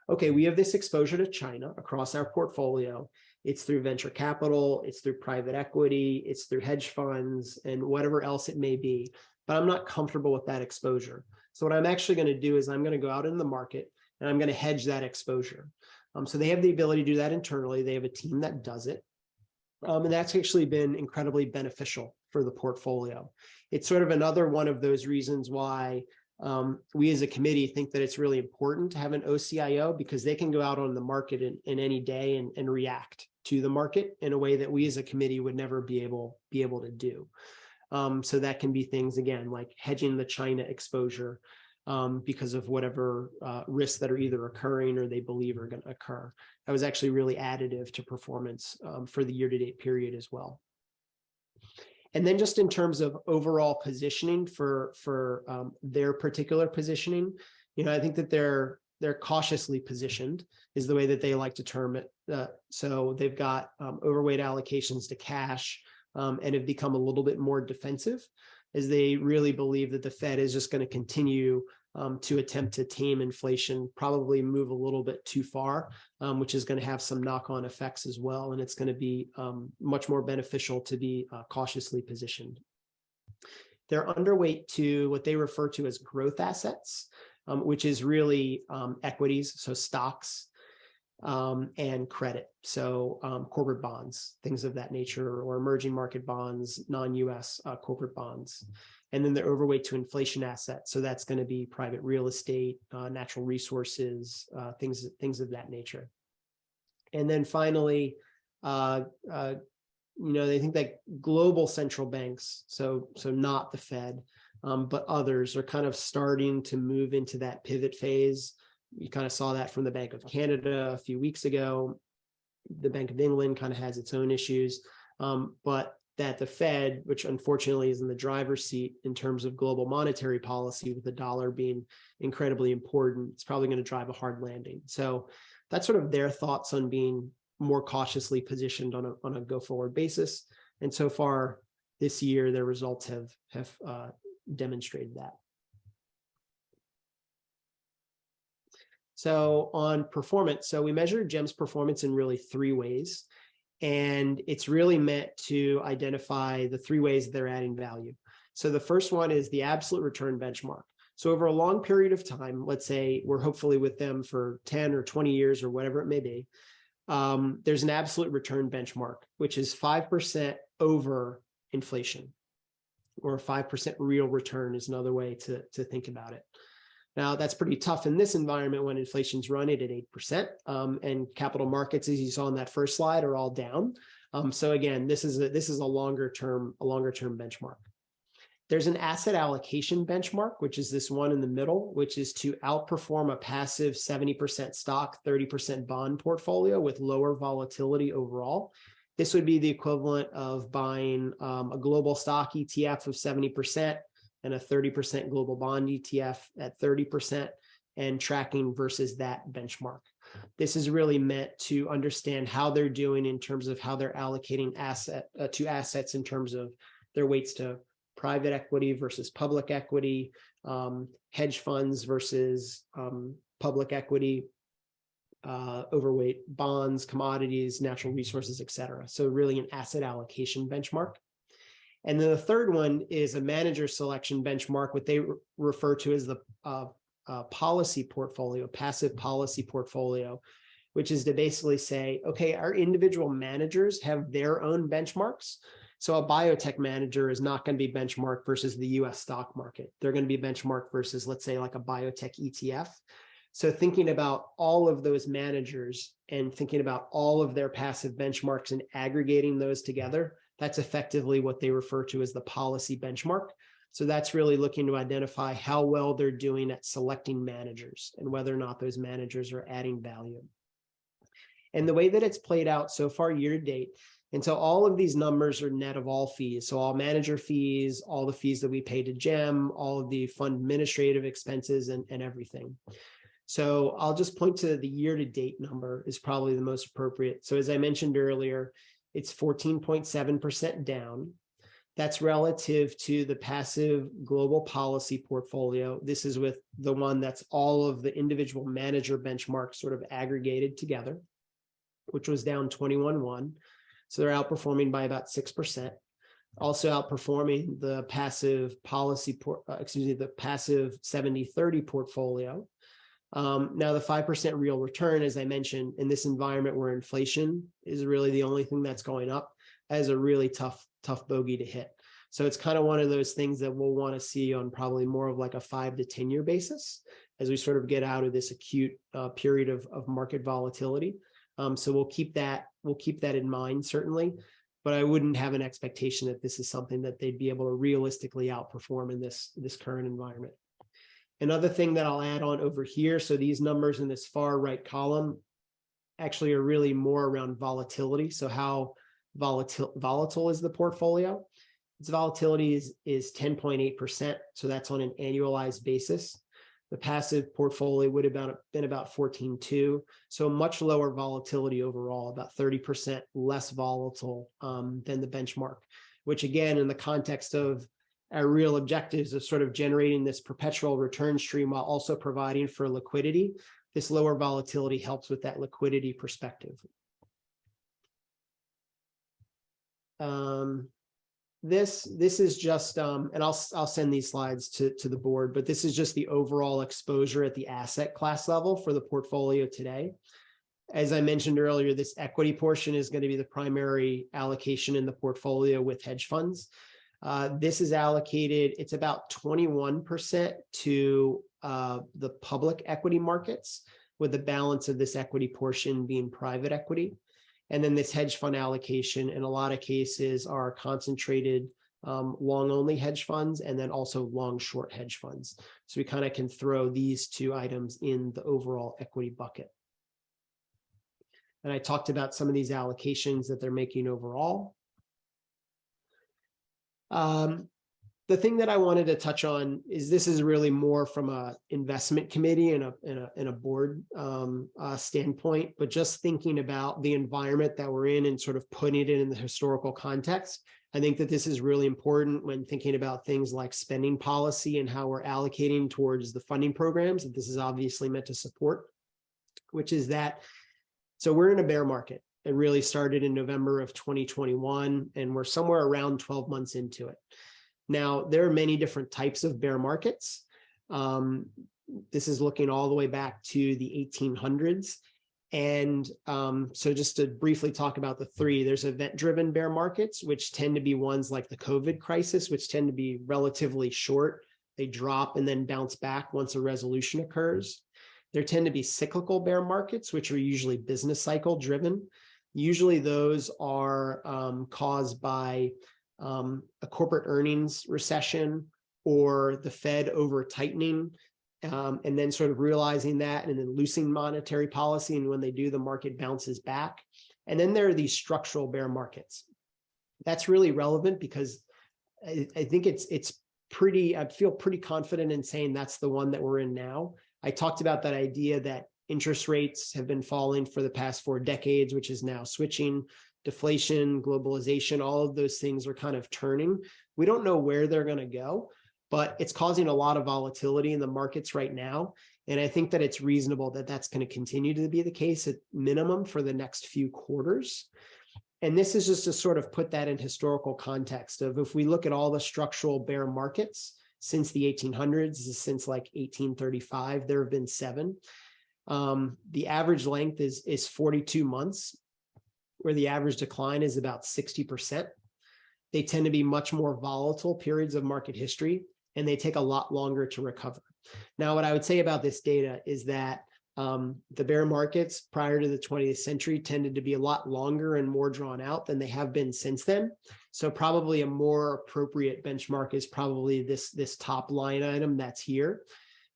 okay, we have this exposure to China across our portfolio. It's through venture capital, it's through private equity, it's through hedge funds, and whatever else it may be. But I'm not comfortable with that exposure. So what I'm actually going to do is I'm going to go out in the market and I'm going to hedge that exposure. So they have the ability to do that internally. They have a team that does it. And that's actually been incredibly beneficial for the portfolio. It's sort of another one of those reasons why we as a committee think that it's really important to have an OCIO, because they can go out on the market in any day and react to the market in a way that we as a committee would never be able to do. So that can be things, again, like hedging the China exposure because of whatever risks that are either occurring or they believe are going to occur. That was actually really additive to performance for the year-to-date period as well. And then just in terms of overall positioning for their particular positioning, you know, I think that they're cautiously positioned is the way that they like to term it. So they've got overweight allocations to cash, and have become a little bit more defensive, as they really believe that the Fed is just going to continue to attempt to tame inflation, probably move a little bit too far, which is going to have some knock-on effects as well. And it's going to be much more beneficial to be cautiously positioned. They're underweight to what they refer to as growth assets, which is really equities, so stocks, and credit, so corporate bonds, things of that nature, or emerging market bonds, non-US corporate bonds. And then they're overweight to inflation assets, so that's going to be private real estate, natural resources, things of that nature. And then finally, you know, they think that global central banks, so not the Fed, but others are kind of starting to move into that pivot phase. You kind of saw that from the Bank of Canada a few weeks ago. The Bank of England kind of has its own issues, but that the Fed, which unfortunately is in the driver's seat in terms of global monetary policy, with the dollar being incredibly important, it's probably going to drive a hard landing. So that's sort of their thoughts on being more cautiously positioned on a go-forward basis. And so far this year, their results have demonstrated that. So on performance, so we measure GEM's performance in really three ways. And it's really meant to identify the three ways they're adding value. So the first one is the absolute return benchmark. So over a long period of time, let's say we're hopefully with them for 10 or 20 years or whatever it may be, there's an absolute return benchmark, which is 5% over inflation, or 5% real return is another way to think about it. Now, that's pretty tough in this environment when inflation's running at 8%, and capital markets, as you saw in that first slide, are all down. So again, this is a longer term benchmark. There's an asset allocation benchmark, which is this one in the middle, which is to outperform a passive 70% stock, 30% bond portfolio with lower volatility overall. This would be the equivalent of buying a global stock ETF of 70%, and a 30% global bond ETF at 30%, and tracking versus that benchmark. This is really meant to understand how they're doing in terms of how they're allocating assets in terms of their weights to private equity versus public equity, hedge funds versus public equity, overweight bonds, commodities, natural resources, et cetera. So really an asset allocation benchmark. And then the third one is a manager selection benchmark, what they refer to as the policy portfolio, passive policy portfolio, which is to basically say, okay, our individual managers have their own benchmarks. So a biotech manager is not going to be benchmarked versus the US stock market. They're going to be benchmarked versus, let's say, like a biotech ETF. So thinking about all of those managers and thinking about all of their passive benchmarks and aggregating those together, that's effectively what they refer to as the policy benchmark. So that's really looking to identify how well they're doing at selecting managers and whether or not those managers are adding value. And the way that it's played out so far year to date, and so all of these numbers are net of all fees. So all manager fees, all the fees that we pay to GEM, all of the fund administrative expenses and everything. So I'll just point to the year to date number is probably the most appropriate. So as I mentioned earlier, it's 14.7% down. That's relative to the passive global policy portfolio. This is with the one that's all of the individual manager benchmarks sort of aggregated together, which was down 21.1. So they're outperforming by about 6%. Also outperforming the passive policy, the passive 70-30 portfolio. Now the 5% real return, as I mentioned, in this environment where inflation is really the only thing that's going up, is a really tough bogey to hit. So it's kind of one of those things that we'll want to see on probably more of like a 5 to 10 year basis as we sort of get out of this acute period of market volatility. So we'll keep that in mind, certainly, but I wouldn't have an expectation that this is something that they'd be able to realistically outperform in this current environment. Another thing that I'll add on over here, so these numbers in this far right column actually are really more around volatility. So how volatile is the portfolio? Its volatility is 10.8%. So that's on an annualized basis. The passive portfolio would have been about 14.2. So much lower volatility overall, about 30% less volatile than the benchmark, which again, in the context of our real objectives of sort of generating this perpetual return stream while also providing for liquidity, this lower volatility helps with that liquidity perspective. This is just, and I'll send these slides to the board, but this is just the overall exposure at the asset class level for the portfolio today. As I mentioned earlier, this equity portion is going to be the primary allocation in the portfolio with hedge funds. This is allocated, it's about 21% to the public equity markets, with the balance of this equity portion being private equity. And then this hedge fund allocation in a lot of cases are concentrated long only hedge funds, and then also long short hedge funds. So we kind of can throw these two items in the overall equity bucket. And I talked about some of these allocations that they're making overall. The thing that I wanted to touch on is this is really more from a investment committee and a board standpoint, but just thinking about the environment that we're in and sort of putting it in the historical context. I think that this is really important when thinking about things like spending policy and how we're allocating towards the funding programs that this is obviously meant to support, which is that, so we're in a bear market. It really started in November of 2021, and we're somewhere around 12 months into it. Now, there are many different types of bear markets. This is looking all the way back to the 1800s. And so just to briefly talk about the three, there's event-driven bear markets, which tend to be ones like the COVID crisis, which tend to be relatively short. They drop and then bounce back once a resolution occurs. There tend to be cyclical bear markets, which are usually business cycle driven. Usually those are caused by a corporate earnings recession or the Fed over tightening, and then sort of realizing that and then loosening monetary policy. And when they do, the market bounces back. And then there are these structural bear markets. That's really relevant because I think it's pretty, I feel pretty confident in saying that's the one that we're in now. I talked about that idea that interest rates have been falling for the past 4 decades, which is now switching. Deflation, globalization, all of those things are kind of turning. We don't know where they're going to go, but it's causing a lot of volatility in the markets right now. And I think that it's reasonable that that's going to continue to be the case at minimum for the next few quarters. And this is just to sort of put that in historical context of if we look at all the structural bear markets since the 1800s, since like 1835, there have been 7. The average length is 42 months. Where the average decline is about 60%. They tend to be much more volatile periods of market history, and they take a lot longer to recover. Now, what I would say about this data is that the bear markets prior to the 20th century tended to be a lot longer and more drawn out than they have been since then. So probably a more appropriate benchmark is probably this top line item that's here.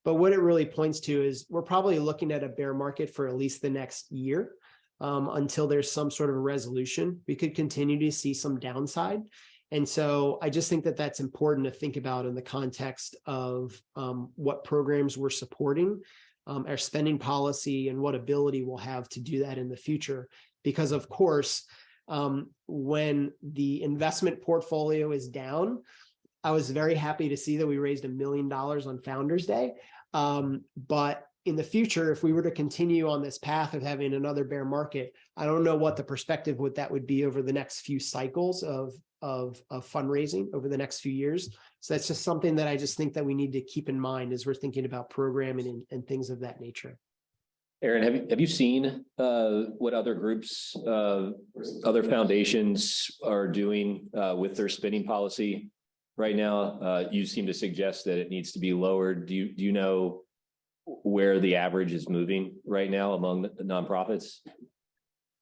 But what it really points to is we're probably looking at a bear market for at least the next year. Until there's some sort of a resolution. We could continue to see some downside. And so I just think that that's important to think about in the context of what programs we're supporting, our spending policy, and what ability we'll have to do that in the future. Because of course, when the investment portfolio is down, I was very happy to see that we raised $1 million on Founders Day. But in the future, if we were to continue on this path of having another bear market, I don't know what the perspective that would be over the next few cycles of fundraising over the next few years. So that's just something that I just think that we need to keep in mind as we're thinking about programming and things of that nature. Ehren, have you seen what other groups, other foundations are doing with their spending policy right now? You seem to suggest that it needs to be lowered. Do you know where the average is moving right now among the nonprofits?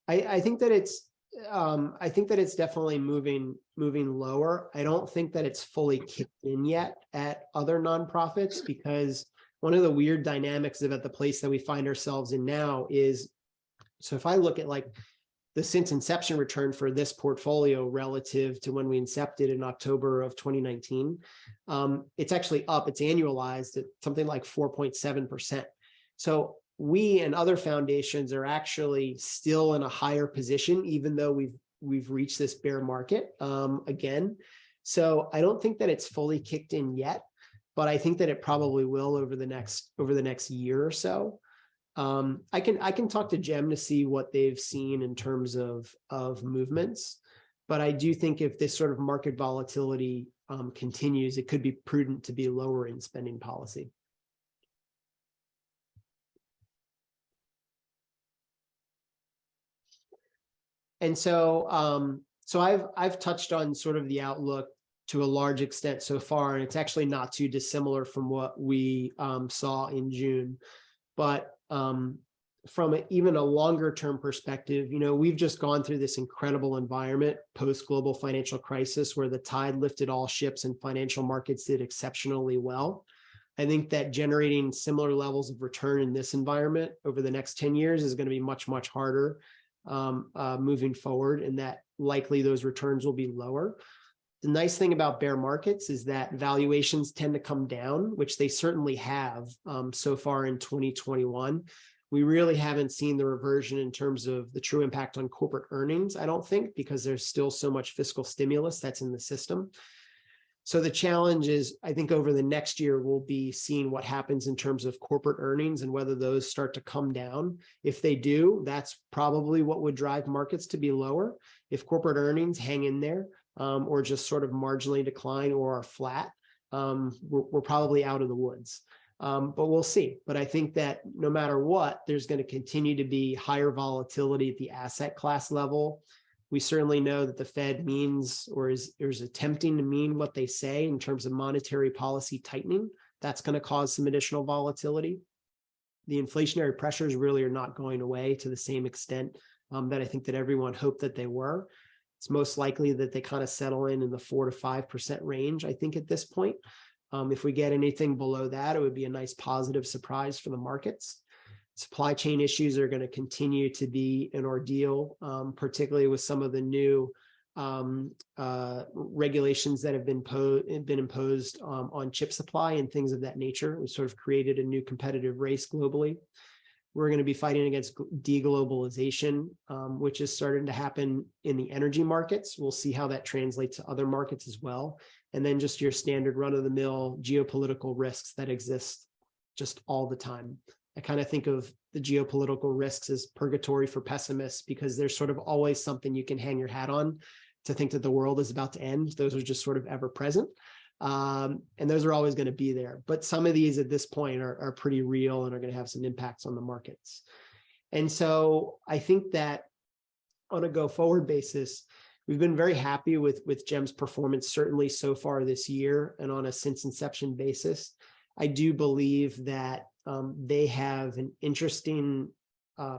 I think that it's definitely moving lower. I don't think that it's fully kicked in yet at other nonprofits, because one of the weird dynamics about the place that we find ourselves in now is, so if I look at like the since inception return for this portfolio relative to when we incepted in October of 2019, it's actually up, it's annualized at something like 4.7%. So we and other foundations are actually still in a higher position, even though we've reached this bear market again. So I don't think that it's fully kicked in yet, but I think that it probably will over the next year or so. I can talk to Jem to see what they've seen in terms of movements, but I do think if this sort of market volatility continues, it could be prudent to be lower in spending policy. And so, I've touched on sort of the outlook to a large extent so far, and it's actually not too dissimilar from what we saw in June. But from even a longer term perspective, we've just gone through this incredible environment post global financial crisis where the tide lifted all ships and financial markets did exceptionally well. I think that generating similar levels of return in this environment over the next 10 years is going to be much, much harder moving forward, and that likely those returns will be lower. The nice thing about bear markets is that valuations tend to come down, which they certainly have so far in 2021. We really haven't seen the reversion in terms of the true impact on corporate earnings, I don't think, because there's still so much fiscal stimulus that's in the system. So the challenge is, I think over the next year, we'll be seeing what happens in terms of corporate earnings and whether those start to come down. If they do, that's probably what would drive markets to be lower. If corporate earnings hang in there or just sort of marginally decline or are flat, we're probably out of the woods. But we'll see. But I think that no matter what, there's going to continue to be higher volatility at the asset class level. We certainly know that the Fed means or is attempting to mean what they say in terms of monetary policy tightening. That's going to cause some additional volatility. The inflationary pressures really are not going away to the same extent that I think that everyone hoped that they were. It's most likely that they kind of settle in the 4 to 5% range, I think, at this point. If we get anything below that, it would be a nice positive surprise for the markets. Supply chain issues are going to continue to be an ordeal, particularly with some of the new regulations that have been imposed on chip supply and things of that nature. We sort of created a new competitive race globally. We're going to be fighting against deglobalization, which is starting to happen in the energy markets. We'll see how that translates to other markets as well. And then just your standard run-of-the-mill geopolitical risks that exist just all the time. I kind of think of the geopolitical risks as purgatory for pessimists because there's sort of always something you can hang your hat on to think that the world is about to end. Those are just sort of ever present. And those are always going to be there. But some of these at this point are pretty real and are going to have some impacts on the markets. And so I think that on a go forward basis, we've been very happy with GEM's performance, certainly so far this year and on a since inception basis. I do believe that they have an interesting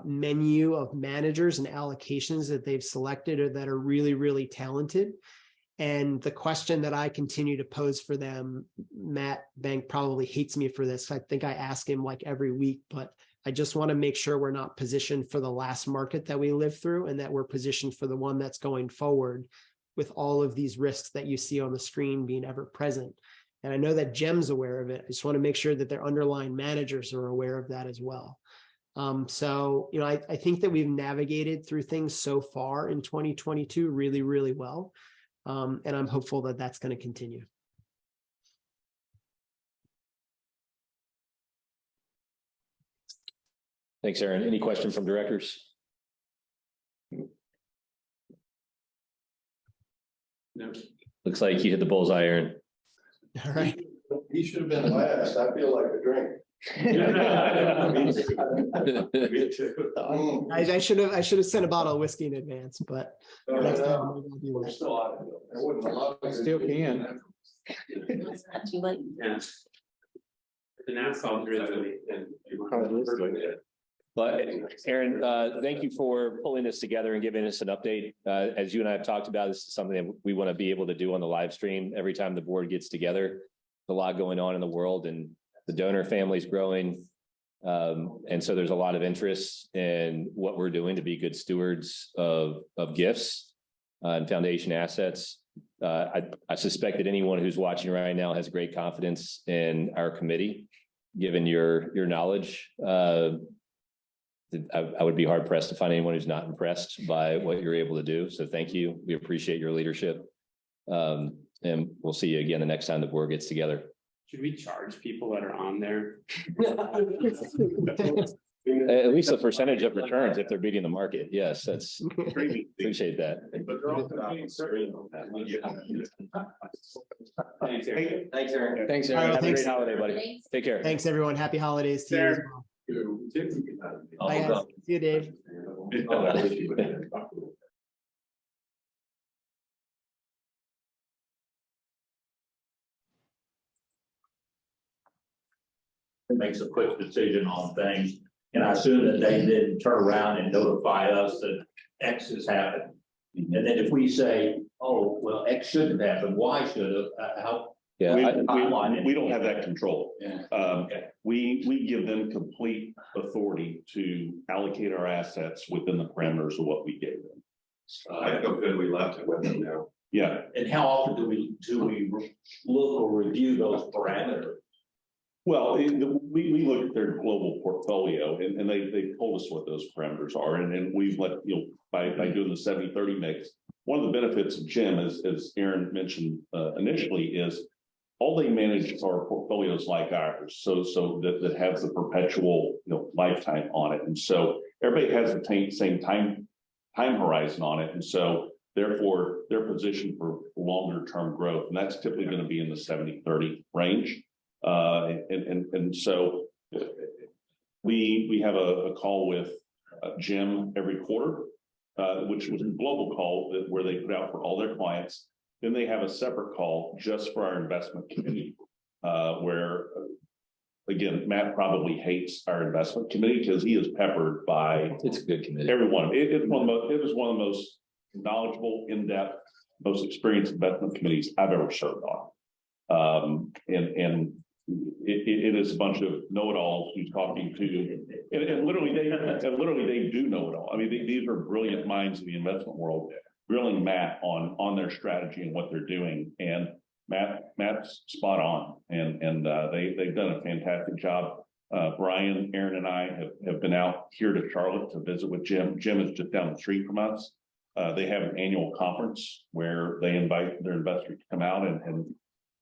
menu of managers and allocations that they've selected or that are really, really talented. And the question that I continue to pose for them, Matt Bank probably hates me for this. I think I ask him like every week, but I just want to make sure we're not positioned for the last market that we lived through and that we're positioned for the one that's going forward with all of these risks that you see on the screen being ever present. And I know that GEM's aware of it. I just want to make sure that their underlying managers are aware of that as well. So, I think that we've navigated through things so far in 2022 really, really well. And I'm hopeful that that's going to continue. Thanks, Ehren. Any questions from directors? No. Looks like you hit the bullseye, Ehren. All right. He should have been last. I feel like a drink. I should have sent a bottle of whiskey in advance, but next time maybe I'll be worse. Still can. It's not too late. But Ehren, thank you for pulling this together and giving us an update. As you and I have talked about, this is something that we want to be able to do on the live stream every time the board gets together. There's a lot going on in the world and the donor family is growing. And so there's a lot of interest in what we're doing to be good stewards of gifts and foundation assets. I suspect that anyone who's watching right now has great confidence in our committee, given your knowledge. I would be hard pressed to find anyone who's not impressed by what you're able to do. So thank you. We appreciate your leadership. And we'll see you again the next time the board gets together. Should we charge people that are on there? At least a percentage of returns if they're beating the market. Yes, that's appreciate that. Thanks, Ehren. Thanks, Ehren. Have a great holiday, buddy. Take care. Thanks, everyone. Happy holidays to you as well. Bye, guys. See you, Dave. Makes a quick decision on things. And I assume that they then turn around and notify us that X has happened. And then if we say, oh, well, X shouldn't have happened, Y should have, how? Yeah, timeline we don't have that control. Yeah. Okay. We give them complete authority to allocate our assets within the parameters of what we gave them. I feel good we left it with them now. Yeah. And how often do we look or review those parameters? Well, we look at their global portfolio and they told us what those parameters are. And we've let, by doing the 70-30 mix, one of the benefits of Jim, as Ehren mentioned initially, is all they manage are portfolios like ours. So that has the perpetual, lifetime on it. And so everybody has the same time horizon on it. And so therefore they're positioned for longer term growth. And that's typically going to be in the 70-30 range. And so we have a call with Jim every quarter, which was a global call where they put out for all their clients. Then they have a separate call just for our investment committee, where again, Matt probably hates our investment committee because he is peppered by It's a good committee. everyone. It was one of the most knowledgeable, in-depth, most experienced investment committees I've ever served on. And it is a bunch of know-it-alls who's talking to, and literally they do know it all. I mean, these are brilliant minds in the investment world, grilling Matt on their strategy and what they're doing. And Matt's spot on, and they've done a fantastic job. Brian, Ehren, and I have been out here to Charlotte to visit with Jim. Jim is just down the street from us. They have an annual conference where they invite their investors to come out and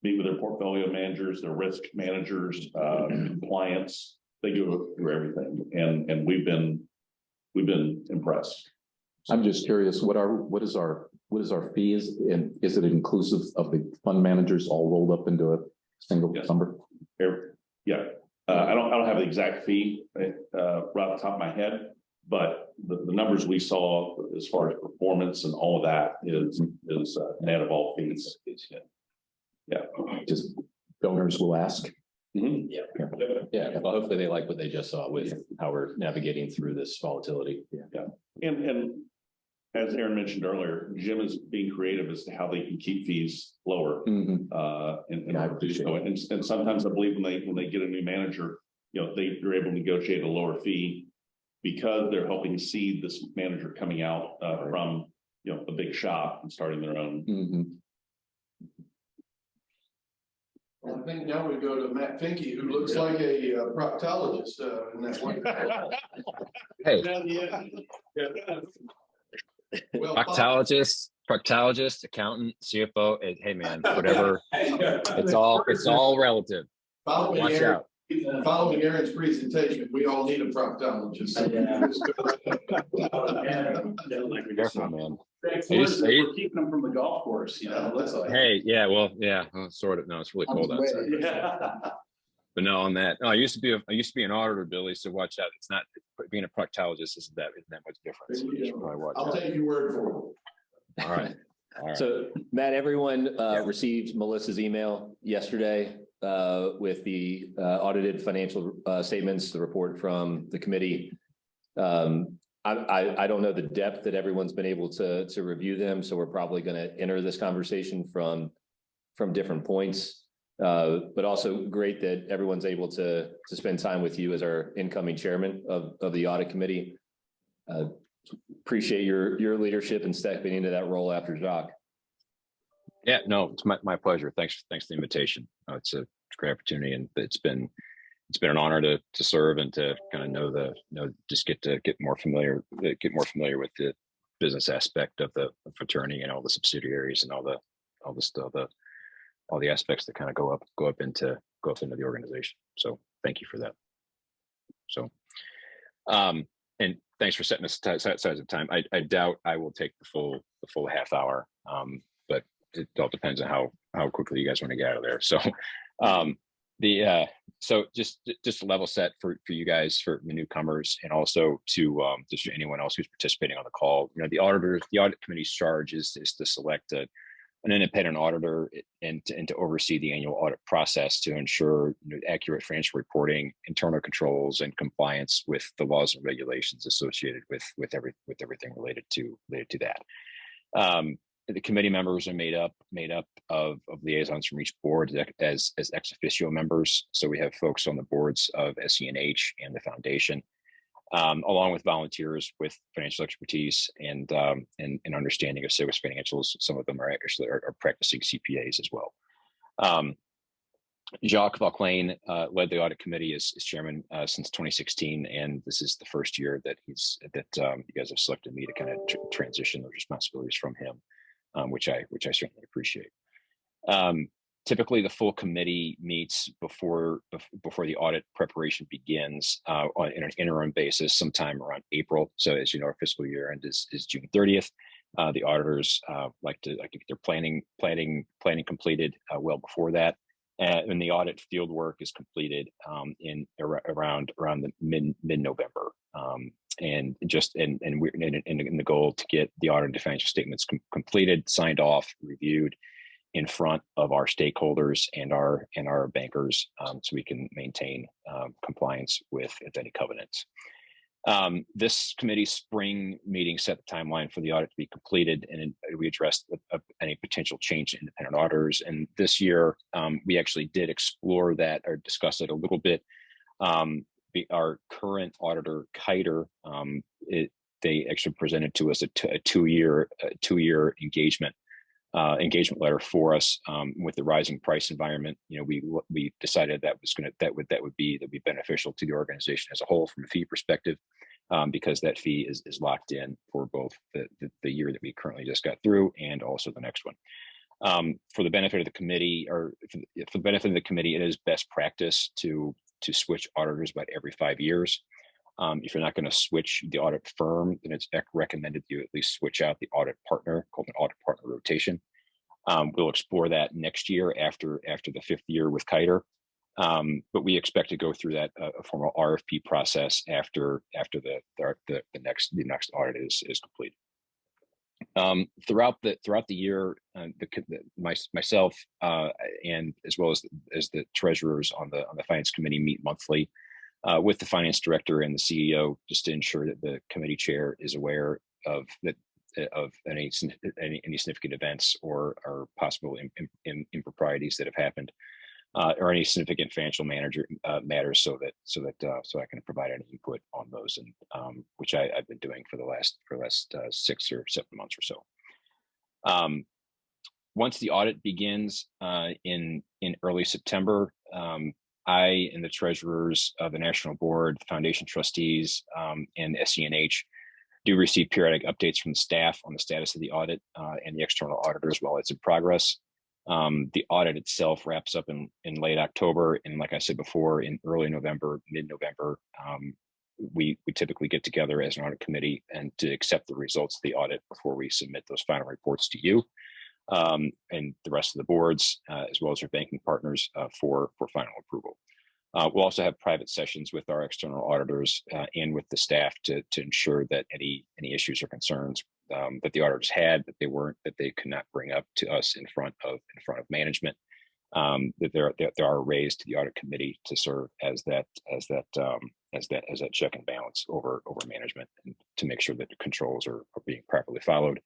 meet with their portfolio managers, their risk managers, compliance. They go through everything, and we've been impressed. I'm just curious, what is our fees, and is it inclusive of the fund managers all rolled up into a single number? Yeah, I don't have the exact fee right off the top of my head, but the numbers we saw as far as performance and all of that is net of all fees. Yeah, just donors will ask. Mm-hmm. Yeah. Well, hopefully they like what they just saw with how we're navigating through this volatility. Yeah. And as Ehren mentioned earlier, Jim is being creative as to how they can keep fees lower. And sometimes I believe when they get a new manager, they're able to negotiate a lower fee because they're helping seed this manager coming out from a big shop and starting their own. I think now we go to Matt Finke, who looks like a proctologist in that one. Hey. Proctologist, accountant, CFO. Hey man, whatever. It's all relative. Watch out. Following Ehren's presentation, we all need a proctologist. Careful, man. We're keeping them from the golf course, looks like. Hey, yeah, well, yeah, sort of. No, it's really cold outside. But no, on that, no, I used to be an auditor, Billy. So watch out. It's not being a proctologist isn't that much different. So you should probably watch I'll out. take your word for it. All right. So Matt, everyone received Melissa's email yesterday with the audited financial statements, the report from the committee. I don't know the depth that everyone's been able to review them, so we're probably going to enter this conversation from different points. But also great that everyone's able to spend time with you as our incoming chairman of the audit committee. Appreciate your leadership and stepping into that role after Jacques. Yeah, no, it's my pleasure. Thanks for the invitation. It's a great opportunity, and it's been an honor to serve and to kind of just get more familiar with the business aspect of the fraternity and all the subsidiaries and all the aspects that kind of go up into the organization. So thank you for that. So, and thanks for setting aside the time. I doubt I will take the full half hour, but it all depends on how quickly you guys want to get out of there. So, so just to level set for you guys, for the newcomers, and also to just for anyone else who's participating on the call. The audit committee's charge is to select an independent auditor and to oversee the annual audit process to ensure accurate financial reporting, internal controls, and compliance with the laws and regulations associated with everything related to that. The committee members are made up of liaisons from each board as ex officio members. So we have folks on the boards of SENH and the foundation, along with volunteers with financial expertise and understanding of SIGWIS financials. Some of them are actually practicing CPAs as well. Jacques Vauclain led the audit committee as chairman since 2016, and this is the first year that you guys have selected me to kind of transition those responsibilities from him, which I certainly appreciate. Typically, the full committee meets before the audit preparation begins on an interim basis, sometime around April. So, as you know, our fiscal year end is June 30th. The auditors like to get their planning completed well before that, and the audit field work is completed in around the mid-November. And the goal to get the audit and financial statements completed, signed off, reviewed in front of our stakeholders and our bankers, so we can maintain compliance with any covenants. This committee's spring meeting set the timeline for the audit to be completed, and we addressed any potential change in independent auditors. And this year, we actually did explore that or discuss it a little bit. Our current auditor, Kiter, they actually presented to us a two-year engagement letter for us. With the rising price environment, we decided that would be beneficial to the organization as a whole from a fee perspective, because that fee is locked in for both the year that we currently just got through and also the next one. For the benefit of the committee, it is best practice to switch auditors about every 5 years. If you're not going to switch the audit firm, then it's recommended you at least switch out the audit partner, called an audit partner rotation. We'll explore that next year after the 5th year with Kiter, but we expect to go through that a formal RFP process after the next audit is completed. Throughout the year, myself and as well as the treasurers on the finance committee meet monthly with the finance director and the CEO, just to ensure that the committee chair is aware of any significant events or possible improprieties that have happened, or any significant financial matters, so I can provide any input on those, and which I've been doing for the last 6 or 7 months or so. Once the audit begins in early September, I and the treasurers of the National Board, Foundation trustees, and SENH do receive periodic updates from the staff on the status of the audit and the external auditors while it's in progress. The audit itself wraps up in late October, and like I said before, in early November, mid-November, we typically get together as an audit committee and to accept the results of the audit before we submit those final reports to you and the rest of the boards, as well as our banking partners for final approval. We'll also have private sessions with our external auditors and with the staff to ensure that any issues or concerns that the auditors had that they could not bring up to us in front of management, that there are raised to the audit committee to serve as that check and balance over management, and to make sure that the controls are being properly followed.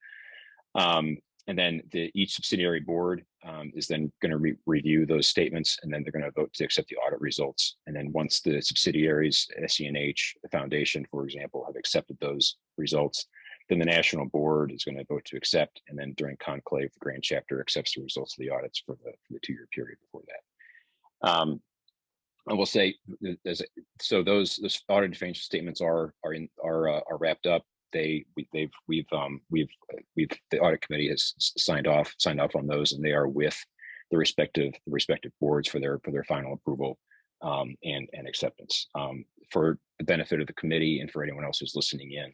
And then each subsidiary board is then going to review those statements, and then they're going to vote to accept the audit results. And then once the subsidiaries, SENH, the foundation, for example, have accepted those results, then the national board is going to vote to accept. And then during conclave, the grand chapter accepts the results of the audits for the 2-year period before that. I will say, so those audited financial statements are wrapped up. The audit committee has signed off on those, and they are with the respective boards for their final approval and acceptance. For the benefit of the committee and for anyone else who's listening in,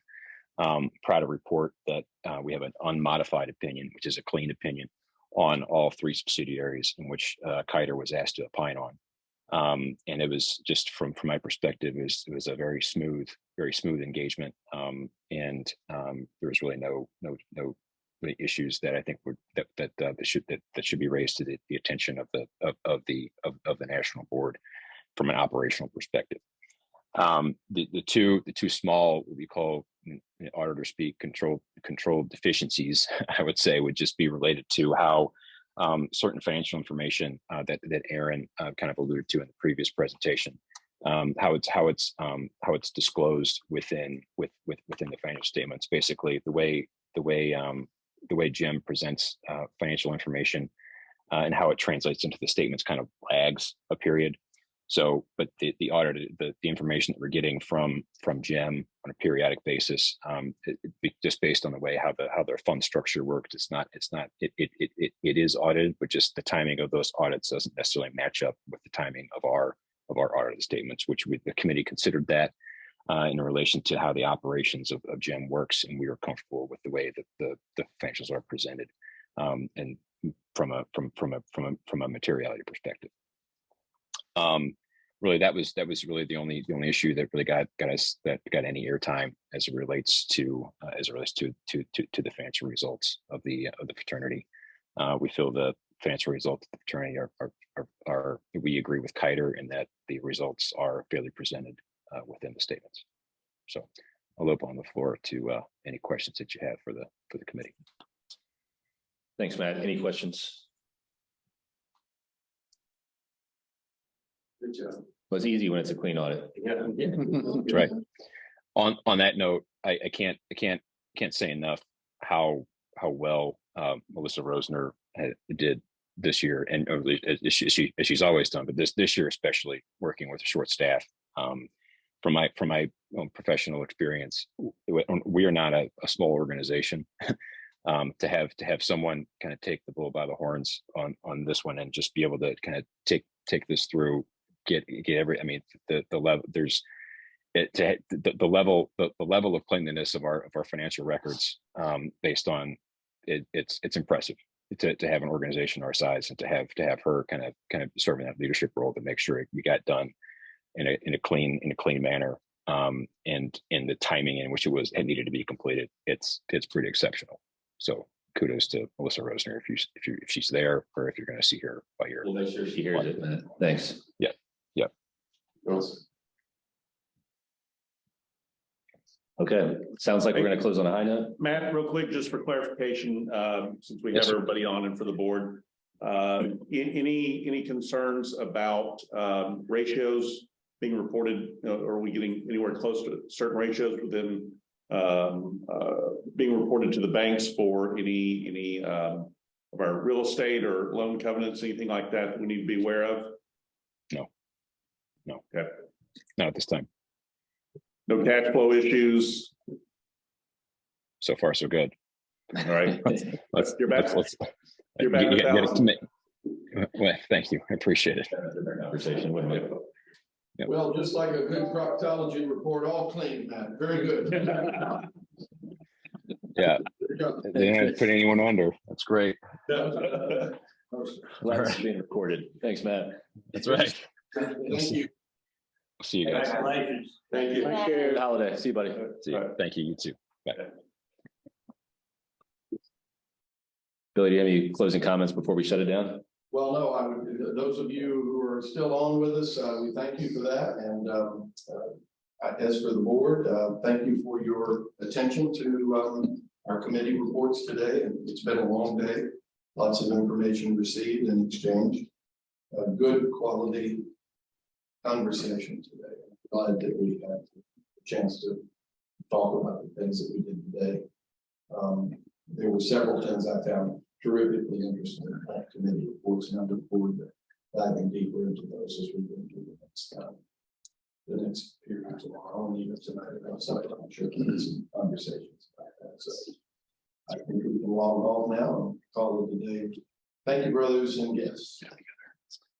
proud to report that we have an unmodified opinion, which is a clean opinion, on all 3 subsidiaries in which Kiter was asked to opine on. And it was just from my perspective, it was a very smooth engagement, and there was really no the issues that I think would that should be raised to the attention of the national board from an operational perspective. The two small, what we call auditor speak, controlled deficiencies, I would say, would just be related to how certain financial information that Ehren kind of alluded to in the previous presentation, how it's disclosed within the financial statements. Basically, the way Jim presents financial information and how it translates into the statements kind of lags a period. So, but the audit, the information that we're getting from Jim on a periodic basis, just based on the way how their fund structure worked, it is audited, but just the timing of those audits doesn't necessarily match up with the timing of our audited statements, which the committee considered that in relation to how the operations of Jim works, and we were comfortable with the way that the financials are presented, and from a materiality perspective. Really, that was really the only issue that really got any airtime as it relates to the financial results of the fraternity. We feel the financial results of the fraternity are we agree with Kiter in that the results are fairly presented within the statements. So I'll open the floor to any questions that you have for the committee. Thanks, Matt. Any questions? Good job. Well, it's easy when it's a clean audit. Yeah. That's right. On that note, I can't say enough how well Melissa Rosner did this year, and as she's always done, but this year especially, working with a short staff. From my own professional experience, we are not a small organization. To have someone kind of take the bull by the horns on this one and just be able to kind of take this through, get every, I mean, the level, there's the level of cleanliness of our financial records, based on it's impressive to have an organization our size, and to have her kind of serving that leadership role to make sure we got done in a clean manner, and in the timing in which it needed to be completed. It's pretty exceptional. So kudos to Melissa Rosner if she's there, or if you're going to see her by your. We'll make sure she hears it, Matt. Thanks. Yeah. Okay, sounds like we're going to close on a high note. Matt, real quick, just for clarification, since we have everybody on and for the board, any concerns about ratios being reported? Are we getting anywhere close to certain ratios within being reported to the banks for any of our real estate or loan covenants, anything like that we need to be aware of? No. Okay. Not at this time. No cash flow issues. So far, so good. All right. You're back. Well, thank you. I appreciate it. Conversation, wouldn't it? Yep. Well, just like a good proctology report, all clean, Matt. Very good. Yeah. They didn't put anyone under. That's great. Glad it's being recorded. Thanks, Matt. That's right. Thank you. See you guys. Thank you. Good holiday. See you, buddy. See you. Thank you. You too. Bye. Billy, do you have any closing comments before we shut it down? Well, no, I would, those of you who are still on with us, we thank you for that. And as for the board, thank you for your attention to our committee reports today. It's been a long day, lots of information received and exchanged. A good quality conversation today. I'm glad that we had a chance to talk about the things that we did today. There were several things I found terrifically interesting in that committee reports, and I'm looking forward to diving deeper into those as we go into the next period tomorrow, and even tonight. Outside, I'm sure there'll be some conversations about that. So I think we can log off now and call it a day. Thank you, brothers and guests.